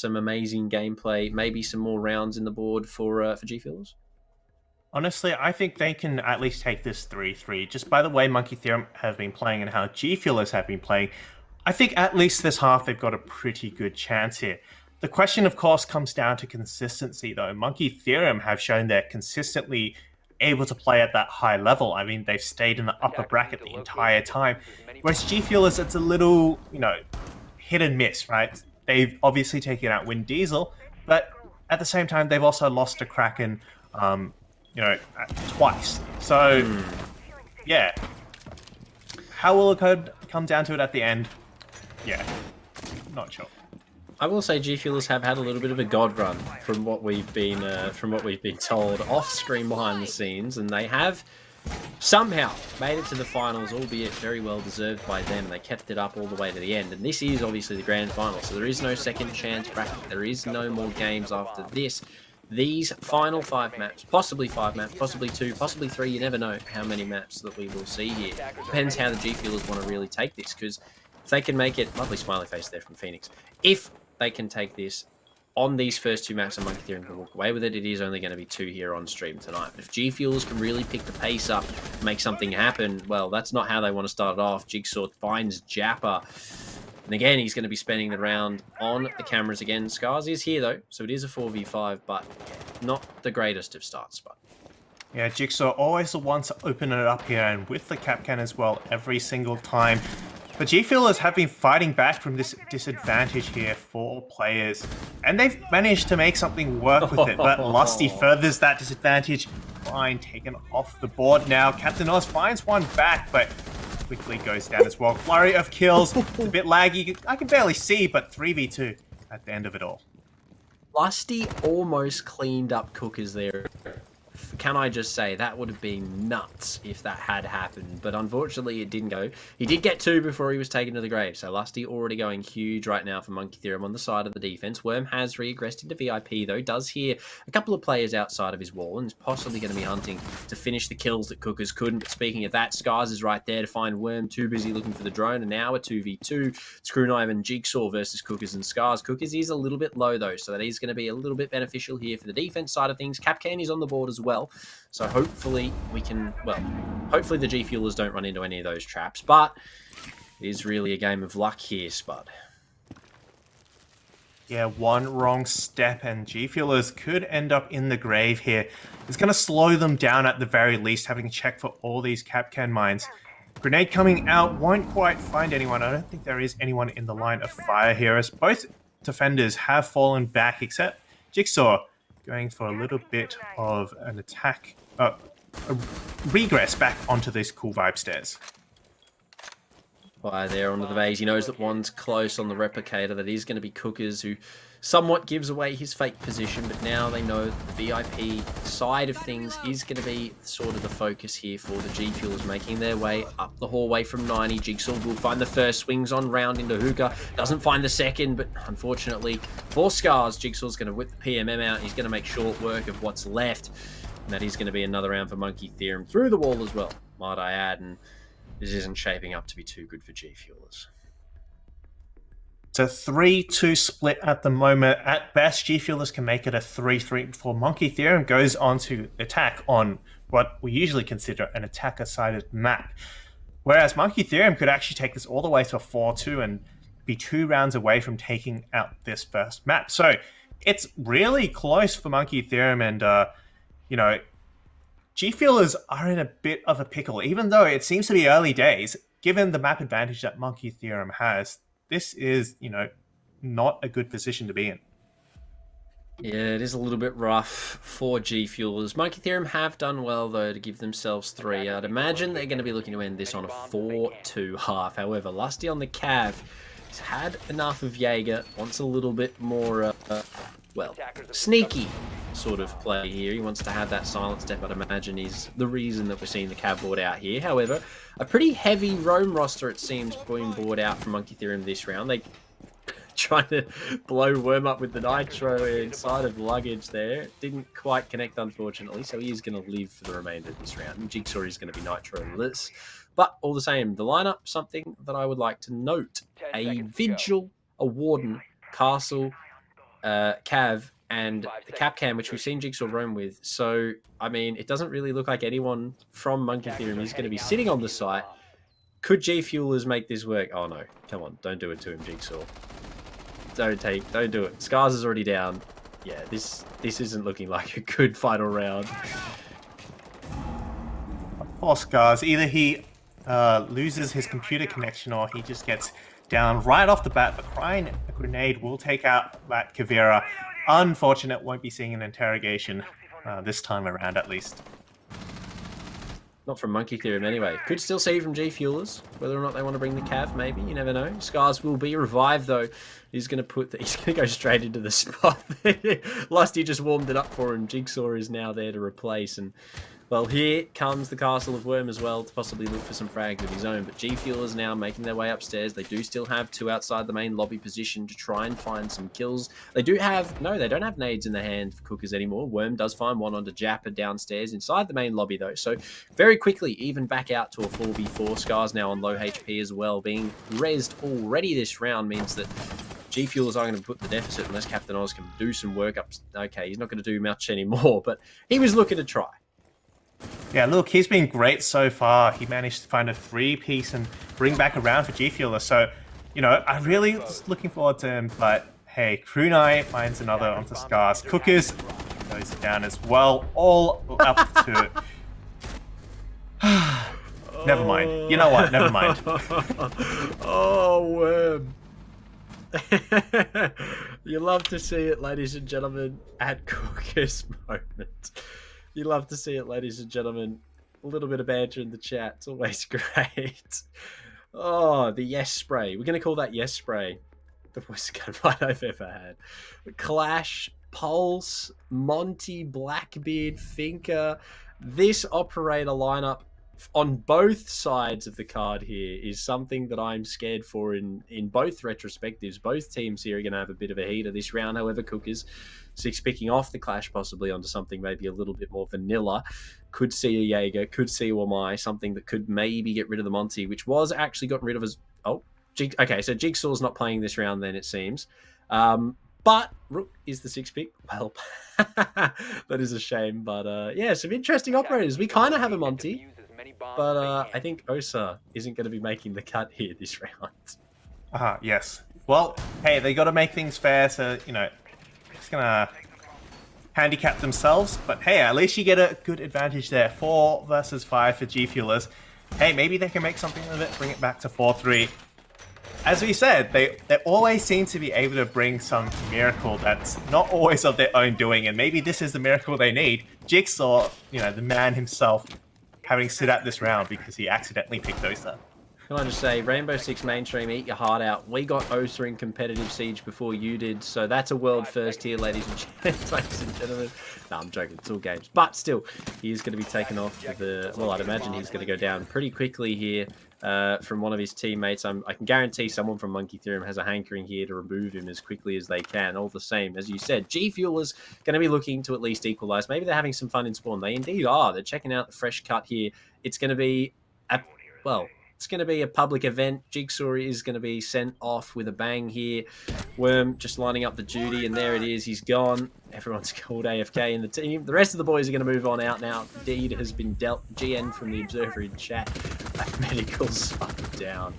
amazing gameplay, maybe some more rounds in the board for G Fuelers? Honestly, I think they can at least take this 3-3. Just by the way Monkey Theorem have been playing and how G Fuelers have been playing, I think at least this half they've got a pretty good chance here. The question, of course, comes down to consistency, though. Monkey Theorem have shown they're consistently able to play at that high level. I mean, they've stayed in the upper bracket the entire time. Whereas G Fuelers, it's a little, hit and miss, right? They've obviously taken out Wind Diesel, but at the same time, they've also lost to Kraken, twice. So, yeah. How will it come down to it at the end? Yeah, not sure. I will say G Fuelers have had a little bit of a god run from what we've been told off screen behind the scenes, and they have somehow made it to the finals, albeit very well deserved by them. They kept it up all the way to the end, and this is obviously the grand final, so there is no second chance bracket. There is no more games after this. These final 5 maps, possibly 5 maps, possibly 2, possibly 3, you never know how many maps that we will see here. Depends how the G Fuelers want to really take this, because if they can make it, lovely smiley face there from Phoenix, if they can take this on these first 2 maps and Monkey Theorem can walk away with it, it is only going to be 2 here on stream tonight. But if G Fuelers can really pick the pace up, make something happen, well, that's not how they want to start it off. Jigsaw finds Japper. And again, he's going to be spending the round on the cameras again. Scars is here, though, so it is a 4v5, but not the greatest of starts. But yeah, Jigsaw always the one to open it up here, and with the Capcan as well every single time. But G Fuelers have been fighting back from this disadvantage here for players, and they've managed to make something work with it. But Lusty furthers that disadvantage. Fine, taken off the board now. Captain Oz finds one back, but quickly goes down as well. Flurry of kills. It's a bit laggy. I can barely see, but 3v2 at the end of it all. Lusty almost cleaned up Cookers there. Can I just say, that would have been nuts if that had happened, but unfortunately it didn't go. He did get 2 before he was taken to the grave, so Lusty already going huge right now for Monkey Theorem on the side of the defense. Worm has regressed into VIP, though, does hear a couple of players outside of his wall, and is possibly going to be hunting to finish the kills that Cookers couldn't. But speaking of that, Scars is right there to find Worm, too busy looking for the drone, and now a 2v2. Screwknife and Jigsaw versus Cookers and Scars. Cookers is a little bit low, though, so that is going to be a little bit beneficial here for the defense side of things. Capcan is on the board as well. So hopefully we can, well, hopefully the G Fuelers don't run into any of those traps, but it is really a game of luck here, Spud. Yeah, one wrong step and G Fuelers could end up in the grave here. It's going to slow them down at the very least, having to check for all these Capcan mines. Grenade coming out, won't quite find anyone. I don't think there is anyone in the line of fire here, as both defenders have fallen back, except Jigsaw going for a little bit of an attack, a regress back onto these cool vibe stairs. Fire there onto the base. He knows that one's close on the replicator. That is going to be Cookers, who somewhat gives away his fake position, but now they know that the VIP side of things is going to be sort of the focus here for the G Fuelers, making their way up the hallway from 90. Jigsaw will find the first, swings on round into Hookah, doesn't find the second, but unfortunately for Scars, Jigsaw's going to whip the PMM out. He's going to make short work of what's left, and that is going to be another round for Monkey Theorem through the wall as well, might I add, and this isn't shaping up to be too good for G Fuelers. It's a 3-2 split at the moment. At best, G Fuelers can make it a 3-3 before Monkey Theorem goes on to attack on what we usually consider an attacker-sided map. Whereas Monkey Theorem could actually take this all the way to a 4-2 and be 2 rounds away from taking out this first map. So it's really close for Monkey Theorem, and G Fuelers are in a bit of a pickle, even though it seems to be early days. Given the map advantage that Monkey Theorem has, this is, not a good position to be in. Yeah, it is a little bit rough for G Fuelers. Monkey Theorem have done well, though, to give themselves 3. I'd imagine they're going to be looking to end this on a 4-2 half. However, Lusty on the Cav has had enough of Jaeger, wants a little bit more, sneaky sort of play here. He wants to have that silent step, I'd imagine, is the reason that we're seeing the Cav board out here. However, a pretty heavy roam roster, it seems, being board out from Monkey Theorem this round. They trying to blow Worm up with the nitro inside of luggage there. Didn't quite connect, unfortunately, so he is going to live for the remainder of this round. And Jigsaw is going to be nitro-less. But all the same, the lineup, something that I would like to note. A Vigil, a Warden, Castle, Cav, and the Capcan, which we've seen Jigsaw roam with. So, I mean, it doesn't really look like anyone from Monkey Theorem is going to be sitting on the site. Could G Fuelers make this work? Oh no, come on, don't do it to him, Jigsaw. Don't do it. Scars is already down. Yeah, this isn't looking like a good final round. Poor Scars. Either he loses his computer connection or he just gets down right off the bat. But Crying a Grenade will take out that Kavira. Unfortunate, won't be seeing an interrogation this time around at least. Not from Monkey Theorem anyway. Could still see from G Fuelers. Whether or not they want to bring the Cav, maybe. You never know. Scars will be revived though. He's going to go straight into the spot. Lusty just warmed it up for him. Jigsaw is now there to replace. And well, here comes the Castle of Worm as well to possibly look for some frags of his own. But G Fuelers now making their way upstairs. They do still have two outside the main lobby position to try and find some kills. They do have, no, they don't have nades in the hand for Cookers anymore. Worm does find one onto Japper downstairs inside the main lobby though. So very quickly, even back out to a 4v4. Scars now on low HP as well. Being rezzed already this round means that G Fuelers are going to put the deficit unless Captain Oz can do some work up. Okay, he's not going to do much anymore, but he was looking to try. Yeah, look, he's been great so far. He managed to find a 3-piece and bring back around for G Fueler. So, you know, I'm really looking forward to him. But hey, Kunai finds another onto Scars. Cookers goes down as well. All up to. Never mind. You know what? Never mind. Oh, Worm. You love to see it, ladies and gentlemen, at Cookers moment. You love to see it, ladies and gentlemen. A little bit of banter in the chat. It's always great. Oh, the yes spray. We're going to call that yes spray. The worst gunfight I've ever had. Clash, Pulse, Monty, Blackbeard, Finker. This operator lineup on both sides of the card here is something that I'm scared for in both retrospectives. Both teams here are going to have a bit of a heater this round. However, Cookers, Six picking off the Clash possibly onto something maybe a little bit more vanilla. Could see a Jaeger, could see a Wamai, something that could maybe get rid of the Monty, which was actually gotten rid of as... Oh, okay, so Jigsaw's not playing this round then, it seems. But Rook is the 6 pick. Well, that is a shame. But yeah, some interesting operators. We kind of have a Monty. But I think Osa isn't going to be making the cut here this round. Yes. Well, hey, they got to make things fair, so, you know, it's going to handicap themselves. But hey, at least you get a good advantage there. 4 versus 5 for G Fuelers. Hey, maybe they can make something of it, bring it back to 4-3. As we said, they always seem to be able to bring some miracle that's not always of their own doing, and maybe this is the miracle they need. Jigsaw, you know, the man himself, having sit out this round because he accidentally picked Osa. Can I just say, Rainbow Six mainstream, eat your heart out. We got Osa in competitive Siege before you did, so that's a world first here, ladies and gentlemen. No, I'm joking, it's all games. But still, he is going to be taken off for the... Well, I'd imagine he's going to go down pretty quickly here from one of his teammates. I can guarantee someone from Monkey Theorem has a hankering here to remove him as quickly as they can. All the same, as you said, G Fuelers going to be looking to at least equalize. Maybe they're having some fun in spawn. They indeed are. They're checking out the fresh cut here. It's going to be... It's going to be a public event. Jigsaw is going to be sent off with a bang here. Worm just lining up the duty, and there it is. He's gone. Everyone's called AFK in the team. The rest of the boys are going to move on out now. Deed has been dealt. GN from the Observer in chat. Medical's fucking down.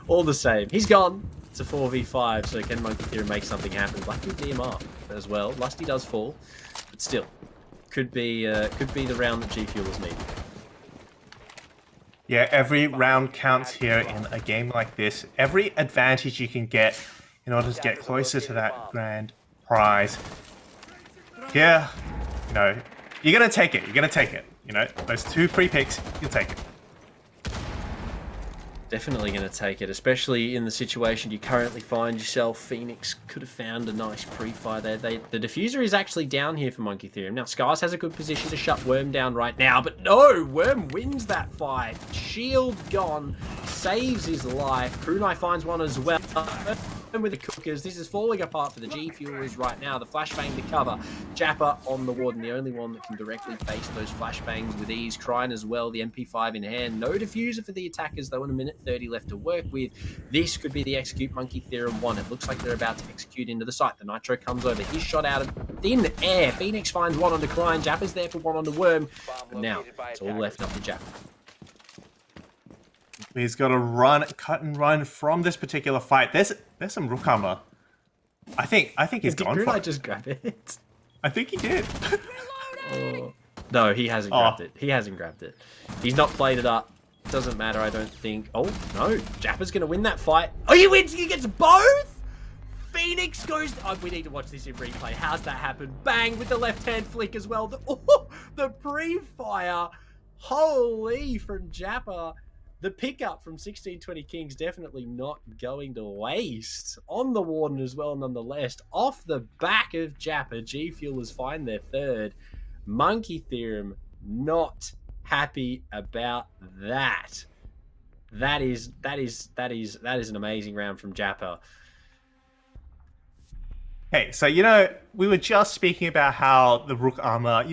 All the same. He's gone. It's a 4v5, so can Monkey Theorem make something happen? Blackbeard DMR as well. Lusty does fall, but still. Could be the round that G Fuelers need. Yeah, every round counts here in a game like this. Every advantage you can get in order to get closer to that grand prize. Yeah, you know, you're going to take it. You're going to take it. You know, those 2 free picks, you'll take it. Definitely going to take it, especially in the situation you currently find yourself. Phoenix could have found a nice pre-fire there. The diffuser is actually down here for Monkey Theorem. Now, Scars has a good position to shut Worm down right now, but no, Worm wins that fight. Shield gone, saves his life. Crew Knife finds one as well. And with the Cookers, this is falling apart for the G Fuelers right now. The flashbang to cover. Japper on the Warden, the only one that can directly face those flashbangs with ease. Crying as well, the MP5 in hand. No diffuser for the attackers, though, and a minute 30 left to work with. This could be the Execute Monkey Theorem 1. It looks like they're about to execute into the site. The Nitro comes over. He's shot out of in the air. Phoenix finds one onto Crying. Japper's there for one on the Worm. But now, it's all left up to Japper. He's got to run, cut and run from this particular fight. There's some Rook armor. I think he's gone for it. Did I just grab it? I think he did. Oh. No, he hasn't grabbed it. He hasn't grabbed it. He's not played it up. Doesn't matter, I don't think. Oh, no. Japper's going to win that fight. Oh, he wins. He gets both? Phoenix goes... Oh, we need to watch this in replay. How's that happen? Bang, with the left-hand flick as well. The pre-fire. Holy, from Japper. The pickup from 1620 Kings definitely not going to waste. On the Warden as well, nonetheless. Off the back of Japper, G Fuelers find their third. Monkey Theorem not happy about that. That is an amazing round from Japper. Hey, so we were just speaking about how the Rook armor,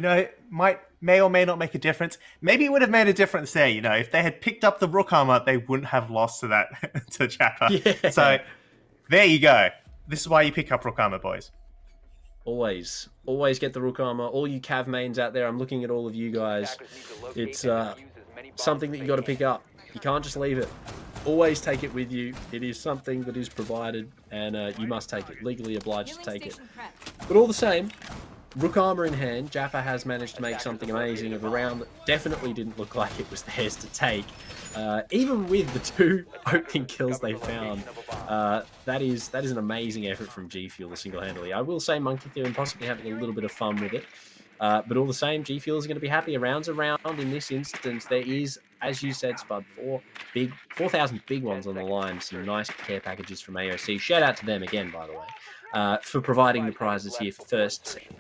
may or may not make a difference. Maybe it would have made a difference there. If they had picked up the Rook armor, they wouldn't have lost to that to Japper. Yeah. So there you go. This is why you pick up Rook armor, boys. Always get the Rook armor. All you Cav mains out there, I'm looking at all of you guys. It's something that you got to pick up. You can't just leave it. Always take it with you. It is something that is provided, and you must take it. Legally obliged to take it. But all the same, Rook armor in hand, Japper has managed to make something amazing of a round that definitely didn't look like it was theirs to take. Even with the 2 opening kills they found, that is an amazing effort from G Fuel single-handedly. I will say Monkey Theorem possibly having a little bit of fun with it. But all the same, G Fuel is going to be happy. A round's a round in this instance. There is, as you said, Spud, 4,000 big ones on the line. Some nice care packages from AOC. Shout out to them again, by the way, for providing the prizes here for first, second,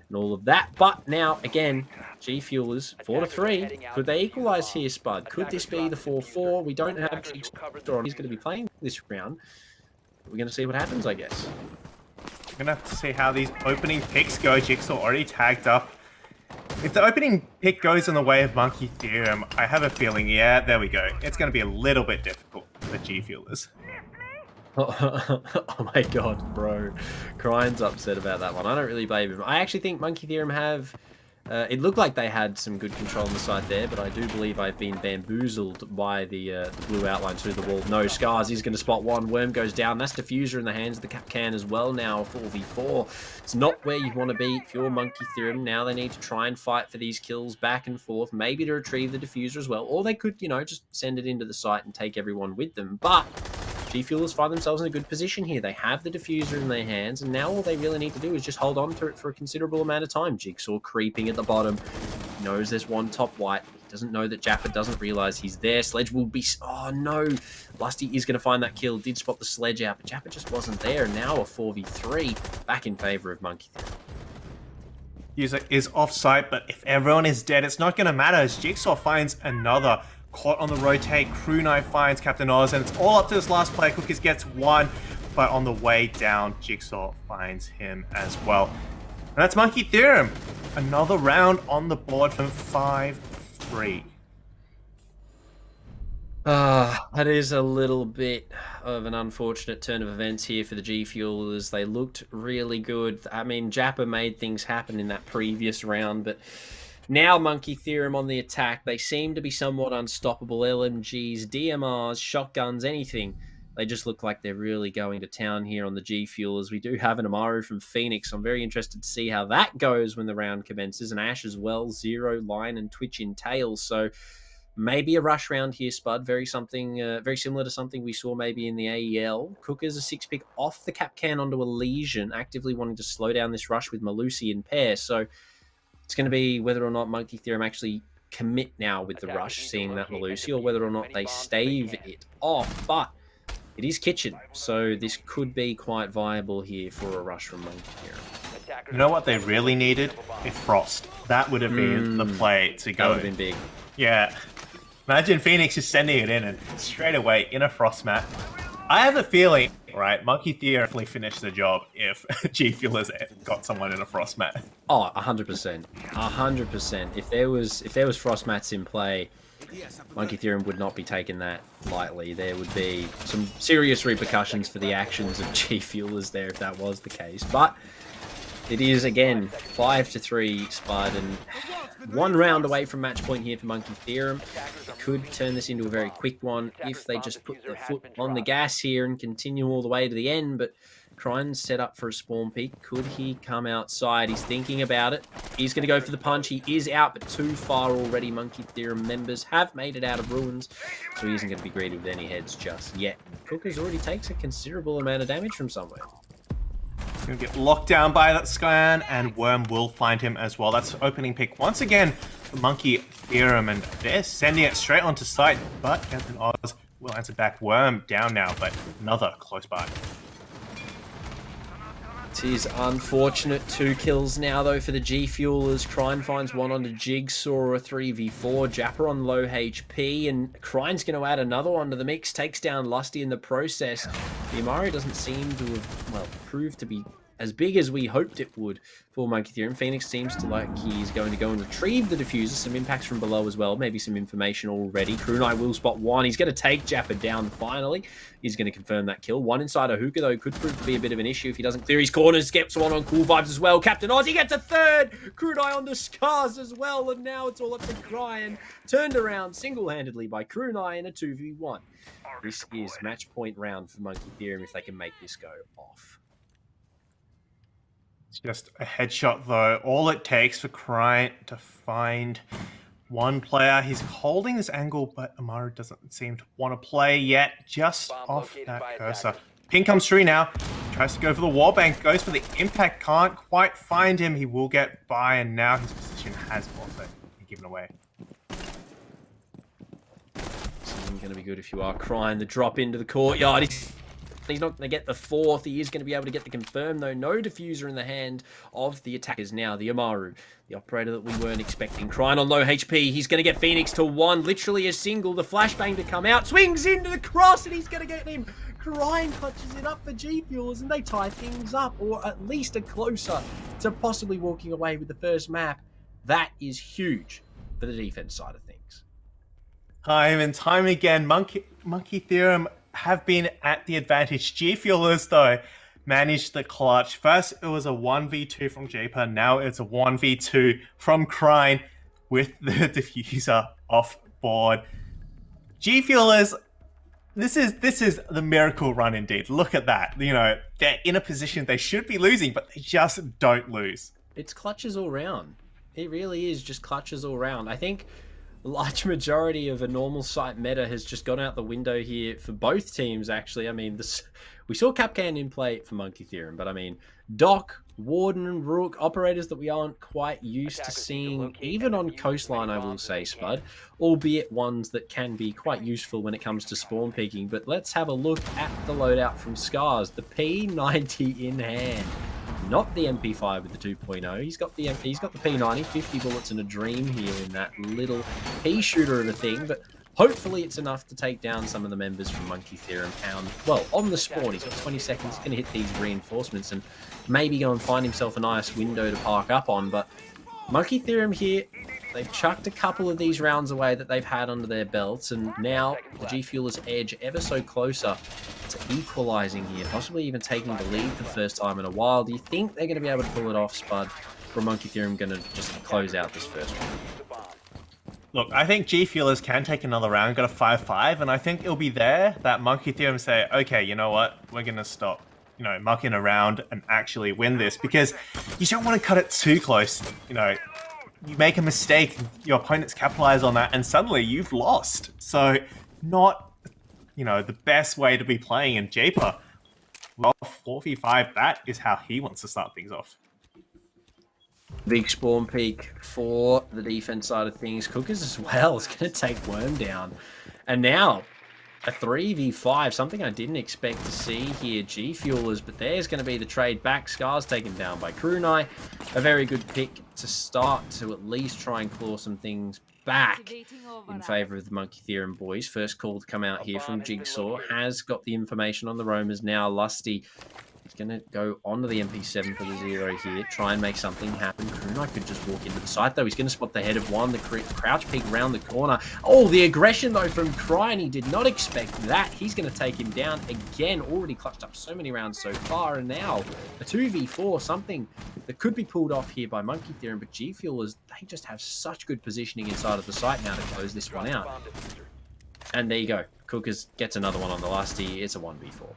and all of that. But now, again, G Fuelers 4-3. Could they equalise here, Spud? Could this be the 4-4? We don't have Jigsaw on. He's going to be playing this round. We're going to see what happens, I guess. We're going to have to see how these opening picks go. Jigsaw already tagged up. If the opening pick goes in the way of Monkey Theorem, I have a feeling, yeah, there we go. It's going to be a little bit difficult for G Fuelers. Oh my god, bro. Crying's upset about that one. I don't really blame him. I actually think Monkey Theorem have... it looked like they had some good control on the side there, but I do believe I've been bamboozled by the blue outline to the wall. No, Scars is going to spot one. Worm goes down. That's diffuser in the hands of the Cap Can as well now, 4v4. It's not where you want to be if you're Monkey Theorem. Now they need to try and fight for these kills back and forth, maybe to retrieve the diffuser as well. Or they could, just send it into the site and take everyone with them. But G Fuelers find themselves in a good position here. They have the diffuser in their hands, and now all they really need to do is just hold on to it for a considerable amount of time. Jigsaw creeping at the bottom. He knows there's one top white. He doesn't know that Japper doesn't realize he's there. Sledge will be... Oh, no. Lusty is going to find that kill. Did spot the Sledge out, but Japper just wasn't there. Now a 4v3 back in favor of Monkey Theorem. User is off-site, but if everyone is dead, it's not going to matter as Jigsaw finds another. Caught on the rotate, Crew Knife finds Captain Oz, and it's all up to this last player. Cookies gets one, but on the way down, Jigsaw finds him as well. And that's Monkey Theorem. Another round on the board from 5-3. That is a little bit of an unfortunate turn of events here for the G Fuelers. They looked really good. I mean, Japper made things happen in that previous round, but now Monkey Theorem on the attack. They seem to be somewhat unstoppable. LMGs, DMRs, shotguns, anything. They just look like they're really going to town here on the G Fuelers. We do have an Amaru from Phoenix. I'm very interested to see how that goes when the round commences. And Ash as well, Zero, Lion, and Twitch in tails. So maybe a rush round here, Spud. Very similar to something we saw maybe in the AEL. Cooker's a 6-pick off the Cap Can onto a Lesion, actively wanting to slow down this rush with Malusi in pair. So it's going to be whether or not Monkey Theorem actually commit now with the rush, seeing that Malusi, or whether or not they stave it off. But it is Kitchen, so this could be quite viable here for a rush from Monkey Theorem. You know what they really needed? Is Frost. That would have been the play to go. That would have been big. Yeah. Imagine Phoenix just sending it in and straight away in a Frost map. I have a feeling, right, Monkey Theorem definitely finished the job if G Fuel has got someone in a Frost map. Oh, 100%. 100%. If there was Frost mats in play, Monkey Theorem would not be taking that lightly. There would be some serious repercussions for the actions of G Fuelers there if that was the case. But it is, again, 5-3 Spud, and 1 round away from match point here for Monkey Theorem. It could turn this into a very quick one if they just put their foot on the gas here and continue all the way to the end. But Kryne's set up for a spawn peek. Could he come outside? He's thinking about it. He's going to go for the punch. He is out, but too far already. Monkey Theorem members have made it out of ruins, so he isn't going to be greedy with any heads just yet. Cookers already takes a considerable amount of damage from somewhere. Going to get locked down by that Skyan, and Worm will find him as well. That's opening pick once again for Monkey Theorem, and they're sending it straight onto site, but Captain Oz will answer back. Worm down now, but another close by. It is unfortunate. 2 kills now, though, for the G Fuelers. Kryne finds one onto Jigsaw, a 3v4. Japper on low HP, and Kryne's going to add another one to the mix. Takes down Lusty in the process. The Amari doesn't seem to have, well, proved to be as big as we hoped it would for Monkey Theorem. Phoenix seems to like he's going to go and retrieve the diffuser. Some impacts from below as well. Maybe some information already. Krunai will spot one. He's going to take Japper down finally. He's going to confirm that kill. One inside a hookah, though, could prove to be a bit of an issue if he doesn't clear his corners. Gets one on Cool Vibes as well. Captain Oz, he gets a third. Krunai on the scars as well. And now it's all up to Kryan. Turned around single-handedly by Krunai in a 2v1. This is match point round for Monkey Theorem if they can make this go off. It's just a headshot, though. All it takes for Kryne to find one player. He's holding his angle, but Amaru doesn't seem to want to play yet. Just off that cursor. Ping comes through now. Tries to go for the wallbang. Goes for the impact. Can't quite find him. He will get by, and now his position has also been given away. Something going to be good if you are Kryne. The drop into the courtyard. He's not going to get the 4th. He is going to be able to get the confirm, though. No diffuser in the hand of the attackers now. The Amaru, the operator that we weren't expecting. Kryne on low HP. He's going to get Phoenix to 1. Literally a single. The flashbang to come out. Swings into the cross, and he's going to get him. Kryne clutches it up for G Fuelers, and they tie things up, or at least are closer to possibly walking away with the first map. That is huge for the defense side of things. Time and time again, Monkey Theorem have been at the advantage. G Fuelers, though, managed the clutch. First, it was a 1v2 from Japer. Now it's a 1v2 from Kryne with the diffuser off board. G Fuelers, this is the miracle run indeed. Look at that. You know, they're in a position they should be losing, but they just don't lose. It's clutches all round. It really is just clutches all round. I think a large majority of a normal site meta has just gone out the window here for both teams, actually. I mean, we saw Capcan in play for Monkey Theorem, but I mean, Doc, Warden, Rook, operators that we aren't quite used to seeing, even on Coastline, I will say, Spud, albeit ones that can be quite useful when it comes to spawn peeking. But let's have a look at the loadout from Scars, the P90 in hand. Not the MP5 with the 2.0. He's got the P90, 50 bullets and a dream here in that little pea shooter of a thing, but hopefully it's enough to take down some of the members from Monkey Theorem. Well, on the spawn, he's got 20 seconds. He's going to hit these reinforcements and maybe go and find himself a nice window to park up on. But Monkey Theorem here, they've chucked a couple of these rounds away that they've had under their belts, and now the G Fuelers edge ever so closer to equalizing here, possibly even taking the lead for the first time in a while. Do you think they're going to be able to pull it off, Spud, or Monkey Theorem going to just close out this first one? Look, I think G Fuelers can take another round, got a 5-5, and I think it'll be there that Monkey Theorem say, okay, you know what, we're going to stop, you know, mucking around and actually win this, because you don't want to cut it too close. You know, you make a mistake, your opponents capitalize on that, and suddenly you've lost. So, not, you know, the best way to be playing in Japer. Well, 4v5, that is how he wants to start things off. Big spawn peak for the defense side of things. Cookers as well is going to take Worm down. And now a 3v5, something I didn't expect to see here. G Fuelers, but there's going to be the trade back. Scar's taken down by Krunai. A very good pick to start to at least try and claw some things back in favour of the Monkey Theorem boys. First call to come out here from Jigsaw. Has got the information on the Roamers now. Lusty is going to go onto the MP7 for the 0 here. Try and make something happen. Krunai could just walk into the site, though. He's going to spot the head of one. The crouch peek around the corner. Oh, the aggression, though, from Cry, and he did not expect that. He's going to take him down again. Already clutched up so many rounds so far, and now a 2v4, something that could be pulled off here by Monkey Theorem, but G Fuelers, they just have such good positioning inside of the site now to close this one out. And there you go. Cookers gets another one on the Lusty. It's a 1v4.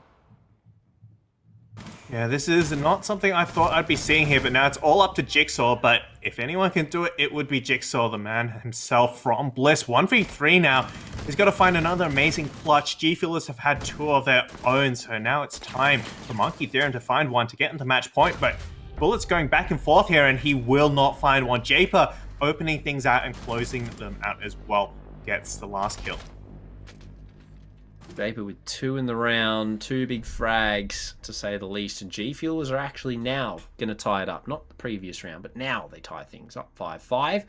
Yeah, this is not something I thought I'd be seeing here, but now it's all up to Jigsaw. But if anyone can do it, it would be Jigsaw, the man himself from Bliss. 1v3 now. He's got to find another amazing clutch. G-Fuelers have had 2 of their own, so now it's time for Monkey Theorem to find one to get into match point. But Bullet's going back and forth here, and he will not find one. Japer opening things out and closing them out as well. Gets the last kill. Vapor with 2 in the round, 2 big frags, to say the least. And G-Fuelers are actually now going to tie it up. Not the previous round, but now they tie things up 5-5.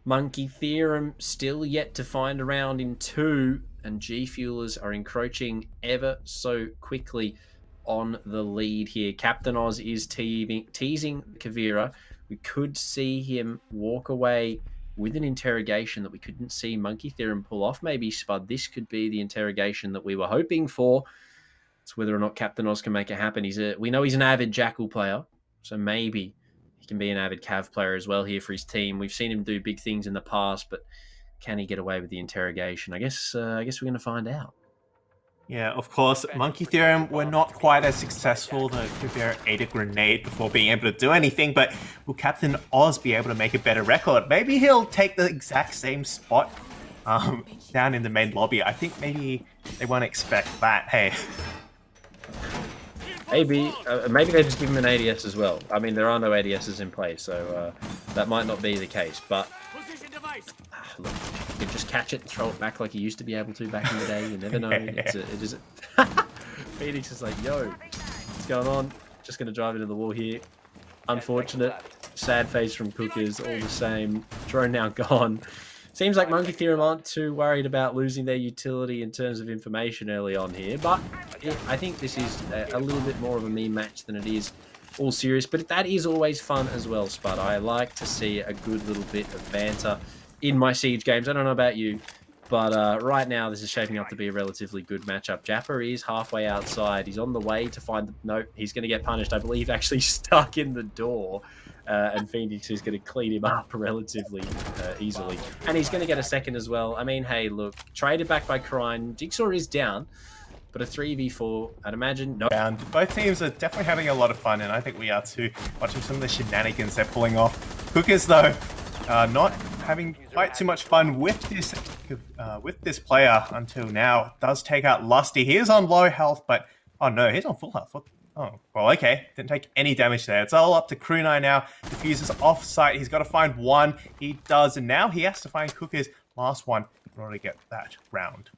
Monkey Theorem still yet to find a round in 2. And G-Fuelers are encroaching ever so quickly on the lead here. Captain Oz is teasing Kavira. We could see him walk away with an interrogation that we couldn't see Monkey Theorem pull off. Maybe, Spud, this could be the interrogation that we were hoping for. It's whether or not Captain Oz can make it happen. We know he's an avid Jackal player, so maybe he can be an avid Cav player as well here for his team. We've seen him do big things in the past, but can he get away with the interrogation? I guess we're going to find out. Yeah, of course, Monkey Theorem were not quite as successful. The Kavira ate a grenade before being able to do anything, but will Captain Oz be able to make a better record? Maybe he'll take the exact same spot down in the main lobby. I think maybe they won't expect that. Hey. Maybe they just give him an ADS as well. I mean, there are no ADSs in play, so that might not be the case, but look, you can just catch it and throw it back like you used to be able to back in the day. You never know. Phoenix is like, yo, what's going on? Just going to drive into the wall here. Unfortunate. Sad face from Cookers, all the same. Drone now gone. Seems like Monkey Theorem aren't too worried about losing their utility in terms of information early on here, but I think this is a little bit more of a meme match than it is all serious, but that is always fun as well, Spud. I like to see a good little bit of banter in my Siege games. I don't know about you, but right now this is shaping up to be a relatively good matchup. Japper is halfway outside. He's on the way to find the... Nope, he's going to get punished. I believe actually stuck in the door, and Phoenix is going to clean him up relatively easily. And he's going to get a second as well. I mean, hey, look, traded back by Crine. Jigsaw is down, but a 3v4, I'd imagine... No. Both teams are definitely having a lot of fun, and I think we are too, watching some of the shenanigans they're pulling off. Cookers, though, not having quite too much fun with this player until now. Does take out Lusty. He is on low health, but oh no, he's on full health. Oh, well, okay. Didn't take any damage there. It's all up to Krunai now. Diffuser's off site. He's got to find one. He does, and now he has to find Cooker's last one in order to get that round.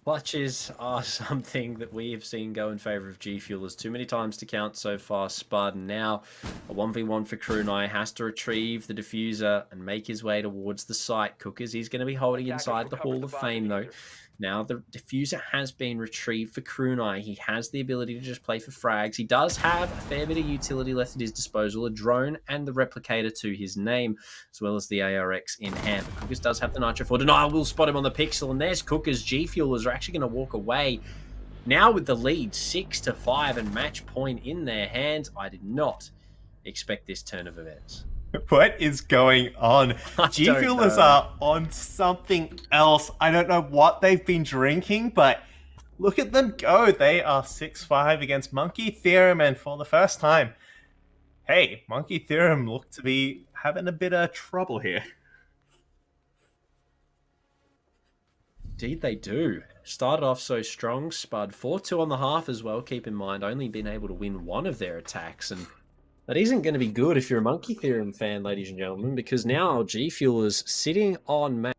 Clutches are something that we have seen go in favour of G-Fuelers too many times to count so far, Spud. And now a 1v1 for Krunai, has to retrieve the diffuser and make his way towards the site. Cookers, he's going to be holding inside the Hall of Fame, though. Now the diffuser has been retrieved for Krunai. He has the ability to just play for frags. He does have a fair bit of utility left at his disposal, a drone and the replicator to his name, as well as the ARX in hand. But Cookers does have the Nitro 4 denial. We'll spot him on the pixel, and there's Cookers. G-Fuelers are actually going to walk away now with the lead 6-5 and match point in their hands. I did not expect this turn of events. What is going on? G-Fuelers are on something else. I don't know what they've been drinking, but look at them go. They are 6-5 against Monkey Theorem, and for the first time, hey, Monkey Theorem look to be having a bit of trouble here. Indeed they do. Started off so strong, Spud. 4-2 on the half as well, keep in mind. Only been able to win one of their attacks, and That isn't going to be good if you're a Monkey Theorem fan, ladies and gentlemen, because now G Fuel is sitting on map.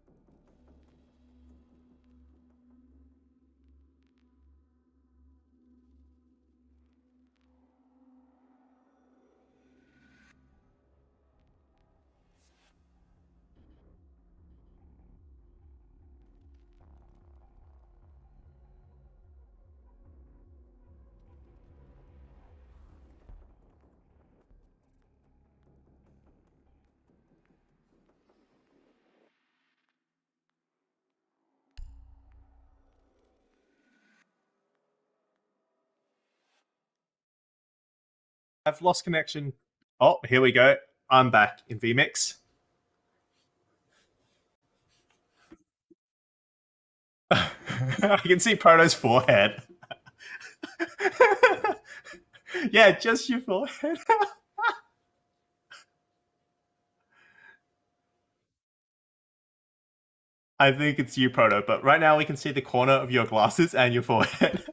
I've lost connection. Oh, here we go. I'm back in VMix. I can see Proto's forehead. Yeah, just your forehead. I think it's you, Proto, but right now we can see the corner of your glasses and your forehead.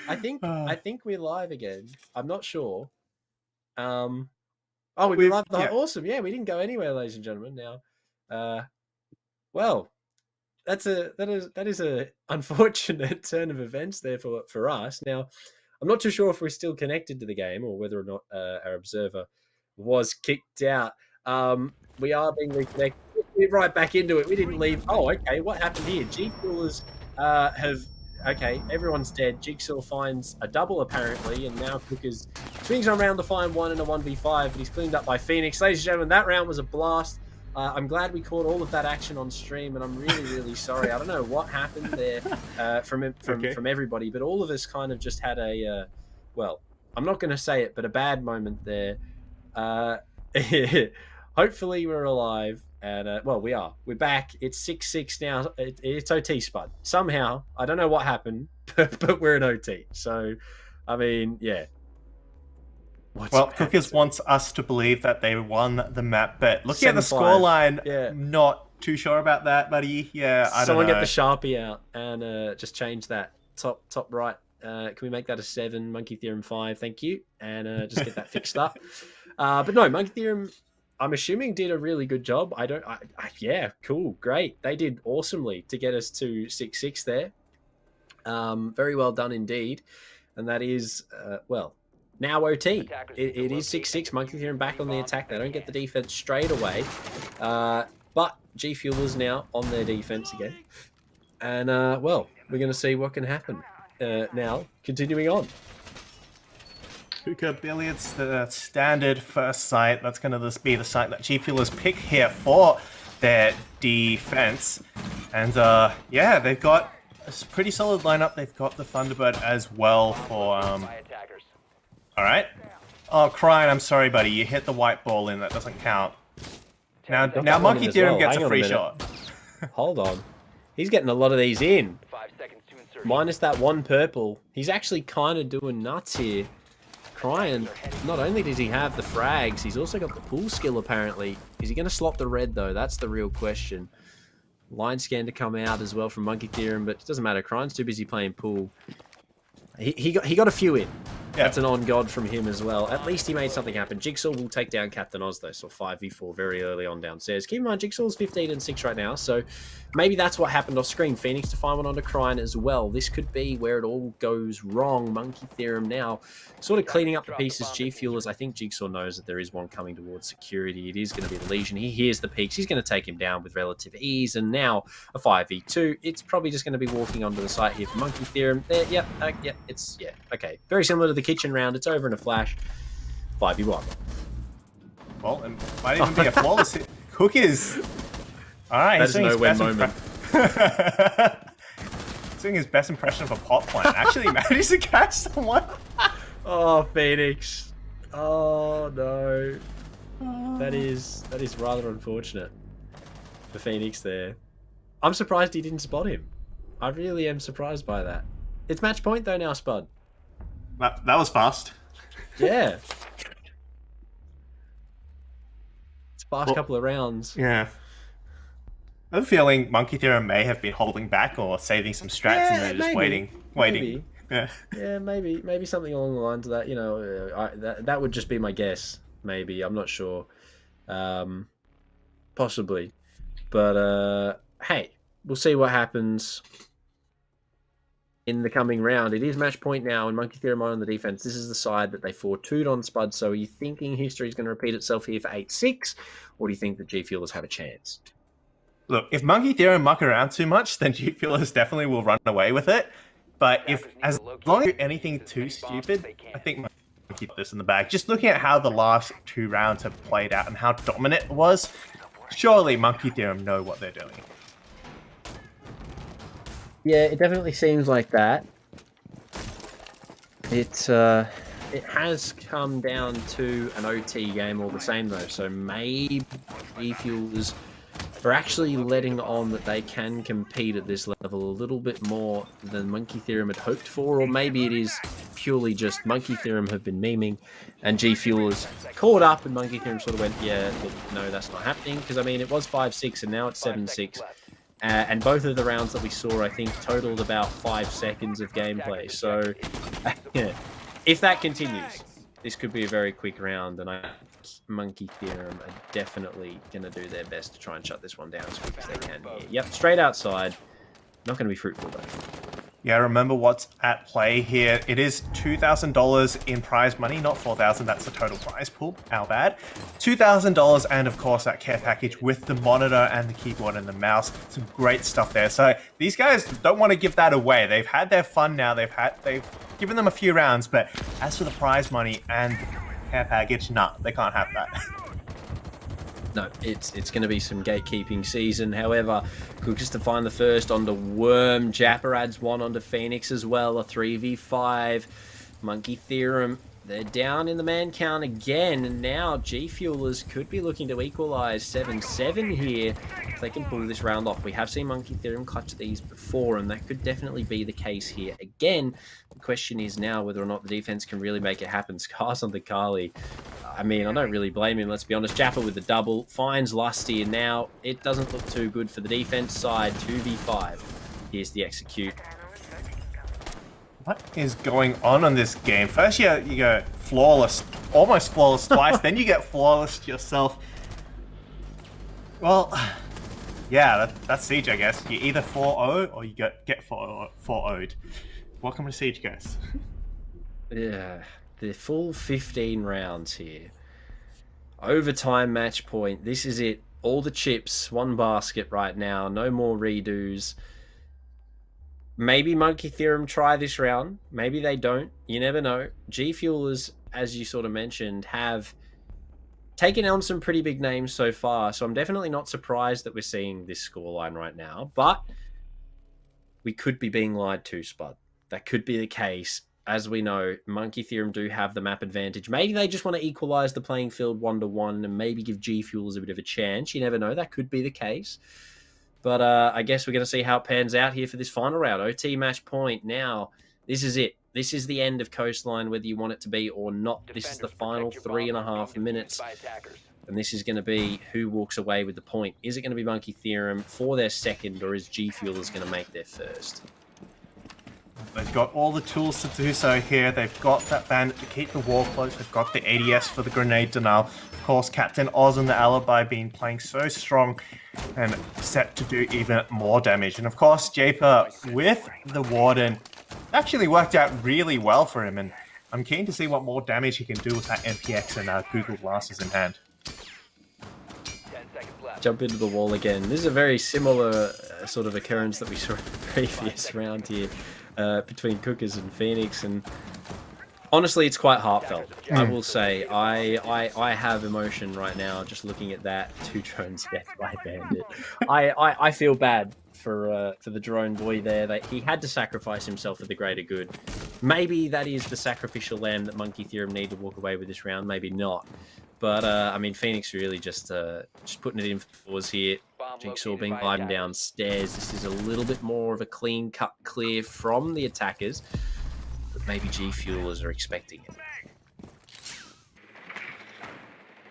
I think we're live again. I'm not sure. Oh, we've live. Yeah. Awesome. Yeah, we didn't go anywhere, ladies and gentlemen. Now, well, that is a unfortunate turn of events there for us. Now, I'm not too sure if we're still connected to the game or whether or not our observer was kicked out. We are being reconnected. We're right back into it. We didn't leave. Oh, okay. What happened here? G Fuelers have. Okay, everyone's dead. Jigsaw finds a double apparently, and now Cookers swings on round to find one in a 1v5, but he's cleaned up by Phoenix. Ladies and gentlemen, that round was a blast. I'm glad we caught all of that action on stream, and I'm really, really sorry. I don't know what happened there from everybody, but all of us kind of just had a, well, I'm not going to say it, but a bad moment there. Hopefully we're alive, and well, we are. We're back. It's 6-6 now. It's OT, Spud. Somehow, I don't know what happened, but we're in OT. So, I mean, yeah. Cookers wants us to believe that they won the map, but looking at the 7-5. scoreline, Yeah. not too sure about that, buddy. Yeah, I don't know. Someone get the Sharpie out and just change that top right. Can we make that a 7? Monkey Theorem 5, thank you. And just get that fixed up. But no, Monkey Theorem, I'm assuming, did a really good job. Yeah, cool, great. They did awesomely to get us to 6-6 there. Very well done indeed. And that is, well, now OT. It is 6-6. Monkey Theorem back on the attack. They don't get the defense straight away. But G Fuelers now on their defense again. And, well, we're going to see what can happen now. Continuing on. Hookah Billiards, the standard first site. That's going to be the site that G Fuelers pick here for their defense. And, yeah, they've got a pretty solid lineup. They've got the Thunderbird as well for... All right. Oh, Crying, I'm sorry, buddy. You hit the white ball in. That doesn't count. Now Monkey Theorem gets a free shot. Hold on. He's getting a lot of these in. 5 seconds to insert. Minus that one purple. He's actually kind of doing nuts here. Crying, not only does he have the frags, he's also got the pool skill apparently. Is he going to slot the red though? That's the real question. Line scan to come out as well from Monkey Theorem, but it doesn't matter. Crying's too busy playing pool. He got a few in. Yeah. That's an on-god from him as well. At least he made something happen. Jigsaw will take down Captain Oz, though, so 5v4 very early on downstairs. Keep in mind, Jigsaw's 15-6 right now, so maybe that's what happened off screen. Phoenix to find one onto Crying as well. This could be where it all goes wrong. Monkey Theorem now sort of cleaning up the pieces. G Fuelers, I think Jigsaw knows that there is one coming towards security. It is going to be the Legion. He hears the peaks. He's going to take him down with relative ease, and now a 5v2. It's probably just going to be walking onto the site here for Monkey Theorem. There, yep, okay. Very similar to the kitchen round. It's over in a flash. 5v1. Well, it might even be a flawless hit. Cookers. All right, that's a no-win moment. He's doing his best impression of a pot plant. Actually, managed to catch someone. Oh, Phoenix. Oh no. That is rather unfortunate for Phoenix there. I'm surprised he didn't spot him. I really am surprised by that. It's match point though now, Spud. That was fast. Yeah. It's fast couple of rounds. Yeah. I have a feeling Monkey Theorem may have been holding back or saving some strats and they're just waiting. Maybe. Yeah. Yeah, maybe something along the lines of that. You know, that would just be my guess. Maybe, I'm not sure. Possibly, but hey, we'll see what happens in the coming round. It is match point now, and Monkey Theorem on the defense. This is the side that they 4-2'd on Spud. So, are you thinking history is going to repeat itself here for 8-6, or do you think that G Fuelers have a chance? Look, if Monkey Theorem muck around too much, then G Fuelers definitely will run away with it. But as long as you do anything too stupid, I think Monkey keep this in the bag. Just looking at how the last 2 rounds have played out and how dominant it was, surely Monkey Theorem know what they're doing. Yeah, it definitely seems like that. It has come down to an OT game all the same though, so maybe Fuelers are actually letting on that they can compete at this level a little bit more than Monkey Theorem had hoped for, or maybe it is purely just Monkey Theorem have been memeing and G Fuelers caught up and Monkey Theorem sort of went, yeah, look, no, that's not happening, because I mean, it was 5-6 and now it's 7-6. And both of the rounds that we saw, I think, totaled about 5 seconds of gameplay. So, yeah, if that continues, this could be a very quick round, and Monkey Theorem are definitely going to do their best to try and shut this one down as quick as they can here. Yep, straight outside. Not going to be fruitful, though. Yeah, remember what's at play here. It is $2,000 in prize money, not $4,000. That's the total prize pool. How bad? $2,000, and of course that care package with the monitor and the keyboard and the mouse. Some great stuff there. So these guys don't want to give that away. They've had their fun now. They've given them a few rounds, but as for the prize money and care package, nah, they can't have that. No, it's going to be some gatekeeping season. However, Cookers to find the first onto Worm. Japper adds one onto Phoenix as well. A 3v5. Monkey Theorem, they're down in the man count again. And now G Fuelers could be looking to equalize 7-7 here if they can pull this round off. We have seen Monkey Theorem clutch these before, and that could definitely be the case here again. The question is now whether or not the defense can really make it happen. Scars on the Carly. I mean, I don't really blame him, let's be honest. Japper with the double, finds Lusty, and now it doesn't look too good for the defense side. 2v5. Here's the execute. What is going on this game? First you go flawless, almost flawless twice, then you get flawless yourself. Well, yeah, that's Siege, I guess. You either 4-0 or you get 4-0'd. Welcome to Siege, guys. Yeah. The full 15 rounds here. Overtime match point. This is it. All the chips, one basket right now. No more redos. Maybe Monkey Theorem try this round. Maybe they don't. You never know. G Fuelers, as you sort of mentioned, have taken on some pretty big names so far. So I'm definitely not surprised that we're seeing this scoreline right now. But we could be being lied to, Spud. That could be the case. As we know, Monkey Theorem do have the map advantage. Maybe they just want to equalize the playing field 1-1 and maybe give G Fuelers a bit of a chance. You never know. That could be the case. But I guess we're going to see how it pans out here for this final round. OT match point. Now, this is it. This is the end of Coastline, whether you want it to be or not. This is the final 3.5 minutes. And this is going to be who walks away with the point. Is it going to be Monkey Theorem for their second, or is G Fuelers going to make their first? They've got all the tools to do so here. They've got that bandit to keep the wall close. They've got the ADS for the grenade denial. Of course, Captain Oz and the Alibi being playing so strong and set to do even more damage. And of course, Japer with the Warden actually worked out really well for him. And I'm keen to see what more damage he can do with that MPX and Google Glasses in hand. Jump into the wall again. This is a very similar sort of occurrence that we saw in the previous round here. Between Cookers and Phoenix, and honestly it's quite heartfelt. I will say I have emotion right now just looking at that 2 drones death by Bandit. I feel bad for the drone boy there, that he had to sacrifice himself for the greater good. Maybe that is the sacrificial lamb that Monkey Theorem need to walk away with this round, maybe not. But I mean, Phoenix really just putting it in for us here. Jigsaw being gliding downstairs. This is a little bit more of a clean cut clear from the attackers, but maybe G Fuelers are expecting it.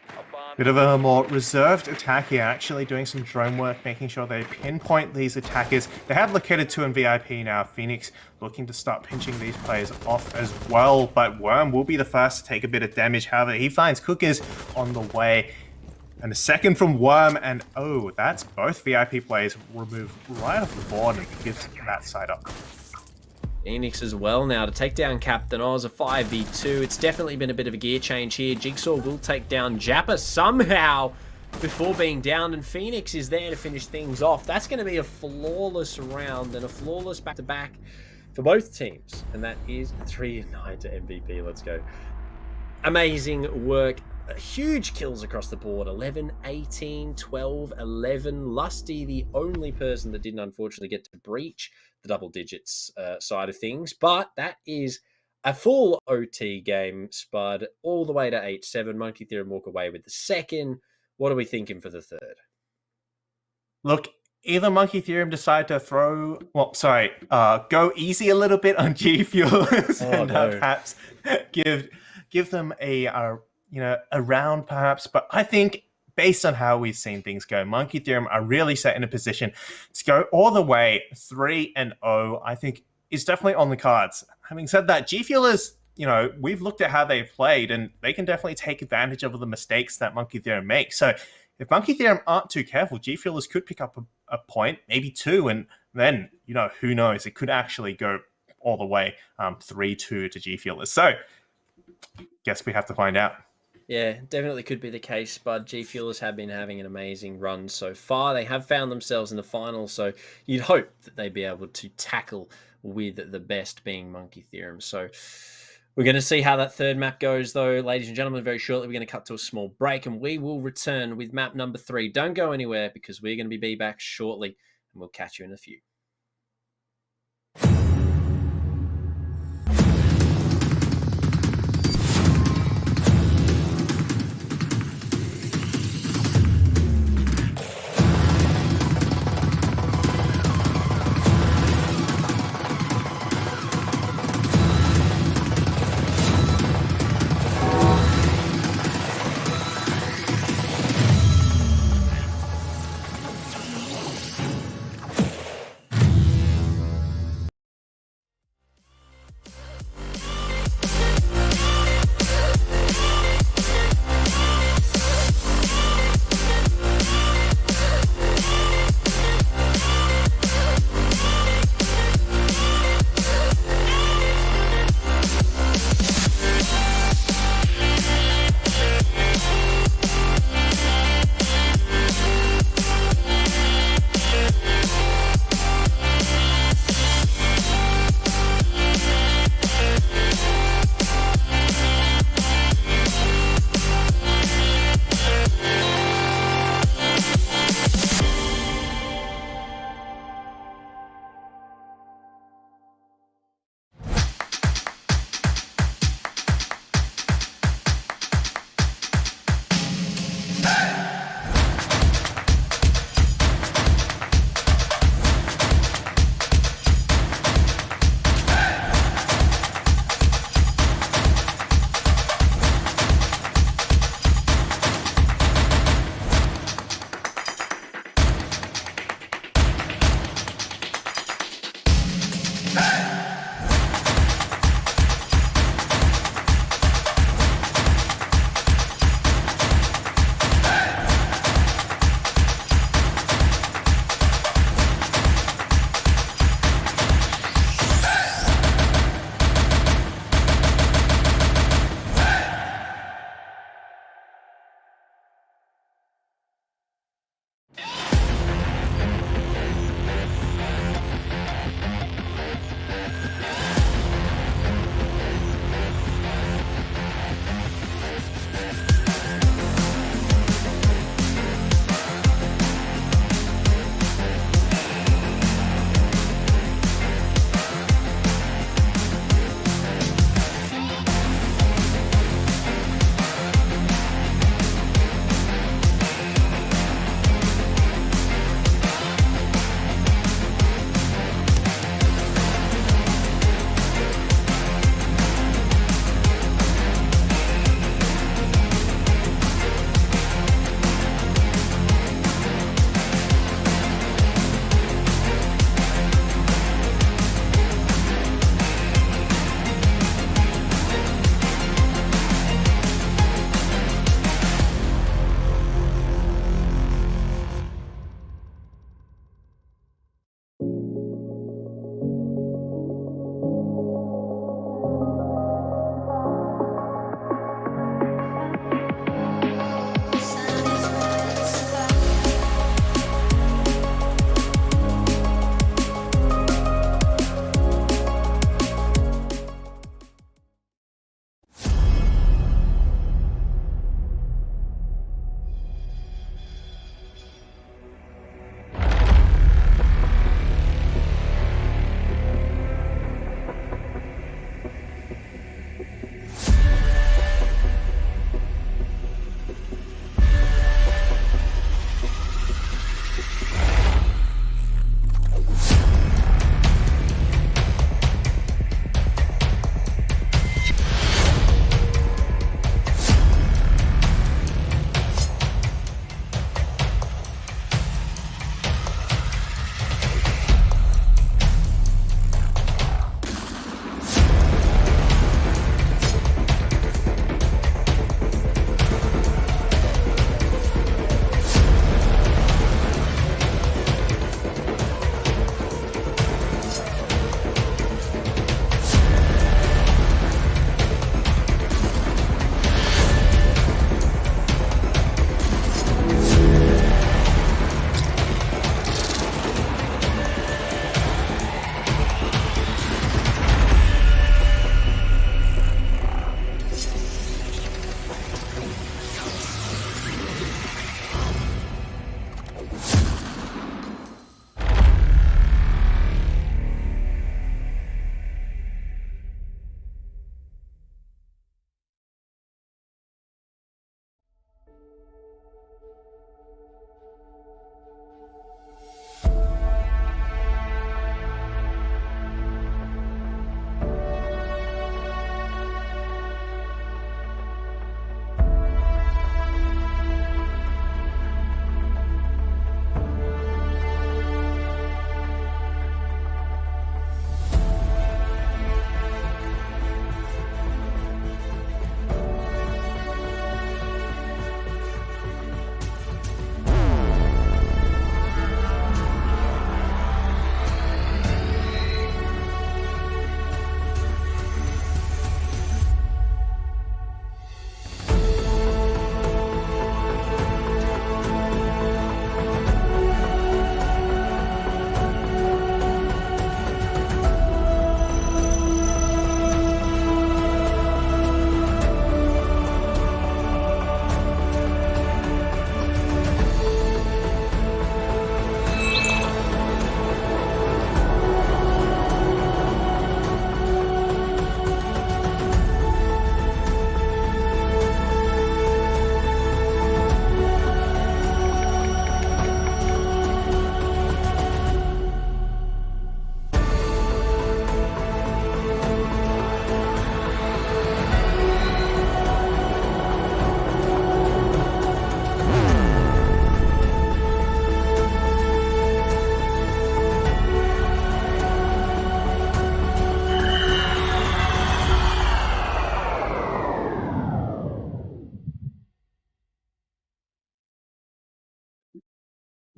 A bomb Bit of a more reserved attack here, actually doing some drone work, making sure they pinpoint these attackers. They have located 2 in VIP now. Phoenix looking to start pinching these players off as well, but Worm will be the first to take a bit of damage. However, he finds Cookers on the way. And a second from Worm, and oh, that's both VIP players removed right off the board and gives that side up. Phoenix as well now to take down Captain Oz, a 5v2. It's definitely been a bit of a gear change here. Jigsaw will take down Jappa somehow before being downed, and Phoenix is there to finish things off. That's going to be a flawless round and a flawless back-to-back for both teams. And that is 3-9 to MVP. Let's go. Amazing work. Huge kills across the board. 11, 18, 12, 11. Lusty, the only person that didn't unfortunately get to breach the double digits side of things. But that is a full OT game, Spud, all the way to 8-7. Monkey Theorem walk away with the second. What are we thinking for the third? Look, either Monkey Theorem decide to go easy a little bit on G Fuelers and perhaps give them a round perhaps. But I think based on how we've seen things go, Monkey Theorem are really set in a position to go all the way 3-0. I think is definitely on the cards. Having said that, G Fuelers, we've looked at how they've played and they can definitely take advantage of the mistakes that Monkey Theorem makes. So if Monkey Theorem aren't too careful, G Fuelers could pick up a point, maybe 2, and then, who knows? It could actually go all the way 3-2 to G Fuelers. So guess we have to find out. Yeah, definitely could be the case, but G Fuelers have been having an amazing run so far. They have found themselves in the final, so you'd hope that they'd be able to tackle with the best being Monkey Theorem. So we're going to see how that third map goes, though, ladies and gentlemen. Very shortly, we're going to cut to a small break, and we will return with map number 3. Don't go anywhere, because we're going to be back shortly, and we'll catch you in a few.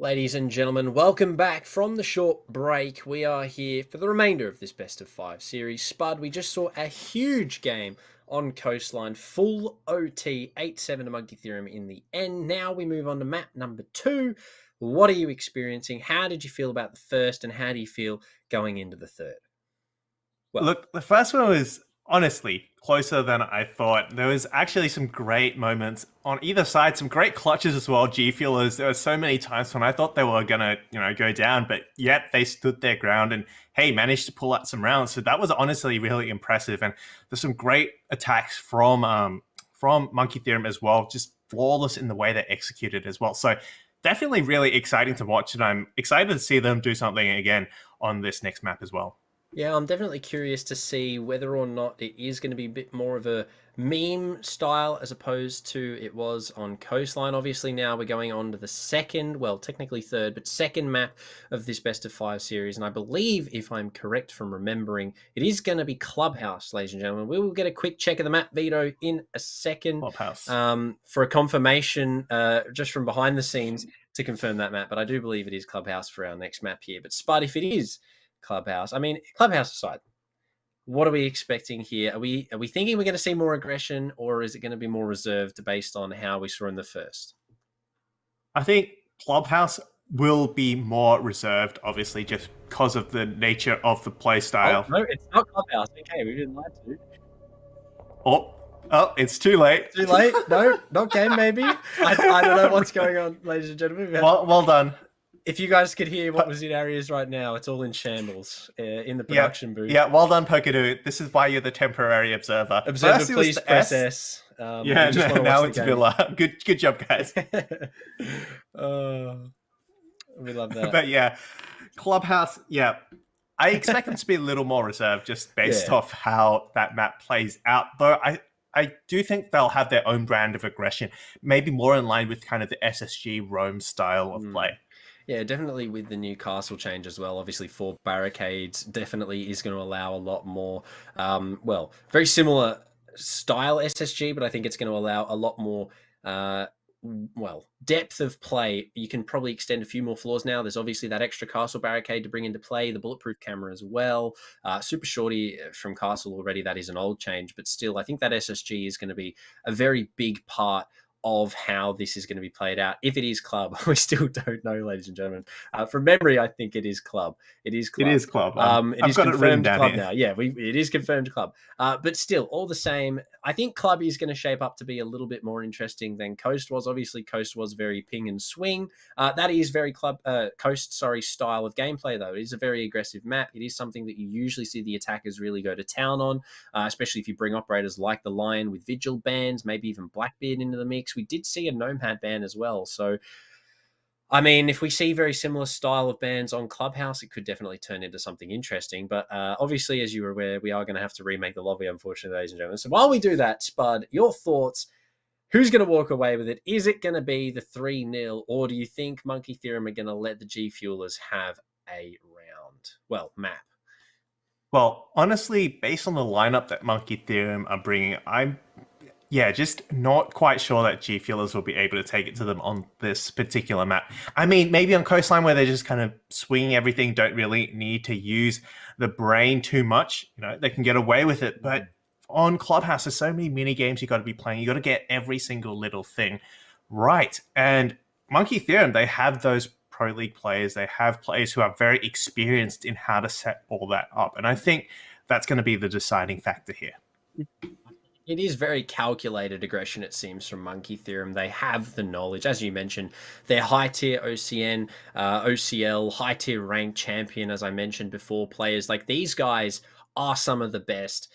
Ladies and gentlemen, welcome back from the short break. We are here for the remainder of this best of 5 series. Spud, we just saw a huge game on Coastline, full OT, 8-7 to Monkey Theorem in the end. Now we move on to map number 2. What are you experiencing? How did you feel about the first, and how do you feel going into the third? Well, look, the first one was honestly closer than I thought. There was actually some great moments on either side, some great clutches as well. G Fuelers, there were so many times when I thought they were gonna, go down, but yet they stood their ground and managed to pull out some rounds. So that was honestly really impressive. And there's some great attacks from Monkey Theorem as well, just flawless in the way they executed as well. So definitely really exciting to watch, and I'm excited to see them do something again on this next map as well. Yeah, I'm definitely curious to see whether or not it is going to be a bit more of a meme style as opposed to it was on Coastline. Obviously, now we're going on to the second, well, technically third, but second map of this best of 5 series. And I believe, if I'm correct from remembering, it is going to be Clubhouse, ladies and gentlemen. We will get a quick check of the map, Vito, in a second. Clubhouse. For a confirmation, just from behind the scenes to confirm that map. But I do believe it is Clubhouse for our next map here. But Spud, if it is Clubhouse, I mean, Clubhouse aside, what are we expecting here? Are we thinking we're going to see more aggression, or is it going to be more reserved based on how we saw in the first? I think Clubhouse will be more reserved, obviously, just because of the nature of the play style. Oh, no, it's not Clubhouse. Okay, we didn't lie to. Oh, it's too late. Too late? No, not game, maybe. I don't know what's going on, ladies and gentlemen. Well done. If you guys could hear what was in our ears right now, it's all in shambles in the production booth. Yeah, well done, Pokadu. This is why you're the temporary observer. Observer, please press S. Now it's Villa. Good job, guys. We love that. But yeah, Clubhouse, I expect them to be a little more reserved just based off how that map plays out. Though I do think they'll have their own brand of aggression, maybe more in line with kind of the SSG Rome style of play. Yeah, definitely with the new castle change as well. Obviously, 4 barricades definitely is going to allow a lot more, very similar style SSG, but I think it's going to allow a lot more, depth of play. You can probably extend a few more floors now. There's obviously that extra castle barricade to bring into play, the bulletproof camera as well. Super Shorty from castle already, that is an old change, but still, I think that SSG is going to be a very big part of how this is going to be played out. If it is Club, we still don't know, ladies and gentlemen. From memory, I think it is Club. It is Club. It is Club. It is confirmed Club now. Yeah, it is confirmed Club. But still, all the same, I think Club is going to shape up to be a little bit more interesting than Coast was. Obviously, Coast was very ping and swing. That is very Coast style of gameplay, though. It is a very aggressive map. It is something that you usually see the attackers really go to town on, especially if you bring operators like the Lion with Vigil bands, maybe even Blackbeard into the mix. We did see a Nomad ban as well. So, I mean, if we see very similar style of bans on Clubhouse, it could definitely turn into something interesting. But obviously, as you were aware, we are going to have to remake the lobby, unfortunately, ladies and gentlemen. So while we do that, Spud, your thoughts, who's going to walk away with it? Is it going to be the 3-0, or do you think Monkey Theorem are going to let the G Fuelers have a map? Well, honestly, based on the lineup that Monkey Theorem are bringing, I'm just not quite sure that G Fuelers will be able to take it to them on this particular map. I mean, maybe on Coastline where they're just kind of swinging everything, don't really need to use the brain too much. They can get away with it. But on Clubhouse, there's so many mini games you got to be playing. You got to get every single little thing right. And Monkey Theorem, they have those Pro League players. They have players who are very experienced in how to set all that up. And I think that's going to be the deciding factor here. It is very calculated aggression, it seems, from Monkey Theorem. They have the knowledge. As you mentioned, they're high-tier OCN, OCL, high-tier ranked champion, as I mentioned before. Players like these guys are some of the best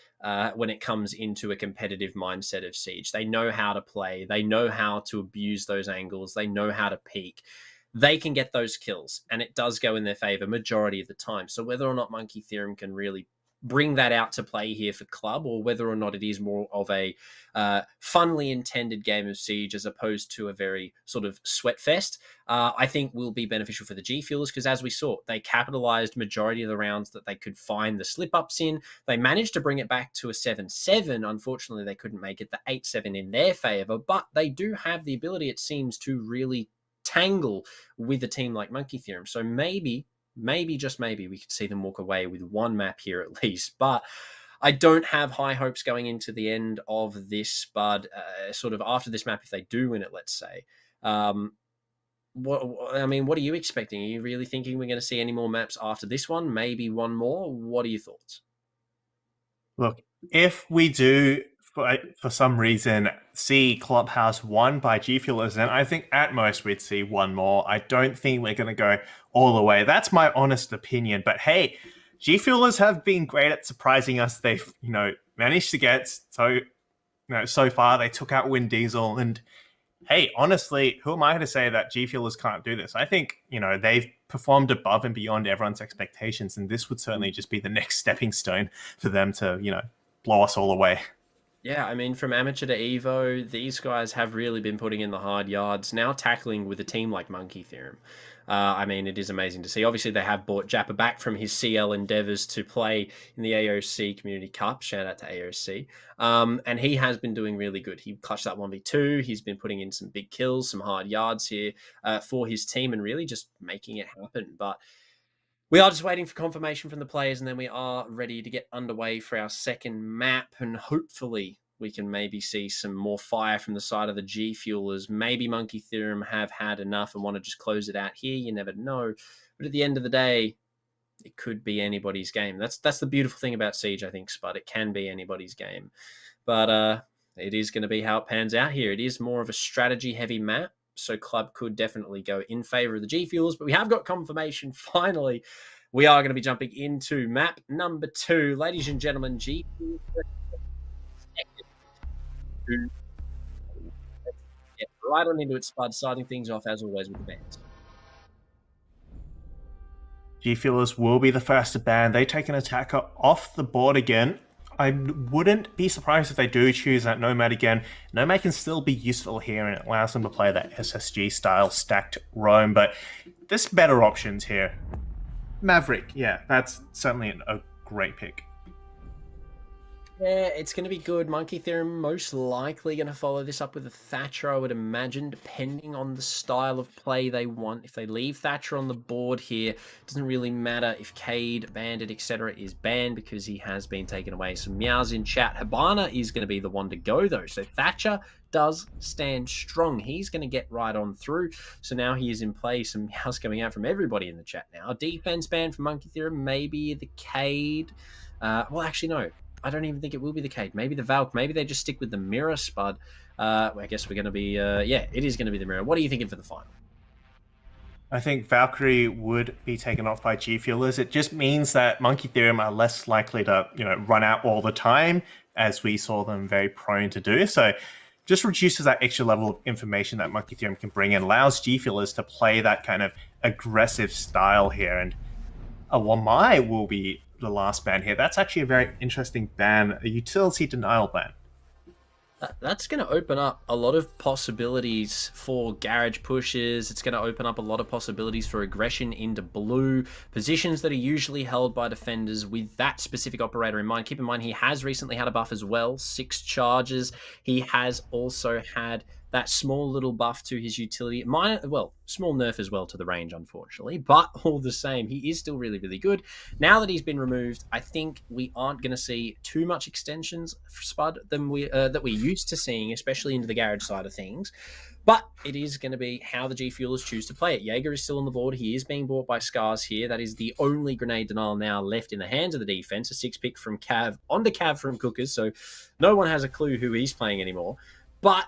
when it comes into a competitive mindset of Siege. They know how to play. They know how to abuse those angles. They know how to peak. They can get those kills, and it does go in their favor majority of the time. So whether or not Monkey Theorem can really bring that out to play here for Club, or whether or not it is more of a funly intended game of Siege as opposed to a very sort of sweat fest, I think will be beneficial for the G Fuelers, because as we saw, they capitalized majority of the rounds that they could find the slip-ups in. They managed to bring it back to a 7-7. Unfortunately, they couldn't make it the 8-7 in their favor, but they do have the ability, it seems, to really tangle with a team like Monkey Theorem. So maybe, just maybe, we could see them walk away with one map here at least. But I don't have high hopes going into the end of this, but sort of after this map, if they do win it, let's say. What are you expecting? Are you really thinking we're going to see any more maps after this one? Maybe one more? What are your thoughts? Look, if we do, for some reason, see Clubhouse won by G Fuelers, then I think at most we'd see one more. I don't think we're going to go all the way. That's my honest opinion. But hey, G Fuelers have been great at surprising us. They've, managed to get so far. They took out Wind Diesel, and hey, honestly, who am I to say that G Fuelers can't do this? I think, they've performed above and beyond everyone's expectations, and this would certainly just be the next stepping stone for them to, blow us all away. Yeah, from amateur to Evo, these guys have really been putting in the hard yards, now tackling with a team like Monkey Theorem. It is amazing to see. Obviously, they have brought Jappa back from his CL endeavors to play in the AOC Community Cup. Shout out to AOC. And he has been doing really good. He clutched that 1v2. He's been putting in some big kills, some hard yards here for his team, and really just making it happen. But we are just waiting for confirmation from the players, and then we are ready to get underway for our second map, and hopefully we can maybe see some more fire from the side of the G Fuelers. Maybe Monkey Theorem have had enough and want to just close it out here. You never know. But at the end of the day, it could be anybody's game. That's the beautiful thing about Siege, I think, Spud. It can be anybody's game. But it is going to be how it pans out here. It is more of a strategy-heavy map, so Club could definitely go in favor of the G Fuelers. But we have got confirmation, finally. We are going to be jumping into map number 2. Ladies and gentlemen, G Fuelers to get right on into it, Spud, starting things off as always with the bans. G Fuelers will be the first to ban. They take an attacker off the board again. I wouldn't be surprised if they do choose that Nomad again. Nomad can still be useful here, and it allows them to play that SSG style stacked roam, but there's better options here. Maverick, yeah, that's certainly a great pick. Yeah, it's going to be good. Monkey Theorem most likely going to follow this up with a Thatcher, I would imagine, depending on the style of play they want. If they leave Thatcher on the board here, it doesn't really matter if Cade, Bandit, etc. is banned because he has been taken away. Some meows in chat. Habana is going to be the one to go, though. So Thatcher does stand strong. He's going to get right on through. So now he is in play. Some meows coming out from everybody in the chat now. Defense ban for Monkey Theorem. Maybe the Cade. Well, actually, no. I don't even think it will be the Cade. Maybe the Valk. Maybe they just stick with the Mirror, Spud. I guess we're going to be... yeah, it is going to be the Mirror. What are you thinking for the final? I think Valkyrie would be taken off by G Fuelers. It just means that Monkey Theorem are less likely to, run out all the time, as we saw them very prone to do. So just reduces that extra level of information that Monkey Theorem can bring and allows G Fuelers to play that kind of aggressive style here. And Wamai will be the last ban here. That's actually a very interesting ban, a utility denial ban. That's going to open up a lot of possibilities for garage pushes. It's going to open up a lot of possibilities for aggression into blue, positions that are usually held by defenders with that specific operator in mind. Keep in mind, he has recently had a buff as well, 6 charges. He has also had that small little buff to his utility. Small nerf as well to the range, unfortunately, but all the same, he is still really, really good. Now that he's been removed, I think we aren't going to see too much extensions for Spud than that we're used to seeing, especially into the garage side of things. But it is going to be how the G Fuelers choose to play it. Jaeger is still on the board. He is being bought by Scars here. That is the only grenade denial now left in the hands of the defense. A 6 pick from Cav onto Cav from Cookers, so no one has a clue who he's playing anymore. But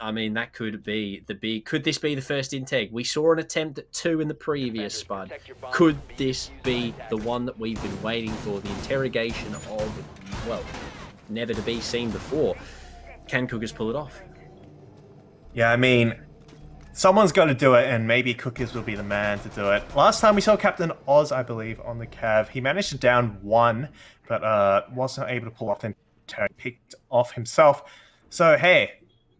that could be the big... Could this be the first integ? We saw an attempt at 2 in the previous Spud. Could this be the one that we've been waiting for? The interrogation of, well, never to be seen before. Can Cookers pull it off? Yeah, someone's got to do it, and maybe Cookers will be the man to do it. Last time we saw Captain Oz, I believe, on the Cav. He managed to down 1, but wasn't able to pull off the picked off himself. So, hey...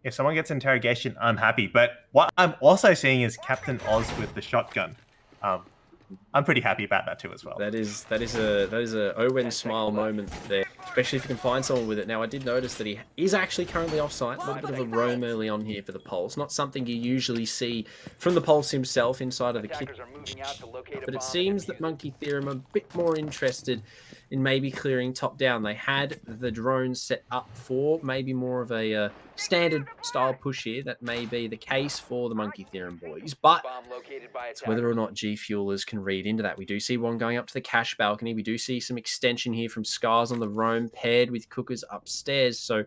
If someone gets interrogation, I'm happy. But what I'm also seeing is Captain Oz with the shotgun. I'm pretty happy about that too as well. That is a Owen smile moment there. especially if you can find someone with it. Now, I did notice that he is actually currently offsite. A little bit of a roam early on here for the Pulse. Not something you usually see from the Pulse himself inside of the kit. Attackers are moving out to locate a But it bomb seems and that defuse it. Monkey Theorem are a bit more interested in maybe clearing top down. They had the drones set up for maybe more of a standard style push here. That may be the case for the Monkey Theorem boys. But Bomb located by it's whether or attackers. not G Fuelers can read into that. We do see one going up to the cash balcony. We do see some extension here from Scars on the roam paired with Cookers upstairs. So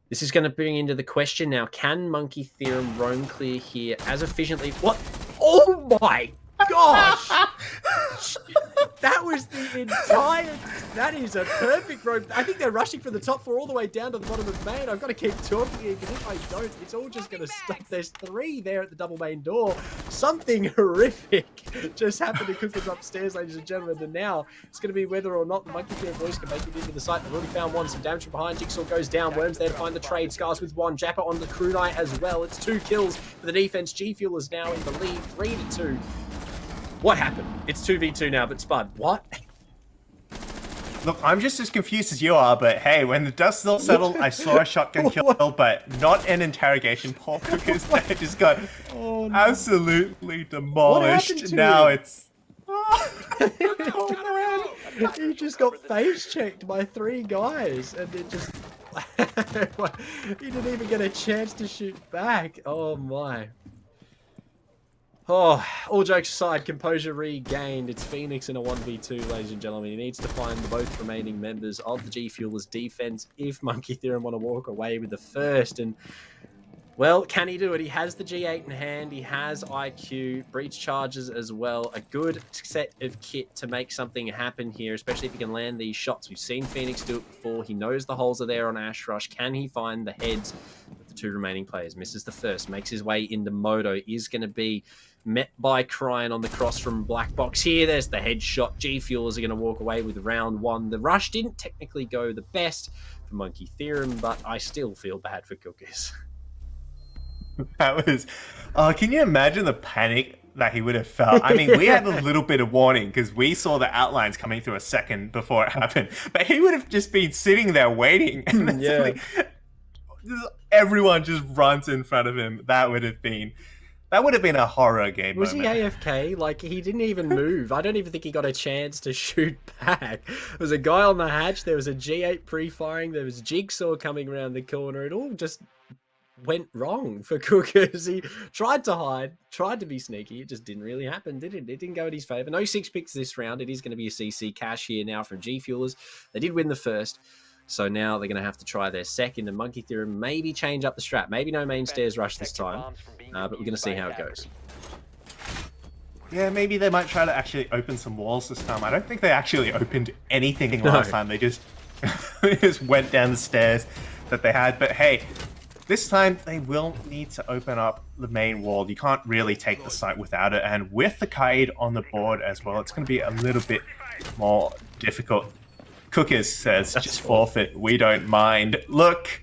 this is going to bring into the question now, can Monkey Theorem roam clear here as efficiently? What? Oh my gosh! That was the entire... That is a perfect roam. I think they're rushing from the top floor all the way down to the bottom of main. I've got to keep talking here because if I don't, it's all just going to stop. There's 3 there at the double main door. Something horrific just happened to Cookers upstairs, ladies and gentlemen. And now it's going to be whether or not the Monkey Theorem boys can make it into the site. They've already found one. Some damage from behind. Jigsaw goes down. Worms there to find the trade. Scars with 1. Japper on the crew knight as well. It's 2 kills for the defense. G Fuel is now in the lead. 3-2. What happened? It's 2v2 now, but Spud, what? Look, I'm just as confused as you are, but hey, when the dust still settled, I saw a shotgun kill, but not an interrogation. Poor Cookers, they just got absolutely demolished. Now it's... He just got face checked by 3 guys, and it just... he didn't even get a chance to shoot back. Oh my. Oh, all jokes aside, composure regained. It's Phoenix in a 1v2, ladies and gentlemen. He needs to find the both remaining members of the G Fuelers defense if Monkey Theorem want to walk away with the first. And, well, can he do it? He has the G8 in hand. He has IQ, breach charges as well. A good set of kit to make something happen here, especially if he can land these shots. We've seen Phoenix do it before. He knows the holes are there on Ash Rush. Can he find the heads of the 2 remaining players? Misses the first, makes his way into Moto. Is going to be met by Cryan on the cross from Black Box here. There's the headshot. G Fuelers are going to walk away with round 1. The rush didn't technically go the best for Monkey Theorem, but I still feel bad for Cookers. That was... can you imagine the panic that he would have felt? I mean, we had a little bit of warning because we saw the outlines coming through a second before it happened. But he would have just been sitting there waiting. And then suddenly, everyone just runs in front of him. That would have been a horror game Was moment. he AFK? Like, he didn't even move. I don't even think he got a chance to shoot back. There was a guy on the hatch. There was a G8 pre-firing. There was Jigsaw coming around the corner. It all just went wrong for Cookers. He tried to hide, tried to be sneaky. It just didn't really happen, did it? It didn't go in his favor. No 6 picks this round. It is going to be a CC cash here now from G Fuelers. They did win the first. So now they're going to have to try their second, and Monkey Theorem maybe change up the strat. Maybe no main stairs rush this time, but we're going to see how it goes. Yeah, maybe they might try to actually open some walls this time. I don't think they actually opened anything last time. They just, they just went down the stairs that they had. But hey, this time they will need to open up the main wall. You can't really take the site without it. And with the Kaid on the board as well, it's going to be a little bit more difficult. Cookers says, just forfeit. We don't mind. Look,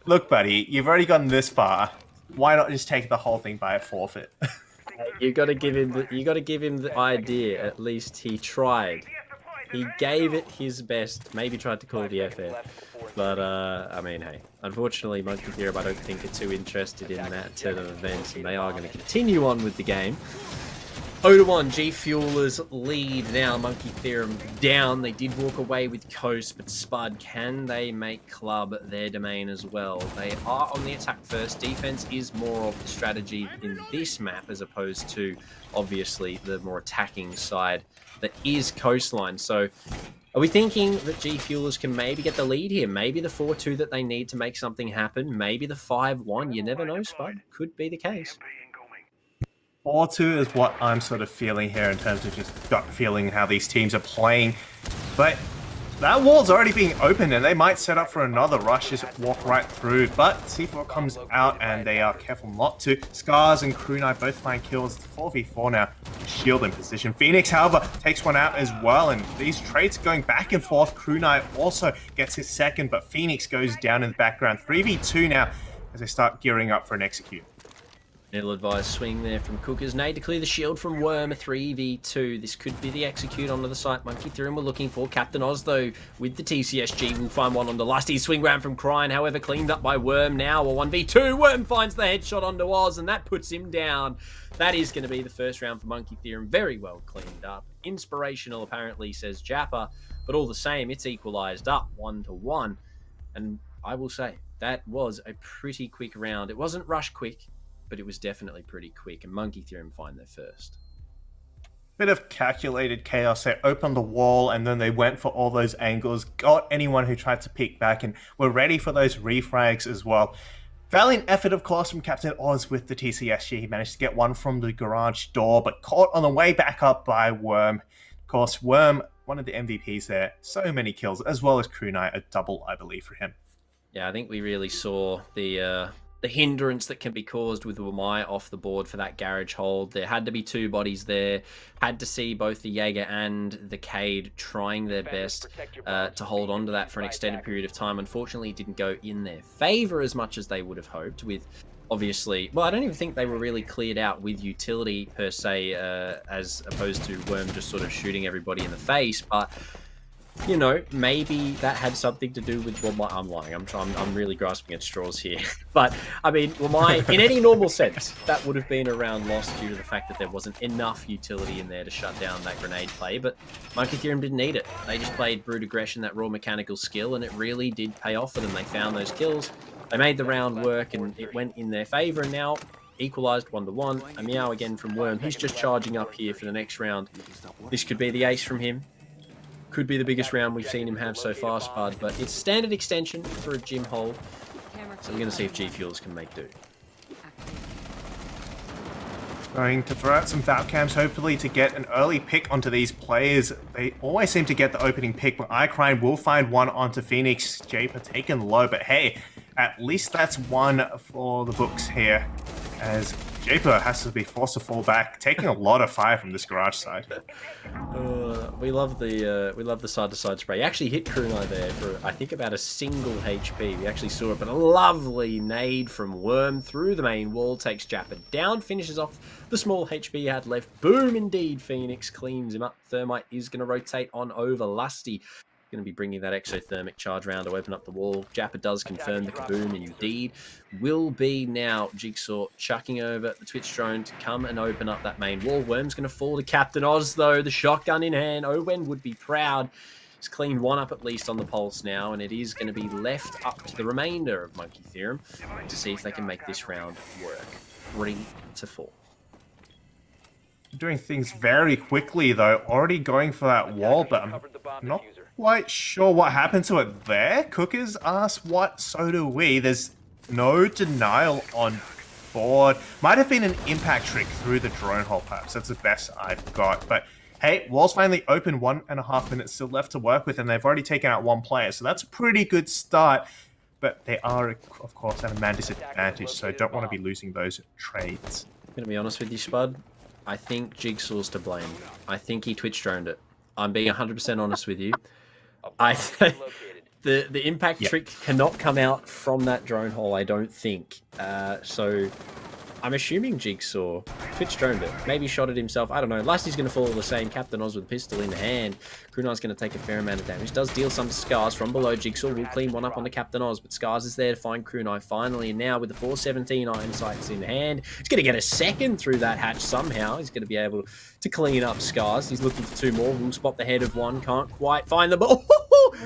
buddy, you've already gone this far. Why not just take the whole thing by a forfeit? You got to give him the idea. At least he tried. He gave it his best. Maybe tried to call the FF. But I mean, hey, unfortunately, Monkey Theorem, I don't think are too interested in that turn of events, and they are going to continue on with the game. 0-1, G Fuelers lead now. Monkey Theorem down. They did walk away with Coast, but Spud, can they make Club their domain as well? They are on the attack first. Defense is more of the strategy in this map as opposed to, obviously, the more attacking side that is Coastline. So are we thinking that G Fuelers can maybe get the lead here? Maybe the 4-2 that they need to make something happen. Maybe the 5-1. You never know, Spud. Could be the case. 4-2 is what I'm sort of feeling here in terms of just gut feeling how these teams are playing. But that wall's already being opened and they might set up for another rush, just walk right through. But C4 comes out and they are careful not to. Scars and Crew Knight both find kills. 4v4 now. Shield in position. Phoenix, however, takes one out as well. And these trades going back and forth. Crew Knight also gets his second, but Phoenix goes down in the background. 3v2 now as they start gearing up for an execute. Ill-advised swing there from Cookers. Nade to clear the shield from Worm. A 3v2. This could be the execute onto the site. Monkey through and we're looking for Captain Oz, though, with the TCSG. We'll find one on the Lusty. Swing round from Cryan, however, cleaned up by Worm now. A 1v2. Worm finds the headshot onto Oz, and that puts him down. That is going to be the first round for Monkey Theorem. Very well cleaned up. Inspirational, apparently, says Jappa. But all the same, it's equalised up 1-1. And I will say, that was a pretty quick round. It wasn't rush quick, but it was definitely pretty quick, and Monkey Theorem find their first. Bit of calculated chaos. They opened the wall and then they went for all those angles, got anyone who tried to peek back, and were ready for those refrags as well. Valiant effort, of course, from Captain Oz with the TCSG. He managed to get one from the garage door, but caught on the way back up by Worm. Of course, Worm, one of the MVPs there. So many kills, as well as Crew Knight, a double, I believe, for him. Yeah, I think we really saw the hindrance that can be caused with Wamai off the board for that garage hold. There had to be two bodies there. Had to see both the Jaeger and the Cade trying their best to hold on to that for an extended period of time. Unfortunately, it didn't go in their favor as much as they would have hoped with, obviously, well, I don't even think they were really cleared out with utility per se, as opposed to Worm just sort of shooting everybody in the face, but you know, maybe that had something to do with Wamai. I'm lying. I'm really grasping at straws here. But, I mean, Wamai, in any normal sense, that would have been a round lost due to the fact that there wasn't enough utility in there to shut down that grenade play. But Monkey Theorem didn't need it. They just played brute aggression, that raw mechanical skill, and it really did pay off for them. They found those kills. They made the round work, and it went in their favor. And now, equalized 1-1. A meow again from Worm. He's just charging up here for the next round. This could be the ace from him. Could be the biggest round we've seen him have so far, Spud, but it's standard extension for a gym hold. So we're going to see if G Fuels can make do. Going to throw out some Valk cams, hopefully to get an early pick onto these players. They always seem to get the opening pick, but iCrime will find one onto Phoenix. Jape are taken low, but hey, at least that's one for the books here, as Japer has to be forced to fall back, taking a lot of fire from this garage side. We love the side-to-side spray. He actually hit Krunai there for, I think, about a single HP. We actually saw it, but a lovely nade from Worm through the main wall, takes Japper down, finishes off the small HP he had left. Boom, indeed, Phoenix cleans him up. Thermite is going to rotate on over Lusty. Going to be bringing that exothermic charge round to open up the wall. Japper does confirm the kaboom, and indeed will be now Jigsaw chucking over the Twitch drone to come and open up that main wall. Worm's going to fall to Captain Oz, though, the shotgun in hand. Owen would be proud. He's cleaned one up at least on the pulse now, and it is going to be left up to the remainder of Monkey Theorem to see if they can make this round work. 3-4. Doing things very quickly, though. Already going for that wall, but I'm not quite sure what happened to it there. Cookers asked what, so do we. There's no denial on board. Might have been an impact trick through the drone hole, perhaps. That's the best I've got. But hey, wall's finally open. 1.5 minutes still left to work with, and they've already taken out one player. So that's a pretty good start. But they are, of course, at a man disadvantage, so don't want to be losing those trades. I'm going to be honest with you, Spud. I think Jigsaw's to blame. I think he Twitch droned it. I'm being 100% honest with you. The impact trick cannot come out from that drone hole, I don't think. So I'm assuming Jigsaw Twitch droned it. Maybe shot it himself. I don't know. Lusty's going to follow the same. Captain Oz with pistol in hand. Krunai's going to take a fair amount of damage. Does deal some to Scars from below. Jigsaw will clean one up on the Captain Oz, but Scars is there to find Krunai finally. And now with the 417 iron sights in hand, he's going to get a second through that hatch somehow. He's going to be able to clean up Scars. He's looking for two more. Will spot the head of one. Can't quite find the ball.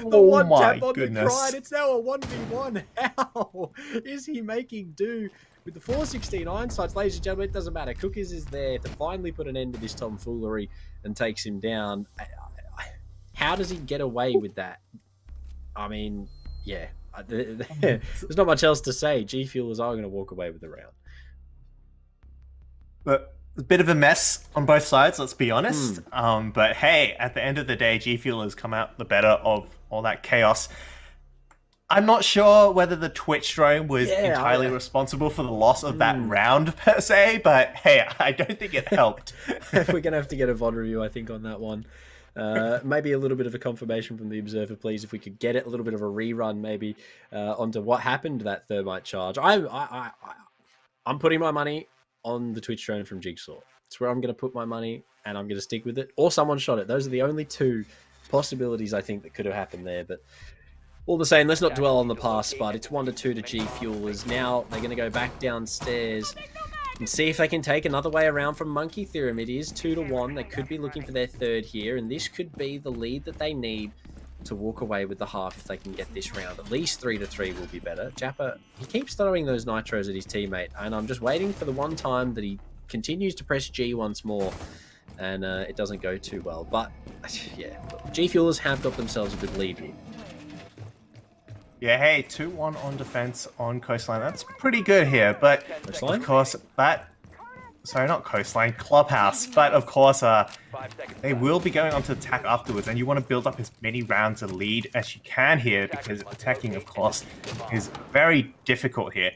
The one tap on the Pride. It's now a 1v1. How is he making do? With the 416 iron sights, ladies and gentlemen, it doesn't matter. Cookers is there to finally put an end to this tomfoolery and takes him down. How does he get away with that? I mean, yeah. There's not much else to say. G Fuelers are going to walk away with the round. But a bit of a mess on both sides, let's be honest. But hey, at the end of the day, G Fuelers come out the better of all that chaos. I'm not sure whether the Twitch drone was entirely responsible for the loss of that round per se, but hey, I don't think it helped. We're going to have to get a VOD review, I think, on that one. Maybe a little bit of a confirmation from the Observer, please, if we could get it, a little bit of a rerun maybe onto what happened to that thermite charge. I'm putting my money on the Twitch drone from Jigsaw. It's where I'm going to put my money, and I'm going to stick with it. Or someone shot it. Those are the only two possibilities I think that could have happened there. But all the same, let's not dwell on the past, but it's 1-2 to G Fuelers. Now they're going to go back downstairs and see if they can take another way around from Monkey Theorem. It is 2-1. They could be looking for their third here, and this could be the lead that they need to walk away with the half if they can get this round. At least 3-3 will be better. Jappa, he keeps throwing those nitros at his teammate, and I'm just waiting for the one time that he continues to press G once more, and it doesn't go too well. But, yeah, G Fuelers have got themselves a good lead here. Yeah, hey, 2-1 on defense on Coastline. That's pretty good here, but Coastline? of course, sorry, not Coastline, Clubhouse. But of course, they will be going on to attack afterwards, and you want to build up as many rounds of lead as you can here, because attacking, of course, is very difficult here.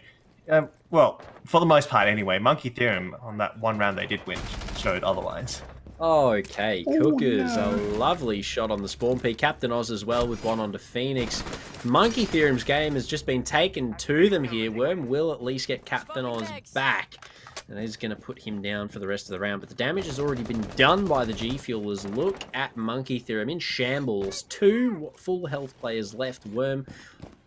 Well, for the most part anyway. Monkey Theorem, on that one round they did win, showed otherwise. Okay, Cookers, a lovely shot on the spawn peak. Captain Oz as well with one onto Phoenix. Monkey Theorem's game has just been taken to them here. Worm will at least get Captain Oz back, and he's going to put him down for the rest of the round. But the damage has already been done by the G Fuelers. Look at Monkey Theorem in shambles. 2 full health players left. Worm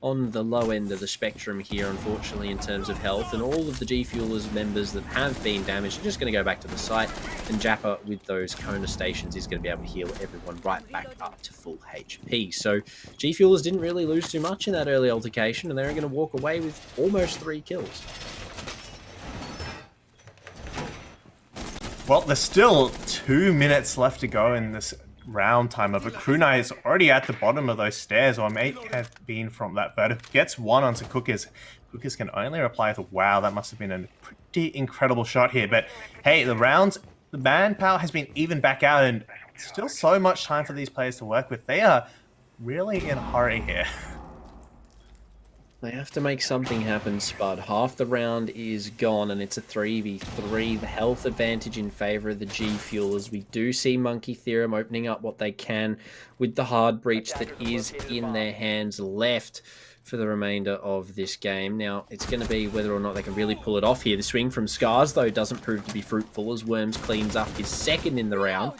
on the low end of the spectrum here, unfortunately, in terms of health. And all of the G Fuelers members that have been damaged are just going to go back to the site. And Jappa, with those Kona stations, is going to be able to heal everyone right back up to full HP. So G Fuelers didn't really lose too much in that early altercation, and they're going to walk away with almost 3 kills. Well, there's still 2 minutes left to go in this round timer, but Krunai is already at the bottom of those stairs, or may have been from that vertical. Gets one onto Cookers. Cookers can only reply with a wow. That must have been a pretty incredible shot here. But hey, the manpower has been even back out, and still so much time for these players to work with. They are really in a hurry here. They have to make something happen, Spud. Half the round is gone, and it's a 3v3. The health advantage in favor of the G Fuelers. We do see Monkey Theorem opening up what they can with the hard breach that is in their hands left for the remainder of this game. Now, it's going to be whether or not they can really pull it off here. The swing from Scars, though, doesn't prove to be fruitful as Worms cleans up his second in the round.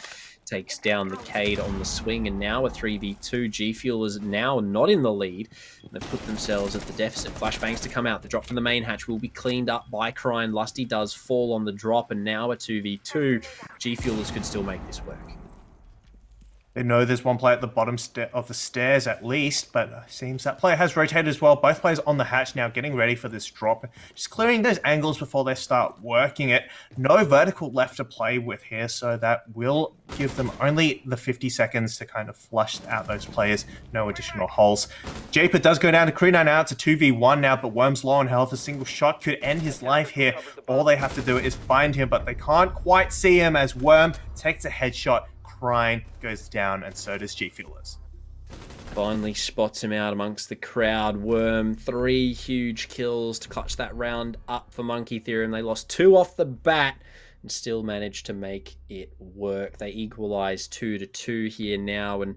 Takes down the Cade on the swing, and now a 3v2. G Fuelers now not in the lead. They've put themselves at the deficit. Flashbangs to come out. The drop from the main hatch will be cleaned up by Crying. Lusty does fall on the drop, and now a 2v2. G Fuelers could still make this work. They know there's one player at the bottom of the stairs at least, but it seems that player has rotated as well. Both players on the hatch now, getting ready for this drop. Just clearing those angles before they start working it. No vertical left to play with here, so that will give them only the 50 seconds to kind of flush out those players. No additional holes. Japer does go down to Kruna now. It's a 2v1 now, but Worm's low on health. A single shot could end his life here. All they have to do is find him, but they can't quite see him as Worm takes a headshot. Crying goes down, and so does G Fuelers. Finally spots him out amongst the crowd. Worm, 3 huge kills to clutch that round up for Monkey Theorem. They lost 2 off the bat and still managed to make it work. They equalize 2-2 here now, and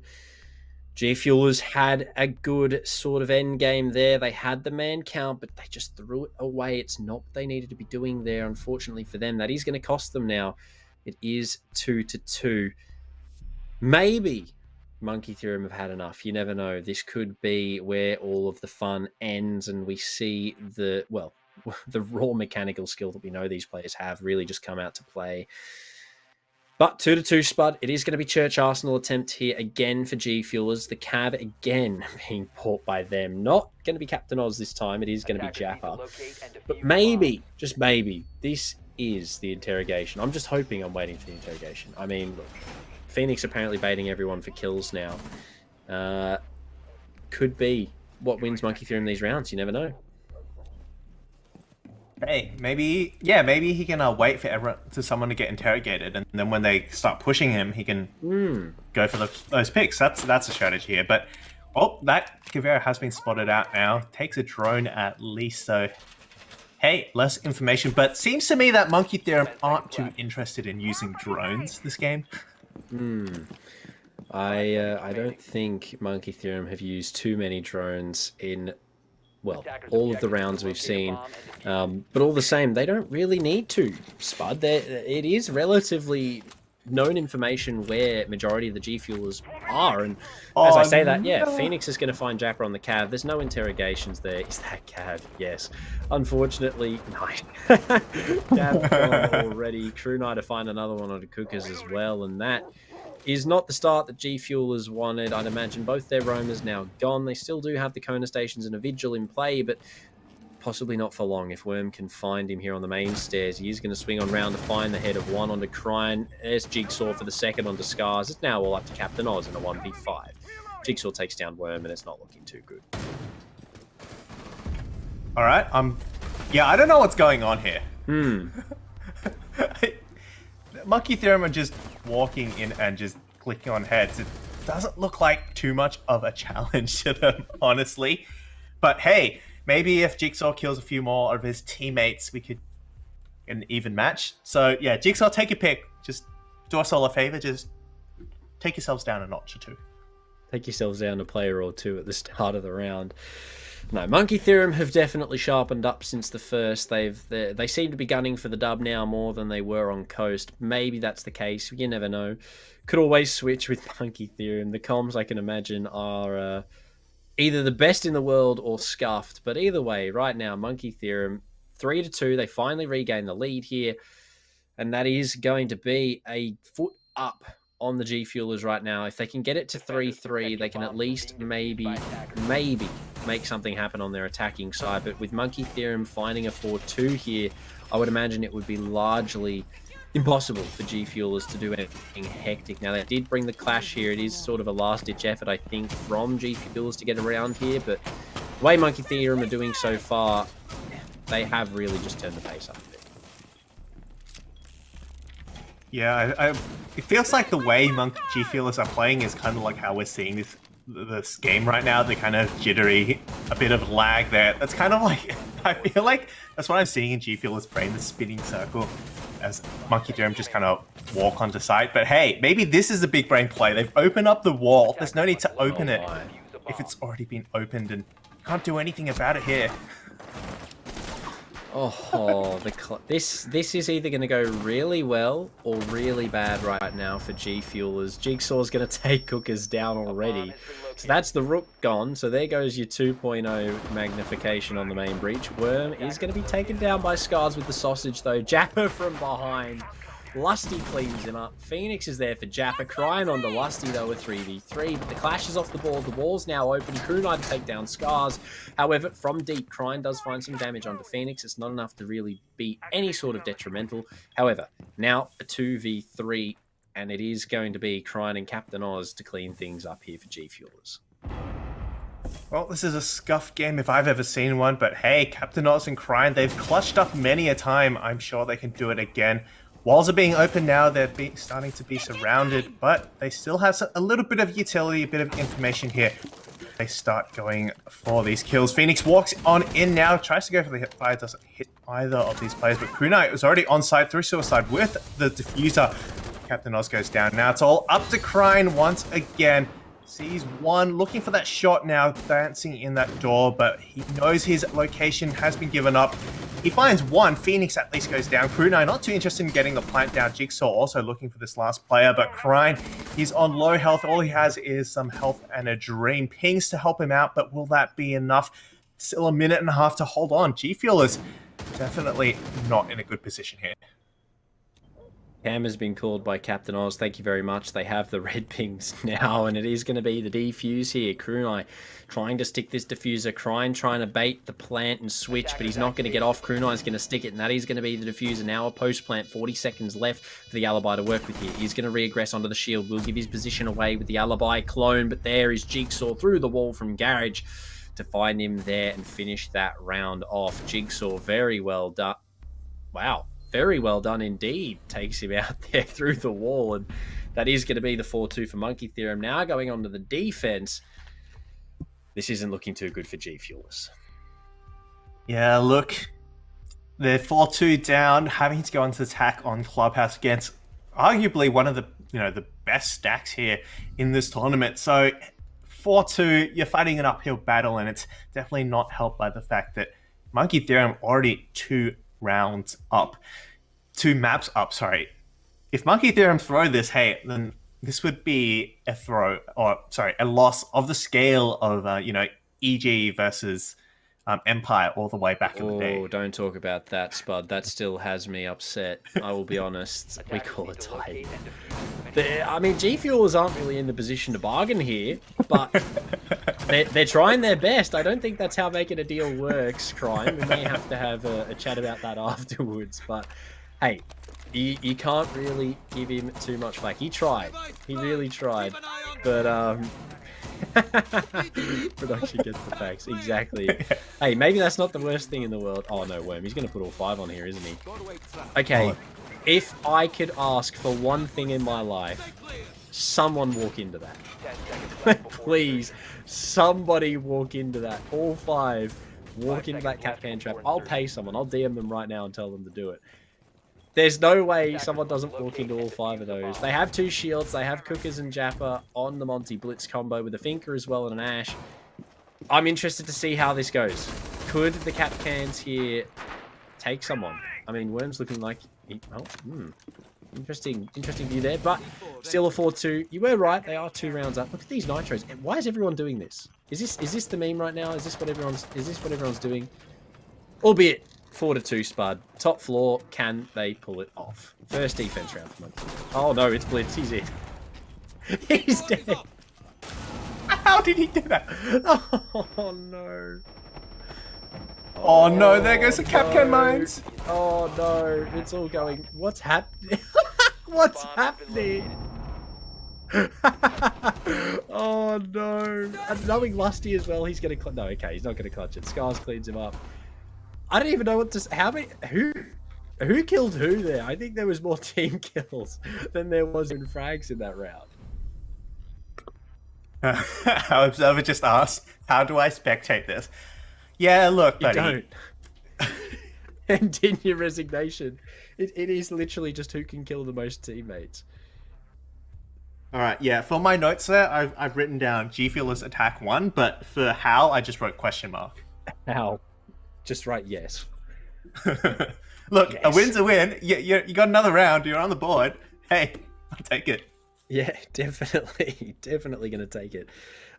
G Fuelers had a good sort of end game there. They had the man count, but they just threw it away. It's not what they needed to be doing there, unfortunately for them. That is going to cost them now. It is 2-2. Maybe Monkey Theorem have had enough. You never know. This could be where all of the fun ends, and we see the raw mechanical skill that we know these players have really just come out to play. But 2-2, Spud. It is going to be Church Arsenal attempt here again for G Fuelers. The Cav again being bought by them. Not going to be Captain Oz this time. It is going to be Jappa. But maybe, just maybe, this is the interrogation. I'm just hoping I'm waiting for the interrogation. I mean, look, Phoenix apparently baiting everyone for kills now. Could be what wins Monkey Theorem these rounds. You never know. Hey, maybe he can wait for someone to get interrogated, and then when they start pushing him, he can go for those picks. That's a strategy here. But that Guevara has been spotted out now. Takes a drone at least, so hey, less information. But seems to me that Monkey Theorem aren't too interested in using drones this game. I don't think Monkey Theorem have used too many drones in well, all of the rounds we've seen. But all the same, they don't really need to, Spud. It is relatively known information where majority of the G Fuelers are. And as I say that, yeah, Phoenix is going to find Japper on the Cav. There's no interrogations there. Is that Cav? Yes. Unfortunately, no. Cav gone already. Crew Knight to find another one on the Cookers as well. And that is not the start that G Fuelers wanted. I'd imagine both their roamers now gone. They still do have the Kona stations and a Vigil in play, but possibly not for long. If Worm can find him here on the main stairs, he is going to swing on round to find the head of one onto Crine. There's Jigsaw for the second onto Scars. It's now all up to Captain Oz in a 1v5. Jigsaw takes down Worm, and it's not looking too good. All right. Yeah, I don't know what's going on here. Monkey Theorem are just walking in and just clicking on heads. It doesn't look like too much of a challenge to them, honestly. But hey, maybe if Jigsaw kills a few more of his teammates, we could get an even match. So yeah, Jigsaw, take your pick. Just do us all a favor. Just take yourselves down a notch or two. Take yourselves down a player or two at the start of the round. No, Monkey Theorem have definitely sharpened up since the first. They seem to be gunning for the dub now more than they were on Coast. Maybe that's the case. You never know. Could always switch with Monkey Theorem. The comms, I can imagine, are either the best in the world or scuffed. But either way, right now, Monkey Theorem 3-2. They finally regain the lead here, and that is going to be a foot up on the G Fuelers right now. If they can get it to 3-3, they can at least maybe make something happen on their attacking side. But with Monkey Theorem finding a 4-2 here, I would imagine it would be largely impossible for G Fuelers to do anything hectic. Now, they did bring the clash here. It is sort of a last-ditch effort, I think, from G Fuelers to get around here. But the way Monkey Theorem are doing so far, they have really just turned the pace up a bit. Yeah, it feels like the way G Fuelers are playing is kind of like how we're seeing this game right now. The kind of jittery, a bit of lag there. That's kind of like, I feel like that's what I'm seeing in G Fuelers playing the spinning circle as Monkey Theorem just kind of walk onto site. But hey, maybe this is a big brain play. They've opened up the wall. There's no need to open it if it's already been opened, and can't do anything about it here. Oh, this is either going to go really well or really bad right now for G Fuelers. Jigsaw's going to take Cookers down already. So that's the Rook gone. So there goes your 2.0 magnification on the main breach. Worm is going to be taken down by Scars with the sausage, though. Japper from behind. Lusty cleans him up. Phoenix is there for Japper. Crying on the Lusty, though, a 3v3. But the clash is off the ball. The wall's now open. Crew Knight to take down Scars. However, from deep, Crying does find some damage onto Phoenix. It's not enough to really be any sort of detrimental. However, now a 2v3, and it is going to be Crying and Captain Oz to clean things up here for G Fuelers. Well, this is a scuffed game if I've ever seen one, but hey, Captain Oz and Crying, they've clutched up many a time. I'm sure they can do it again. Walls are being opened now. They're starting to be surrounded, but they still have a little bit of utility, a bit of information here. They start going for these kills. Phoenix walks on in now, tries to go for the hip fire, doesn't hit either of these players, but Crew Knight was already on site through Suicide with the diffuser. Captain Oz goes down. Now it's all up to Crine once again. Sees one, looking for that shot now, dancing in that door, but he knows his location has been given up. He finds one. Phoenix at least goes down. Crew Knight not too interested in getting the plant down. Jigsaw also looking for this last player, but Crine, he's on low health. All he has is some health and a dream. Pings to help him out, but will that be enough? Still a minute and a half to hold on. G Fuelers definitely not in a good position here. Cam has been called by Captain Oz. Thank you very much. They have the red pings now, and it is going to be the defuse here. Crew Knight trying to stick this diffuser. Crying, trying to bait the plant and switch, but he's not going to get off. Crew Knight's going to stick it, and that is going to be the diffuser. Now a post plant. 40 seconds left for the alibi to work with here. He's going to regress onto the shield. Will give his position away with the alibi clone, but there is Jigsaw through the wall from Garage to find him there and finish that round off. Jigsaw, very well done. Wow. Very well done indeed. Takes him out there through the wall, and that is going to be the 4-2 for Monkey Theorem. Now going on to the defense. This isn't looking too good for G Fuelers. Yeah, look, they're 4-2 down, having to go into attack on Clubhouse against arguably one of the the best stacks here in this tournament. So 4-2, you're fighting an uphill battle, and it's definitely not helped by the fact that Monkey Theorem already 2 rounds up. 2 maps up, sorry. If Monkey Theorem throw this, hey, then this would be a loss of the scale of, EG versus Empire all the way back in the day. Oh, don't talk about that, Spud. That still has me upset. I will be honest. We call it tight. I mean, G Fuelers aren't really in the position to bargain here, but they're trying their best. I don't think that's how making a deal works, Crime. We may have to have a chat about that afterwards, but hey, you can't really give him too much flack. He tried. He really tried. But, production gets the facts. Exactly. Hey, maybe that's not the worst thing in the world. Oh, no, Worm. He's going to put all 5 on here, isn't he? Okay. If I could ask for one thing in my life, someone walk into that. Please, somebody walk into that. All 5 walk into that cap can trap. I'll pay someone. I'll DM them right now and tell them to do it. There's no way someone doesn't walk into all 5 of those. They have 2 shields. They have Cookers and Japper on the Monty Blitz combo with a Finker as well and an Ash. I'm interested to see how this goes. Could the cap cans here take someone? I mean, Worm's looking like... Interesting view there, but still a 4-2. You were right, they are 2 rounds up. Look at these nitros. And why is everyone doing this? Is this the meme right now? Is this what everyone's doing? Albeit 4-2 Spud. Top floor, can they pull it off? First defense round for Monkey. Oh no, it's Blitz, he's in. He's dead. How did he do that? Oh no. Oh no, there goes the Capcan mines. Oh no, it's all going. What's happening? What's happening? Oh no. And knowing Lusty as well, he's gonna no, okay, he's not gonna clutch it. Scars cleans him up. I don't even know what to how many who killed who there. I think there was more team kills than there was in frags in that round. Our observer just asked, how do I spectate this? Yeah, look, buddy. You don't. And in your resignation, it is literally just who can kill the most teammates. All right, yeah. For my notes there, I've written down G Fuelers attack 1, but for how, I just wrote question mark. How? Just write yes. Look, yes. A win's a win. You got another round. You're on the board. Hey, I'll take it. Yeah, definitely going to take it.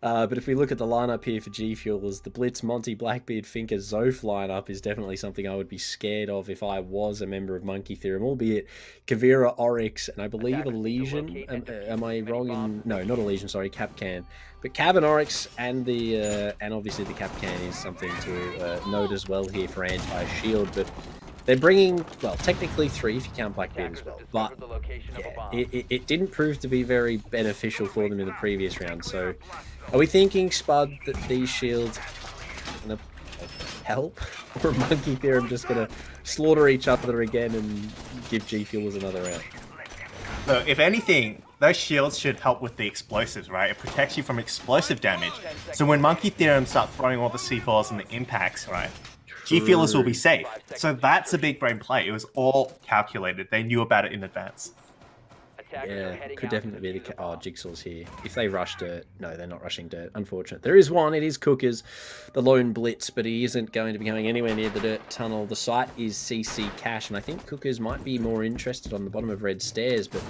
But if we look at the lineup here for G Fuelers, the Blitz, Monty, Blackbeard, Finker, Zoth lineup is definitely something I would be scared of if I was a member of Monkey Theorem, albeit Kavira, Oryx, and I believe Elysian. Am I wrong in... No, not Elysian, sorry, Capcan. But Cav and Oryx and the and obviously the Capcan is something to note as well here for anti-shield, but they're bringing, well, technically 3 if you count Blackbeard as well, but yeah, it didn't prove to be very beneficial for them in the previous round. So are we thinking, Spud, that these shields are going to help? Or Monkey Theorem just going to slaughter each other again and give G Fuelers another round? So if anything, those shields should help with the explosives, right? It protects you from explosive damage. So when Monkey Theorem start throwing all the C4s and the impacts, right? G Fuelers will be safe. So that's a big brain play. It was all calculated. They knew about it in advance. Yeah, could definitely be the... Oh, Jigsaw's here. If they rush dirt... No, they're not rushing dirt. Unfortunate. There is one. It is Cookers, the lone Blitz, but he isn't going to be going anywhere near the dirt tunnel. The site is CC Cash, and I think Cookers might be more interested on the bottom of Red Stairs, but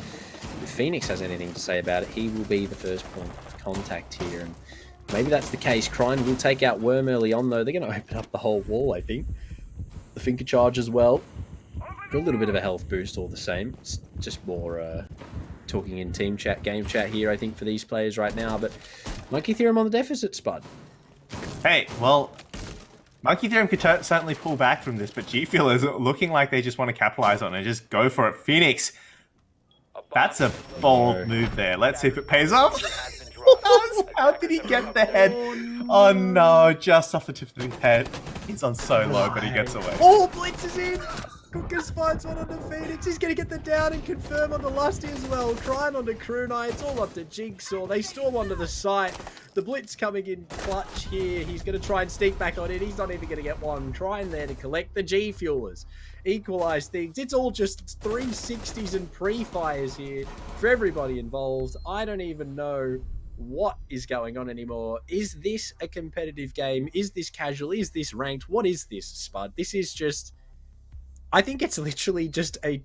if Phoenix has anything to say about it, he will be the first point of contact here, and maybe that's the case. Crine will take out Worm early on, though. They're going to open up the whole wall, I think. The Finker charge as well. A little bit of a health boost all the same. It's just more talking in team chat, game chat here, I think, for these players right now. But Monkey Theorem on the deficit, Spud. Hey, well, Monkey Theorem could certainly pull back from this, but G Fuelers are looking like they just want to capitalize on it. Just go for it. Phoenix, that's a bold move there. Let's see if it pays off. How did he get the head? Oh no, just off the tip of his head. He's on so low, but he gets away. Oh, Blitz is in! Cookers finds one on the Phoenix. He's going to get the down and confirm on the Lusty as well. Crying on the Crew Knight. It's all up to Jigsaw. They storm onto the site. The Blitz coming in clutch here. He's going to try and sneak back on it. He's not even going to get one. Trying there to collect the G Fuelers. Equalize things. It's all just 360s and pre-fires here for everybody involved. I don't even know what is going on anymore. Is this a competitive game? Is this casual? Is this ranked? What is this, Spud? This is just... I think it's literally just a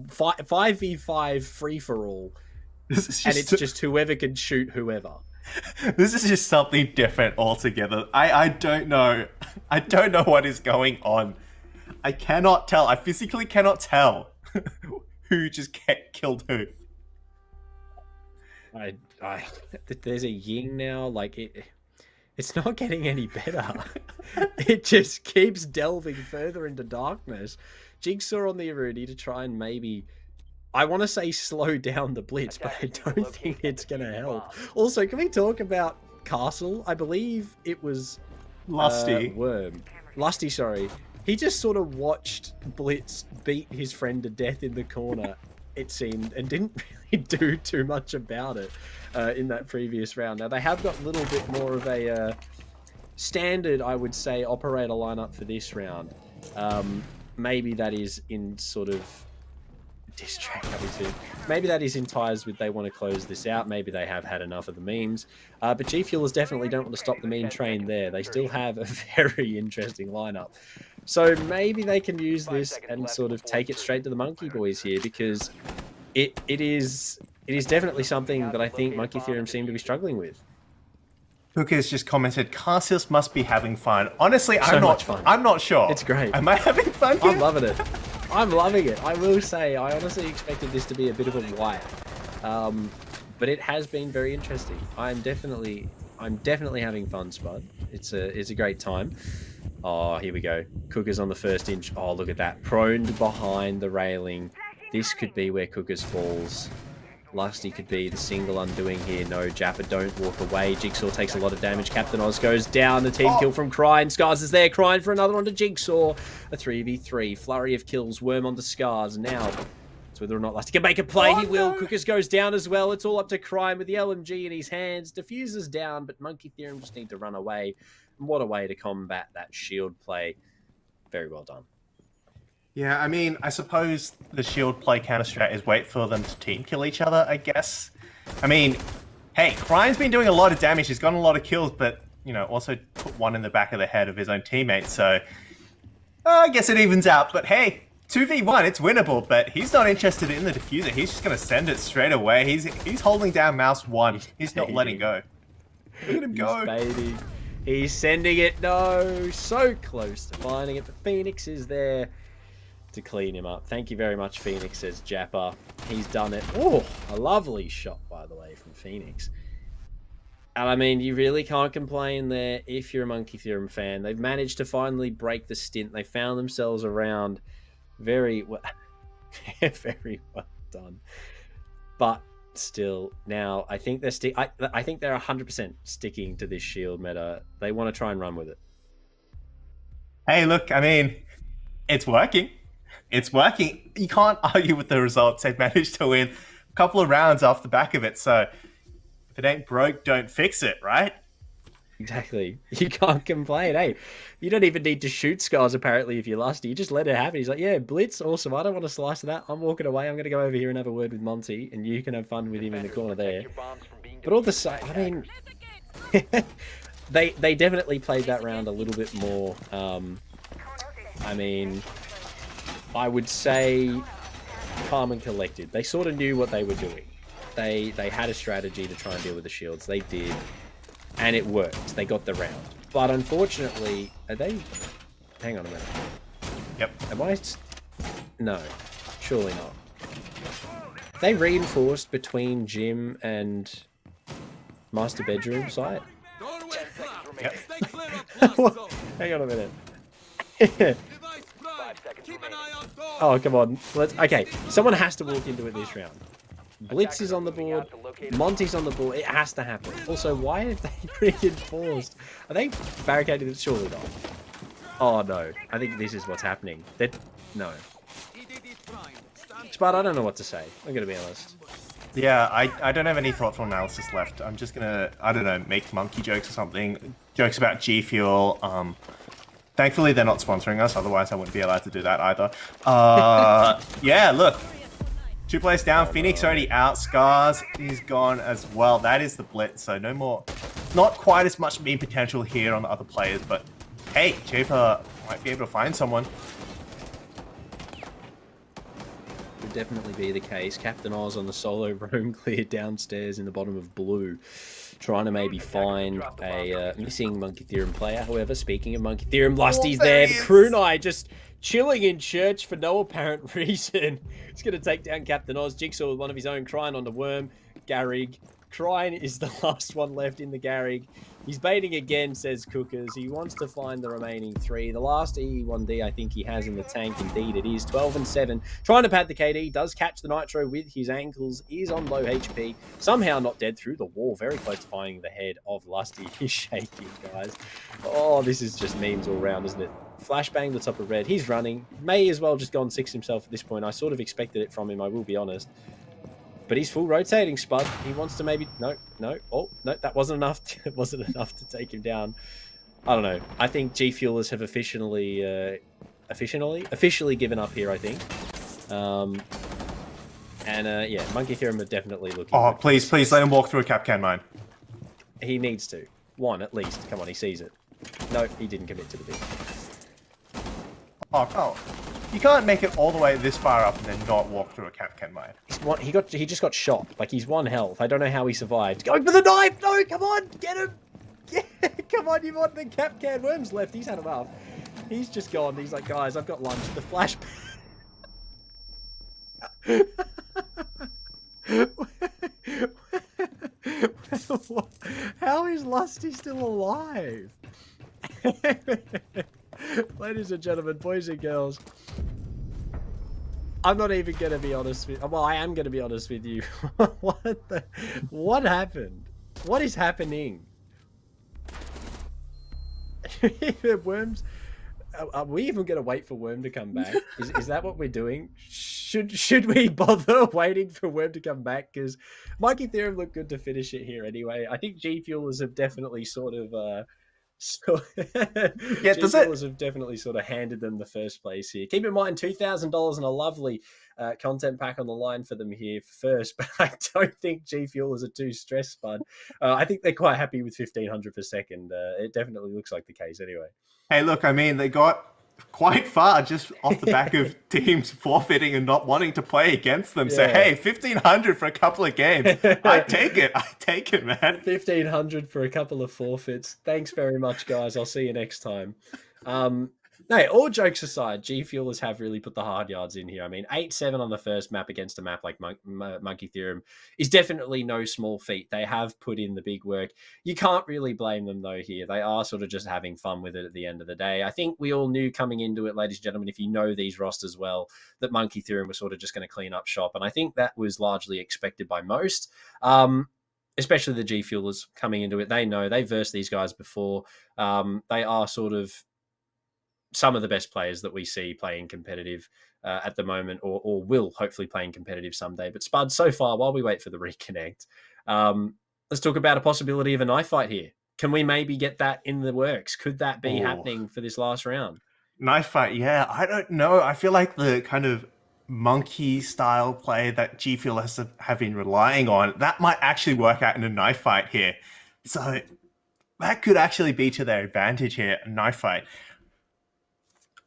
5v5 free-for-all. And it's just whoever can shoot whoever. This is just something different altogether. I don't know. I don't know what is going on. I cannot tell. I physically cannot tell who just killed who. There's a Ying now. Like it's not getting any better. It just keeps delving further into darkness. Jigsaw on the Arudi to try and maybe, I want to say slow down the blitz, but I don't think it's going to help. Also, can we talk about Castle? I believe it was Lusty. Lusty, sorry. He just sort of watched Blitz beat his friend to death in the corner, it seemed, and didn't really do too much about it in that previous round. Now, they have got a little bit more of a standard, I would say, operator lineup for this round. Maybe that is in sort of diss track, obviously. Maybe that is in ties with they want to close this out. Maybe they have had enough of the memes. But G Fuelers definitely don't want to stop the meme train there. They still have a very interesting lineup. So maybe they can use this and sort of take it straight to the Monkey Boys here, because it is definitely something that I think Monkey Theorem seem to be struggling with. Hookers just commented, Cassius must be having fun. Honestly, So much fun. I'm not sure. It's great. Am I having fun here? I'm loving it. I'm loving it. I will say, I honestly expected this to be a bit of a wipe. But it has been very interesting. I'm definitely having fun, Spud. It's a great time. Oh, here we go. Cookers on the first inch. Oh, look at that. Proned behind the railing. This could be where Cookers falls. Lusty could be the single undoing here. No, Jappa, don't walk away. Jigsaw takes a lot of damage. Captain Oz goes down. The team kill from Crying. Scars is there. Crying for another onto Jigsaw. A 3v3. Flurry of kills. Worm onto Scars. Now, it's whether or not Lusty can make a play. He will. Cookers goes down as well. It's all up to Crying with the LMG in his hands. Diffuses down, but Monkey Theorem just need to run away. And what a way to combat that shield play. Very well done. Yeah, I mean, I suppose the shield play counter-strat is wait for them to team kill each other, I guess. I mean, hey, Crying's been doing a lot of damage. He's gotten a lot of kills, but, you know, also put one in the back of the head of his own teammate. So, I guess it evens out. But hey, 2v1, it's winnable. But he's not interested in the diffuser. He's just going to send it straight away. He's holding down mouse 1. He's not letting go. Look at him go. Baby. He's sending it. No, so close to finding it. But Phoenix is there to clean him up. Thank you very much, Phoenix, says Jappa. He's done it. Oh, a lovely shot, by the way, from Phoenix. And I mean, you really can't complain there if you're a Monkey Theorem fan. They've managed to finally break the stint. They found themselves around very well, very well done. But still, now I think they're I think they're 100% sticking to this shield meta. They want to try and run with it. Hey, look, I mean, it's working. It's working. You can't argue with the results. They've managed to win a couple of rounds off the back of it. So if it ain't broke, don't fix it, right? Exactly. You can't complain. Hey, you don't even need to shoot Scars, apparently, if you're lusty. You just let it happen. He's like, yeah, Blitz, awesome. I don't want to slice of that. I'm walking away. I'm going to go over here and have a word with Monty, and you can have fun with him in the corner there. But all the same, I mean, they definitely played that round a little bit more. I mean, I would say calm and collected. They sort of knew what they were doing. They had a strategy to try and deal with the shields. They did, and it worked. They got the round. But unfortunately, are they... Hang on a minute. Yep. Am I... No, surely not. Are they reinforced between gym and master bedroom site? Yep. Hang on a minute. Oh, come on. Okay, someone has to walk into it this round. Blitz is on the board. Monty's on the board. It has to happen. Also, why have they reinforced? Are they barricaded it? Surely not. Oh, no. I think this is what's happening. No. But I don't know what to say. I'm going to be honest. Yeah, I don't have any thoughtful analysis left. I'm just going to, I don't know, make monkey jokes or something. Jokes about G Fuel. Thankfully, they're not sponsoring us. Otherwise, I wouldn't be allowed to do that either. Yeah, look. 2 players down. Phoenix already out. Scars is gone as well. That is the blitz. So no more. Not quite as much mean potential here on the other players, but hey, Japer might be able to find someone. Would definitely be the case. Captain Oz on the solo roam clear downstairs in the bottom of blue, trying to maybe find a missing Monkey Theorem player. However, speaking of Monkey Theorem, Lusty's there. The crew knight just chilling in church for no apparent reason. He's going to take down Captain Oz. Jigsaw with one of his own, crying on the worm. Garrig. Crine is the last one left in the Garrig. He's baiting again, says Cookers. He wants to find the remaining 3. The last E1D I think he has in the tank. Indeed, it is 12-7. Trying to pad the KD. Does catch the Nitro with his ankles. Is on low HP. Somehow not dead through the wall. Very close to finding the head of Lusty. He's shaking, guys. Oh, this is just memes all around, isn't it? Flashbang the top of red. He's running. May as well just go and 6 himself at this point. I sort of expected it from him, I will be honest. But he's full rotating, Spud. He wants to maybe... No. Oh, no, that wasn't enough. It wasn't enough to take him down. I don't know. I think G Fuelers have officially given up here, I think. Yeah, Monkey Theorem are definitely looking... Oh, please let him walk through a Capcan mine. He needs to. 1, at least. Come on, he sees it. No, he didn't commit to the bid. Oh. You can't make it all the way this far up and then not walk through a Capcan mine. He just got shot. Like, he's 1 health. I don't know how he survived. Going for the knife! No, come on! Get him! Come on, you want the Capcan worms left. He's had enough. He's just gone. He's like, guys, I've got lunch. The flash... How is Lusty still alive? Ladies and gentlemen, boys and girls, I'm not even going to be honest with... Well, I am going to be honest with you. What happened? What is happening? Worms... Are we even going to wait for Worm to come back? Is that what we're doing? Should we bother waiting for Worm to come back? Because Monkey Theorem looked good to finish it here anyway. I think G Fuelers have definitely sort of... have definitely sort of handed them the first place here. Keep in mind, $2,000 and a lovely content pack on the line for them here first, but I don't think G Fuelers are too stressed, bud. I think they're quite happy with 1,500 per second. It definitely looks like the case anyway. Hey, look, I mean, they got quite far just off the back of teams forfeiting and not wanting to play against them. Yeah. So, hey, 1,500 for a couple of games. I take it, man. 1,500 for a couple of forfeits. Thanks very much, guys. I'll see you next time. No, all jokes aside, G Fuelers have really put the hard yards in here. I mean, 8-7 on the first map against a map like Monkey Theorem is definitely no small feat. They have put in the big work. You can't really blame them, though, here. They are sort of just having fun with it at the end of the day. I think we all knew coming into it, ladies and gentlemen, if you know these rosters well, that Monkey Theorem was sort of just going to clean up shop. And I think that was largely expected by most. Especially the G Fuelers coming into it. They know. They've versed these guys before. They are sort of some of the best players that we see playing competitive at the moment, or will hopefully playing competitive someday. But Spud, so far, while we wait for the reconnect, let's talk about a possibility of a knife fight here. Can we maybe get that in the works? Could that be happening for this last round? Knife fight, yeah. I don't know. I feel like the kind of monkey style play that G Fuelers have been relying on, that might actually work out in a knife fight here. So that could actually be to their advantage here, a knife fight.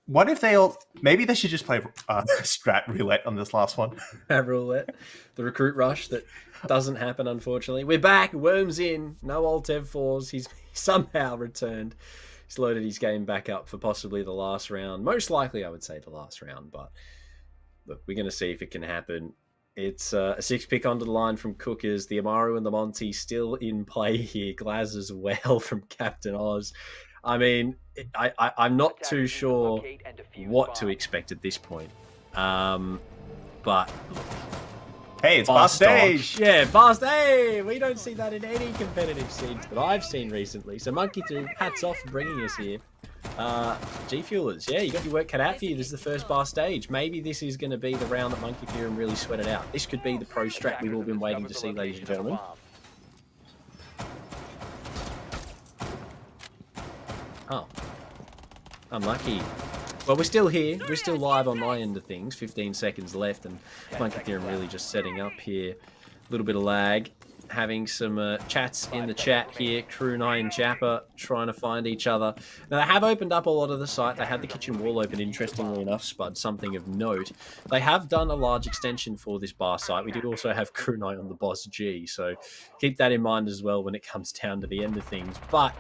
What if maybe they should just play strat roulette on this last one. Roulette. The recruit rush that doesn't happen, unfortunately. We're back. Worms in. No Alt F4s. He's somehow returned. He's loaded his game back up for possibly the last round. Most likely, I would say the last round. But look, we're going to see if it can happen. It's a 6-pick onto the line from Cookers. The Amaru and the Monty still in play here. Glaz as well from Captain Oz. I mean, I'm not too sure what to expect at this point. But hey, it's Bar Stage. Yeah, Bar Stage. We don't see that in any competitive scenes that I've seen recently. So Monkey 2, hats off for bringing us here. G Fuelers, yeah, you got your work cut out for you. This is the first Bar Stage. Maybe this is going to be the round that Monkey Theorem really sweated out. This could be the pro strat we've all been waiting to see, ladies and gentlemen. Oh, unlucky. Well, we're still here. We're still live on my end of things. 15 seconds left, and Monkey Theorem really just setting up here. A little bit of lag. Having some chats in the chat here. Crew and I and Japper trying to find each other. Now, they have opened up a lot of the site. They had the kitchen wall open, interestingly enough, Spud, something of note. They have done a large extension for this bar site. We did also have Crew and I on the Boss G, so keep that in mind as well when it comes down to the end of things. But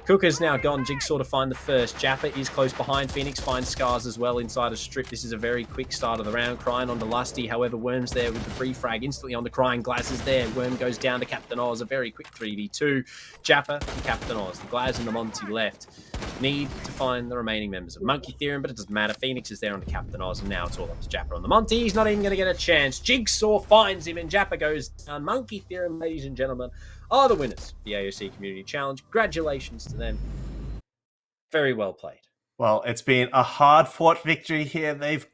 Cooker's now gone. Jigsaw to find the first. Japper is close behind. Phoenix finds Scars as well inside a strip. This is a very quick start of the round. Crying onto Lusty. However, Worm's there with the free frag instantly on the Crying. Glaz is there. Worm goes down to Captain Oz. A very quick 3v2. Japper and Captain Oz. The Glaz and the Monty left. Need to find the remaining members of Monkey Theorem, but it doesn't matter. Phoenix is there on the Captain Oz, and now it's all up to Japper on the Monty. He's not even going to get a chance. Jigsaw finds him, and Japper goes down. Monkey Theorem, ladies and gentlemen, are the winners of the AOC Community Challenge. Congratulations to them. Very well played. Well, it's been a hard-fought victory here. They've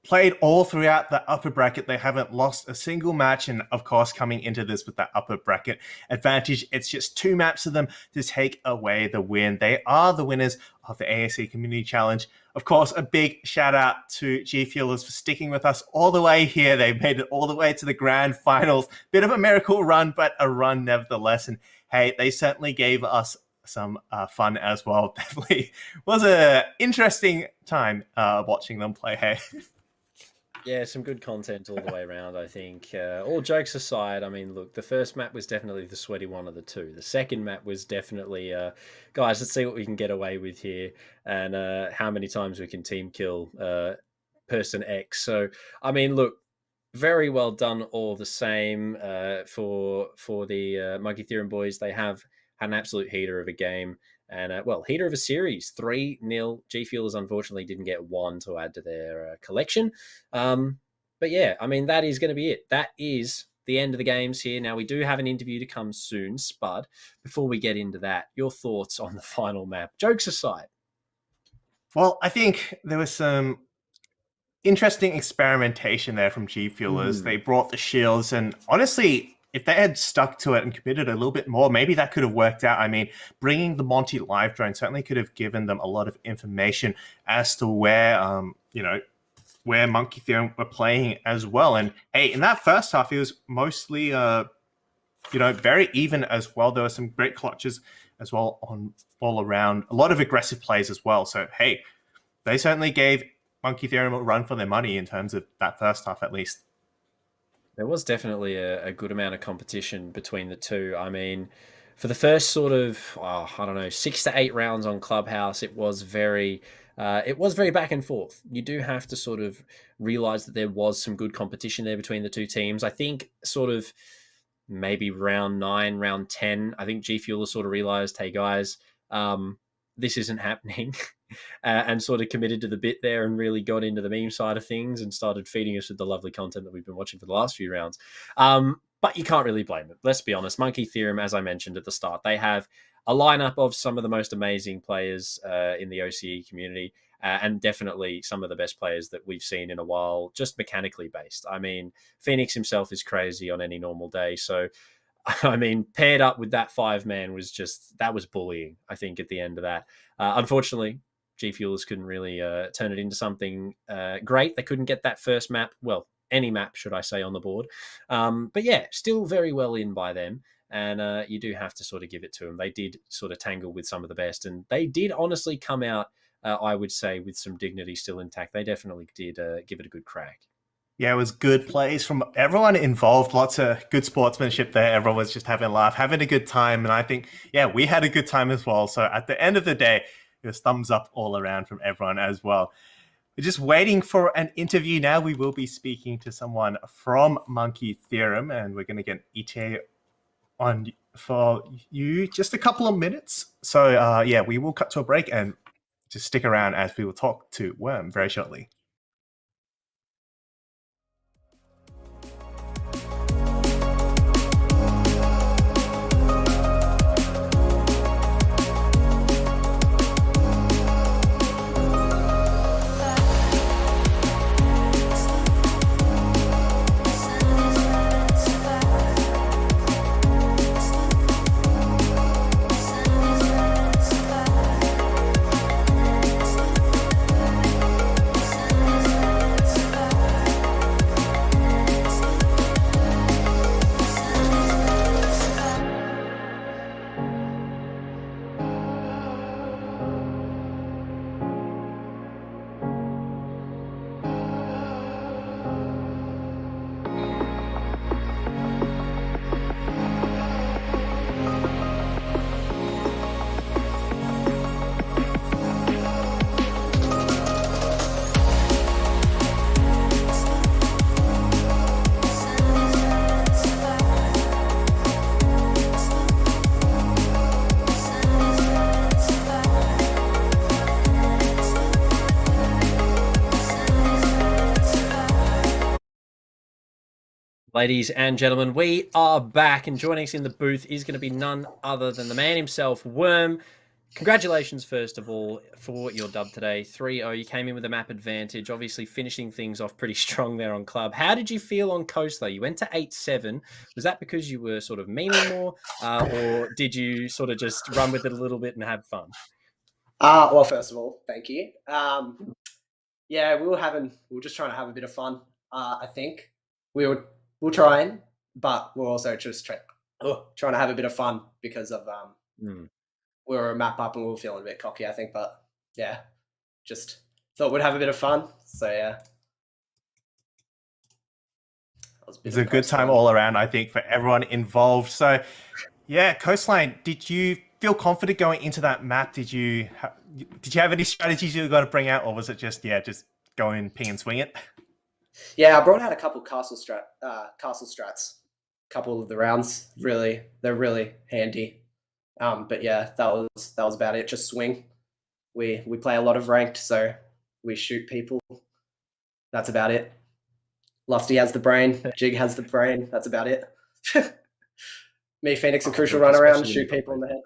played all throughout the upper bracket. They haven't lost a single match. And, of course, coming into this with that upper bracket advantage, it's just 2 maps of them to take away the win. They are the winners of the AOC Community Challenge. Of course, a big shout-out to G Fuelers for sticking with us all the way here. They made it all the way to the Grand Finals. Bit of a miracle run, but a run nevertheless. And, hey, they certainly gave us some fun as well. Definitely was a interesting time watching them play. Hey, yeah, some good content all the way around. I think all jokes aside, I mean, look, the first map was definitely the sweaty one of the two. The second map was definitely guys, let's see what we can get away with here, and how many times we can team kill person X. So I mean, look, very well done all the same for the Monkey Theorem boys. They have had an absolute heater of a game, and well, heater of a series. 3-0. G Fuelers unfortunately didn't get 1 to add to their collection, but yeah, I mean, that is going to be it. That is the end of the games here. Now, we do have an interview to come soon. Spud, before we get into that, your thoughts on the final map, jokes aside? Well, I think there was some interesting experimentation there from G Fuelers. They brought the shields, and honestly, if they had stuck to it and committed a little bit more, maybe that could have worked out. I mean, bringing the Monty live drone certainly could have given them a lot of information as to where, where Monkey Theorem were playing as well. And hey, in that first half, it was mostly, very even as well. There were some great clutches as well on all around. A lot of aggressive plays as well. So hey, they certainly gave Monkey Theorem a run for their money in terms of that first half, at least. There was definitely a good amount of competition between the two. I mean, for the first sort of, 6 to 8 rounds on Clubhouse, it was very back and forth. You do have to sort of realize that there was some good competition there between the two teams. I think sort of maybe round 9, round 10, I think G Fueler sort of realized, hey guys, this isn't happening. And sort of committed to the bit there and really got into the meme side of things and started feeding us with the lovely content that we've been watching for the last few rounds. But you can't really blame it. Let's be honest. Monkey Theorem, as I mentioned at the start, they have a lineup of some of the most amazing players in the OCE community, and definitely some of the best players that we've seen in a while, just mechanically based. I mean, Phoenix himself is crazy on any normal day. So, I mean, paired up with that 5-man that was bullying, I think, at the end of that. Unfortunately, G Fuelers couldn't really turn it into something great. They couldn't get that first map, well, any map, should I say, on the board. But yeah, still very well in by them. And you do have to sort of give it to them. They did sort of tangle with some of the best. And they did honestly come out, I would say, with some dignity still intact. They definitely did give it a good crack. Yeah, it was good plays from everyone involved. Lots of good sportsmanship there. Everyone was just having a laugh, having a good time. And I think, yeah, we had a good time as well. So at the end of the day, it was thumbs up all around from everyone as well. We're just waiting for an interview now. We will be speaking to someone from Monkey Theorem, and we're going to get an ETA on for you just a couple of minutes. So, yeah, we will cut to a break and just stick around as we will talk to Worm very shortly. Ladies and gentlemen, we are back, and joining us in the booth is going to be none other than the man himself, Worm. Congratulations, first of all, for your dub today. 3-0, you came in with a map advantage, obviously finishing things off pretty strong there on Club. How did you feel on Coast, though? You went to 8-7. Was that because you were sort of meaning more, or did you sort of just run with it a little bit and have fun? Well, first of all, thank you. Yeah, we were just trying to have a bit of fun. I think we're trying, but we're also just trying to have a bit of fun because of we were a map up and we were feeling a bit cocky, I think. But yeah, just thought we'd have a bit of fun. So yeah, It's a good time all around, I think, for everyone involved. So yeah, Coastline, did you feel confident going into that map? Did you have any strategies you were going to bring out, or was it just go in, ping and swing it? Yeah, I brought out a couple castle strats, couple of the rounds. They're really handy. But yeah, that was about it. Just swing. We play a lot of ranked, so we shoot people. That's about it. Lusty has the brain. Jig has the brain. That's about it. Me, Phoenix, and Crucial run around and shoot people in the head.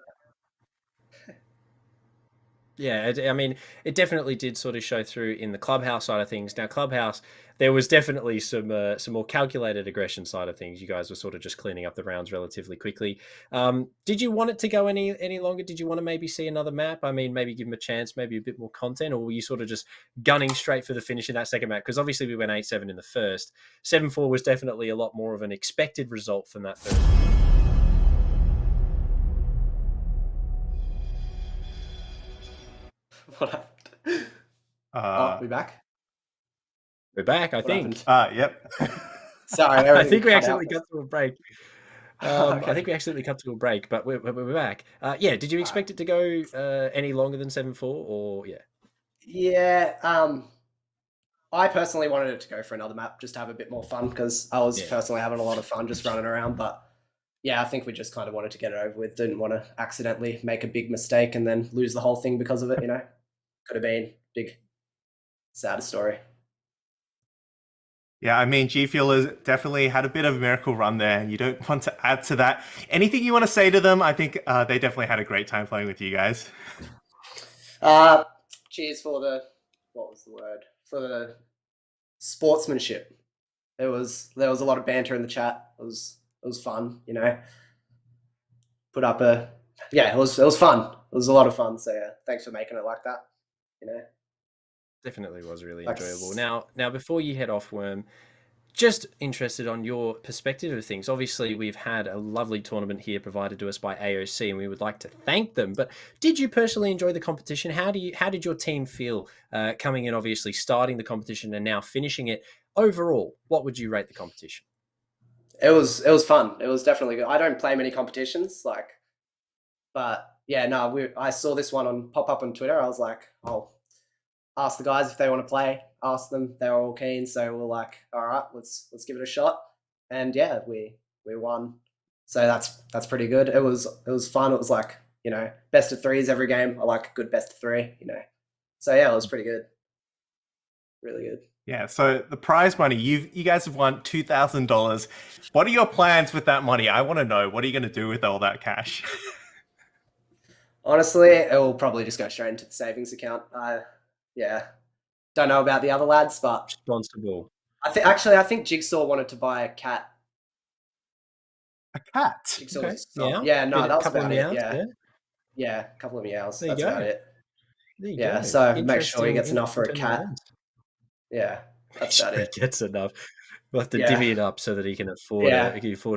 Yeah, I mean, it definitely did sort of show through in the Clubhouse side of things. Now, Clubhouse, there was definitely some more calculated aggression side of things. You guys were sort of just cleaning up the rounds relatively quickly. Did you want it to go any longer? Did you want to maybe see another map? I mean, maybe give them a chance, maybe a bit more content, or were you sort of just gunning straight for the finish in that second map? Because obviously we went 8-7 in the first. 7-4 was definitely a lot more of an expected result from that first. What happened? We back? We're back, I think. Yep. Sorry, I think we accidentally got to a break. Okay. I think we accidentally cut to a break, but we're back. Yeah, did you expect it to go any longer than 7-4, or yeah? Yeah, I personally wanted it to go for another map, just to have a bit more fun, because I was personally having a lot of fun just running around. But yeah, I think we just kind of wanted to get it over with. Didn't want to accidentally make a big mistake and then lose the whole thing because of it, Could have been big, sad story. Yeah, I mean, G Fuel has definitely had a bit of a miracle run there, and you don't want to add to that. Anything you want to say to them? I think they definitely had a great time playing with you guys. Cheers for for the sportsmanship. There was a lot of banter in the chat. It was fun, Put up it was fun. It was a lot of fun. So yeah, thanks for making it like that. Definitely was really enjoyable. Now, before you head off, Worm, just interested on your perspective of things. Obviously, we've had a lovely tournament here provided to us by AOC, and we would like to thank them. But did you personally enjoy the competition? How did your team feel coming in, obviously starting the competition and now finishing it? Overall, what would you rate the competition? It was fun. It was definitely good. I don't play many competitions, but yeah, no, I saw this one pop up on Twitter. I was like, I'll ask the guys if they want to play. Ask them. They were all keen, so we're like, all right, let's give it a shot. And yeah, we won. So that's pretty good. It was fun. It was like, best of threes every game. I like a good best of three, So yeah, it was pretty good. Really good. Yeah, so the prize money, you guys have won $2,000. What are your plans with that money? I want to know. What are you going to do with all that cash? Honestly, it will probably just go straight into the savings account. Don't know about the other lads, but responsible. I think Jigsaw wanted to buy a cat. A cat? Jigsaw Okay. Yeah, no, that was about it. Meows, Yeah, a couple of meows. There you That's go. about it. There you Yeah, go. so make sure he gets enough for a cat. Interesting. Yeah, that's about it. He gets enough. We'll have to Yeah. divvy it up so that he can afford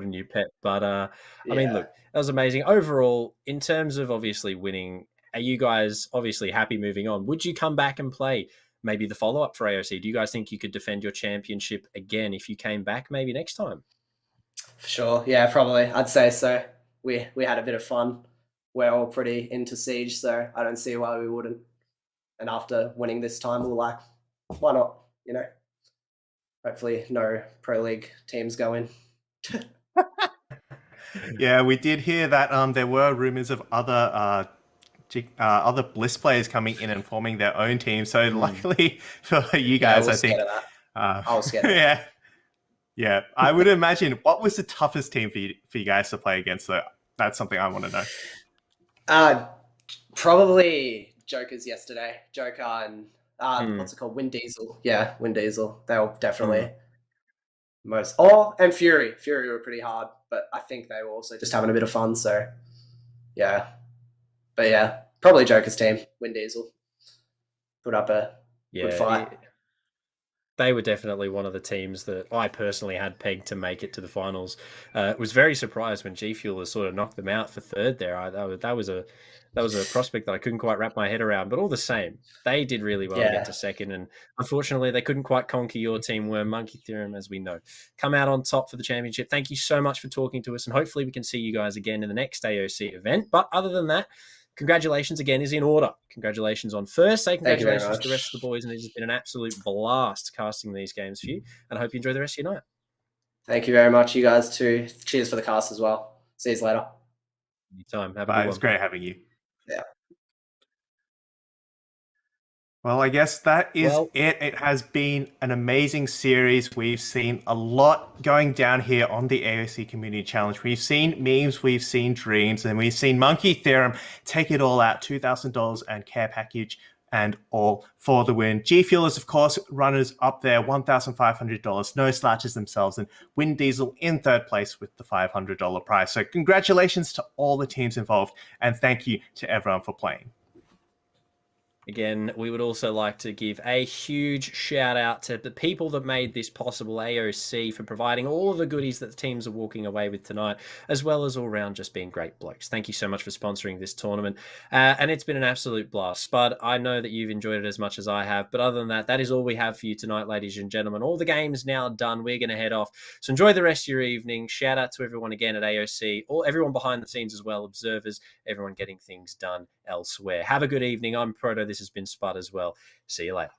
a new pet. But I mean, Yeah. look, that was amazing. Overall, in terms of obviously winning, are you guys obviously happy moving on? Would you come back and play maybe the follow-up for AOC? Do you guys think you could defend your championship again if you came back maybe next time? For sure. Yeah, probably. I'd say so. We had a bit of fun. We're all pretty into Siege, so I don't see why we wouldn't. And after winning this time, we're like, why not? Hopefully no Pro League teams go in. Yeah, we did hear that there were rumors of other Bliss players coming in and forming their own team. So luckily for you guys, I think. I was scared of that. Yeah. Yeah, I would imagine. What was the toughest team for you guys to play against, though? That's something I want to know. Probably Jokers yesterday. Joker and Hmm. what's it called? Wind Diesel. Yeah, Wind Diesel. They were definitely most. Oh, and Fury. Fury were pretty hard, but I think they were also just having a bit of fun. So yeah, but yeah, probably Joker's team. Wind Diesel put up a good fight. They were definitely one of the teams that I personally had pegged to make it to the finals. Was very surprised when G Fuel sort of knocked them out for third there. That was a prospect that I couldn't quite wrap my head around. But all the same, they did really well to get to second, and unfortunately, they couldn't quite conquer your team. Where Monkey Theorem, as we know, come out on top for the championship. Thank you so much for talking to us, and hopefully, we can see you guys again in the next AOC event. But other than that, congratulations again is in order. Congratulations on first. Say congratulations to the rest of the boys, and it has been an absolute blast casting these games for you. And I hope you enjoy the rest of your night. Thank you very much, you guys too. Cheers for the cast as well. See you later. Anytime. Have a good Bye. one. It was great having you. Yeah. Well, I guess that is it. It has been an amazing series. We've seen a lot going down here on the AOC Community Challenge. We've seen memes, we've seen dreams, and we've seen Monkey Theorem take it all out, $2,000 and care package and all for the win. G Fuelers, of course, runners up there, $1,500, no slouches themselves, and Wind Diesel in third place with the $500 prize. So congratulations to all the teams involved, and thank you to everyone for playing. Again, we would also like to give a huge shout out to the people that made this possible, AOC, for providing all of the goodies that the teams are walking away with tonight, as well as all around just being great blokes. Thank you so much for sponsoring this tournament. And it's been an absolute blast. But I know that you've enjoyed it as much as I have. But other than that, that is all we have for you tonight, ladies and gentlemen. All the games now done. We're going to head off. So enjoy the rest of your evening. Shout out to everyone again at AOC, everyone behind the scenes as well, observers, everyone getting things done elsewhere. Have a good evening. I'm Proto. This has been Spud as well. See you later.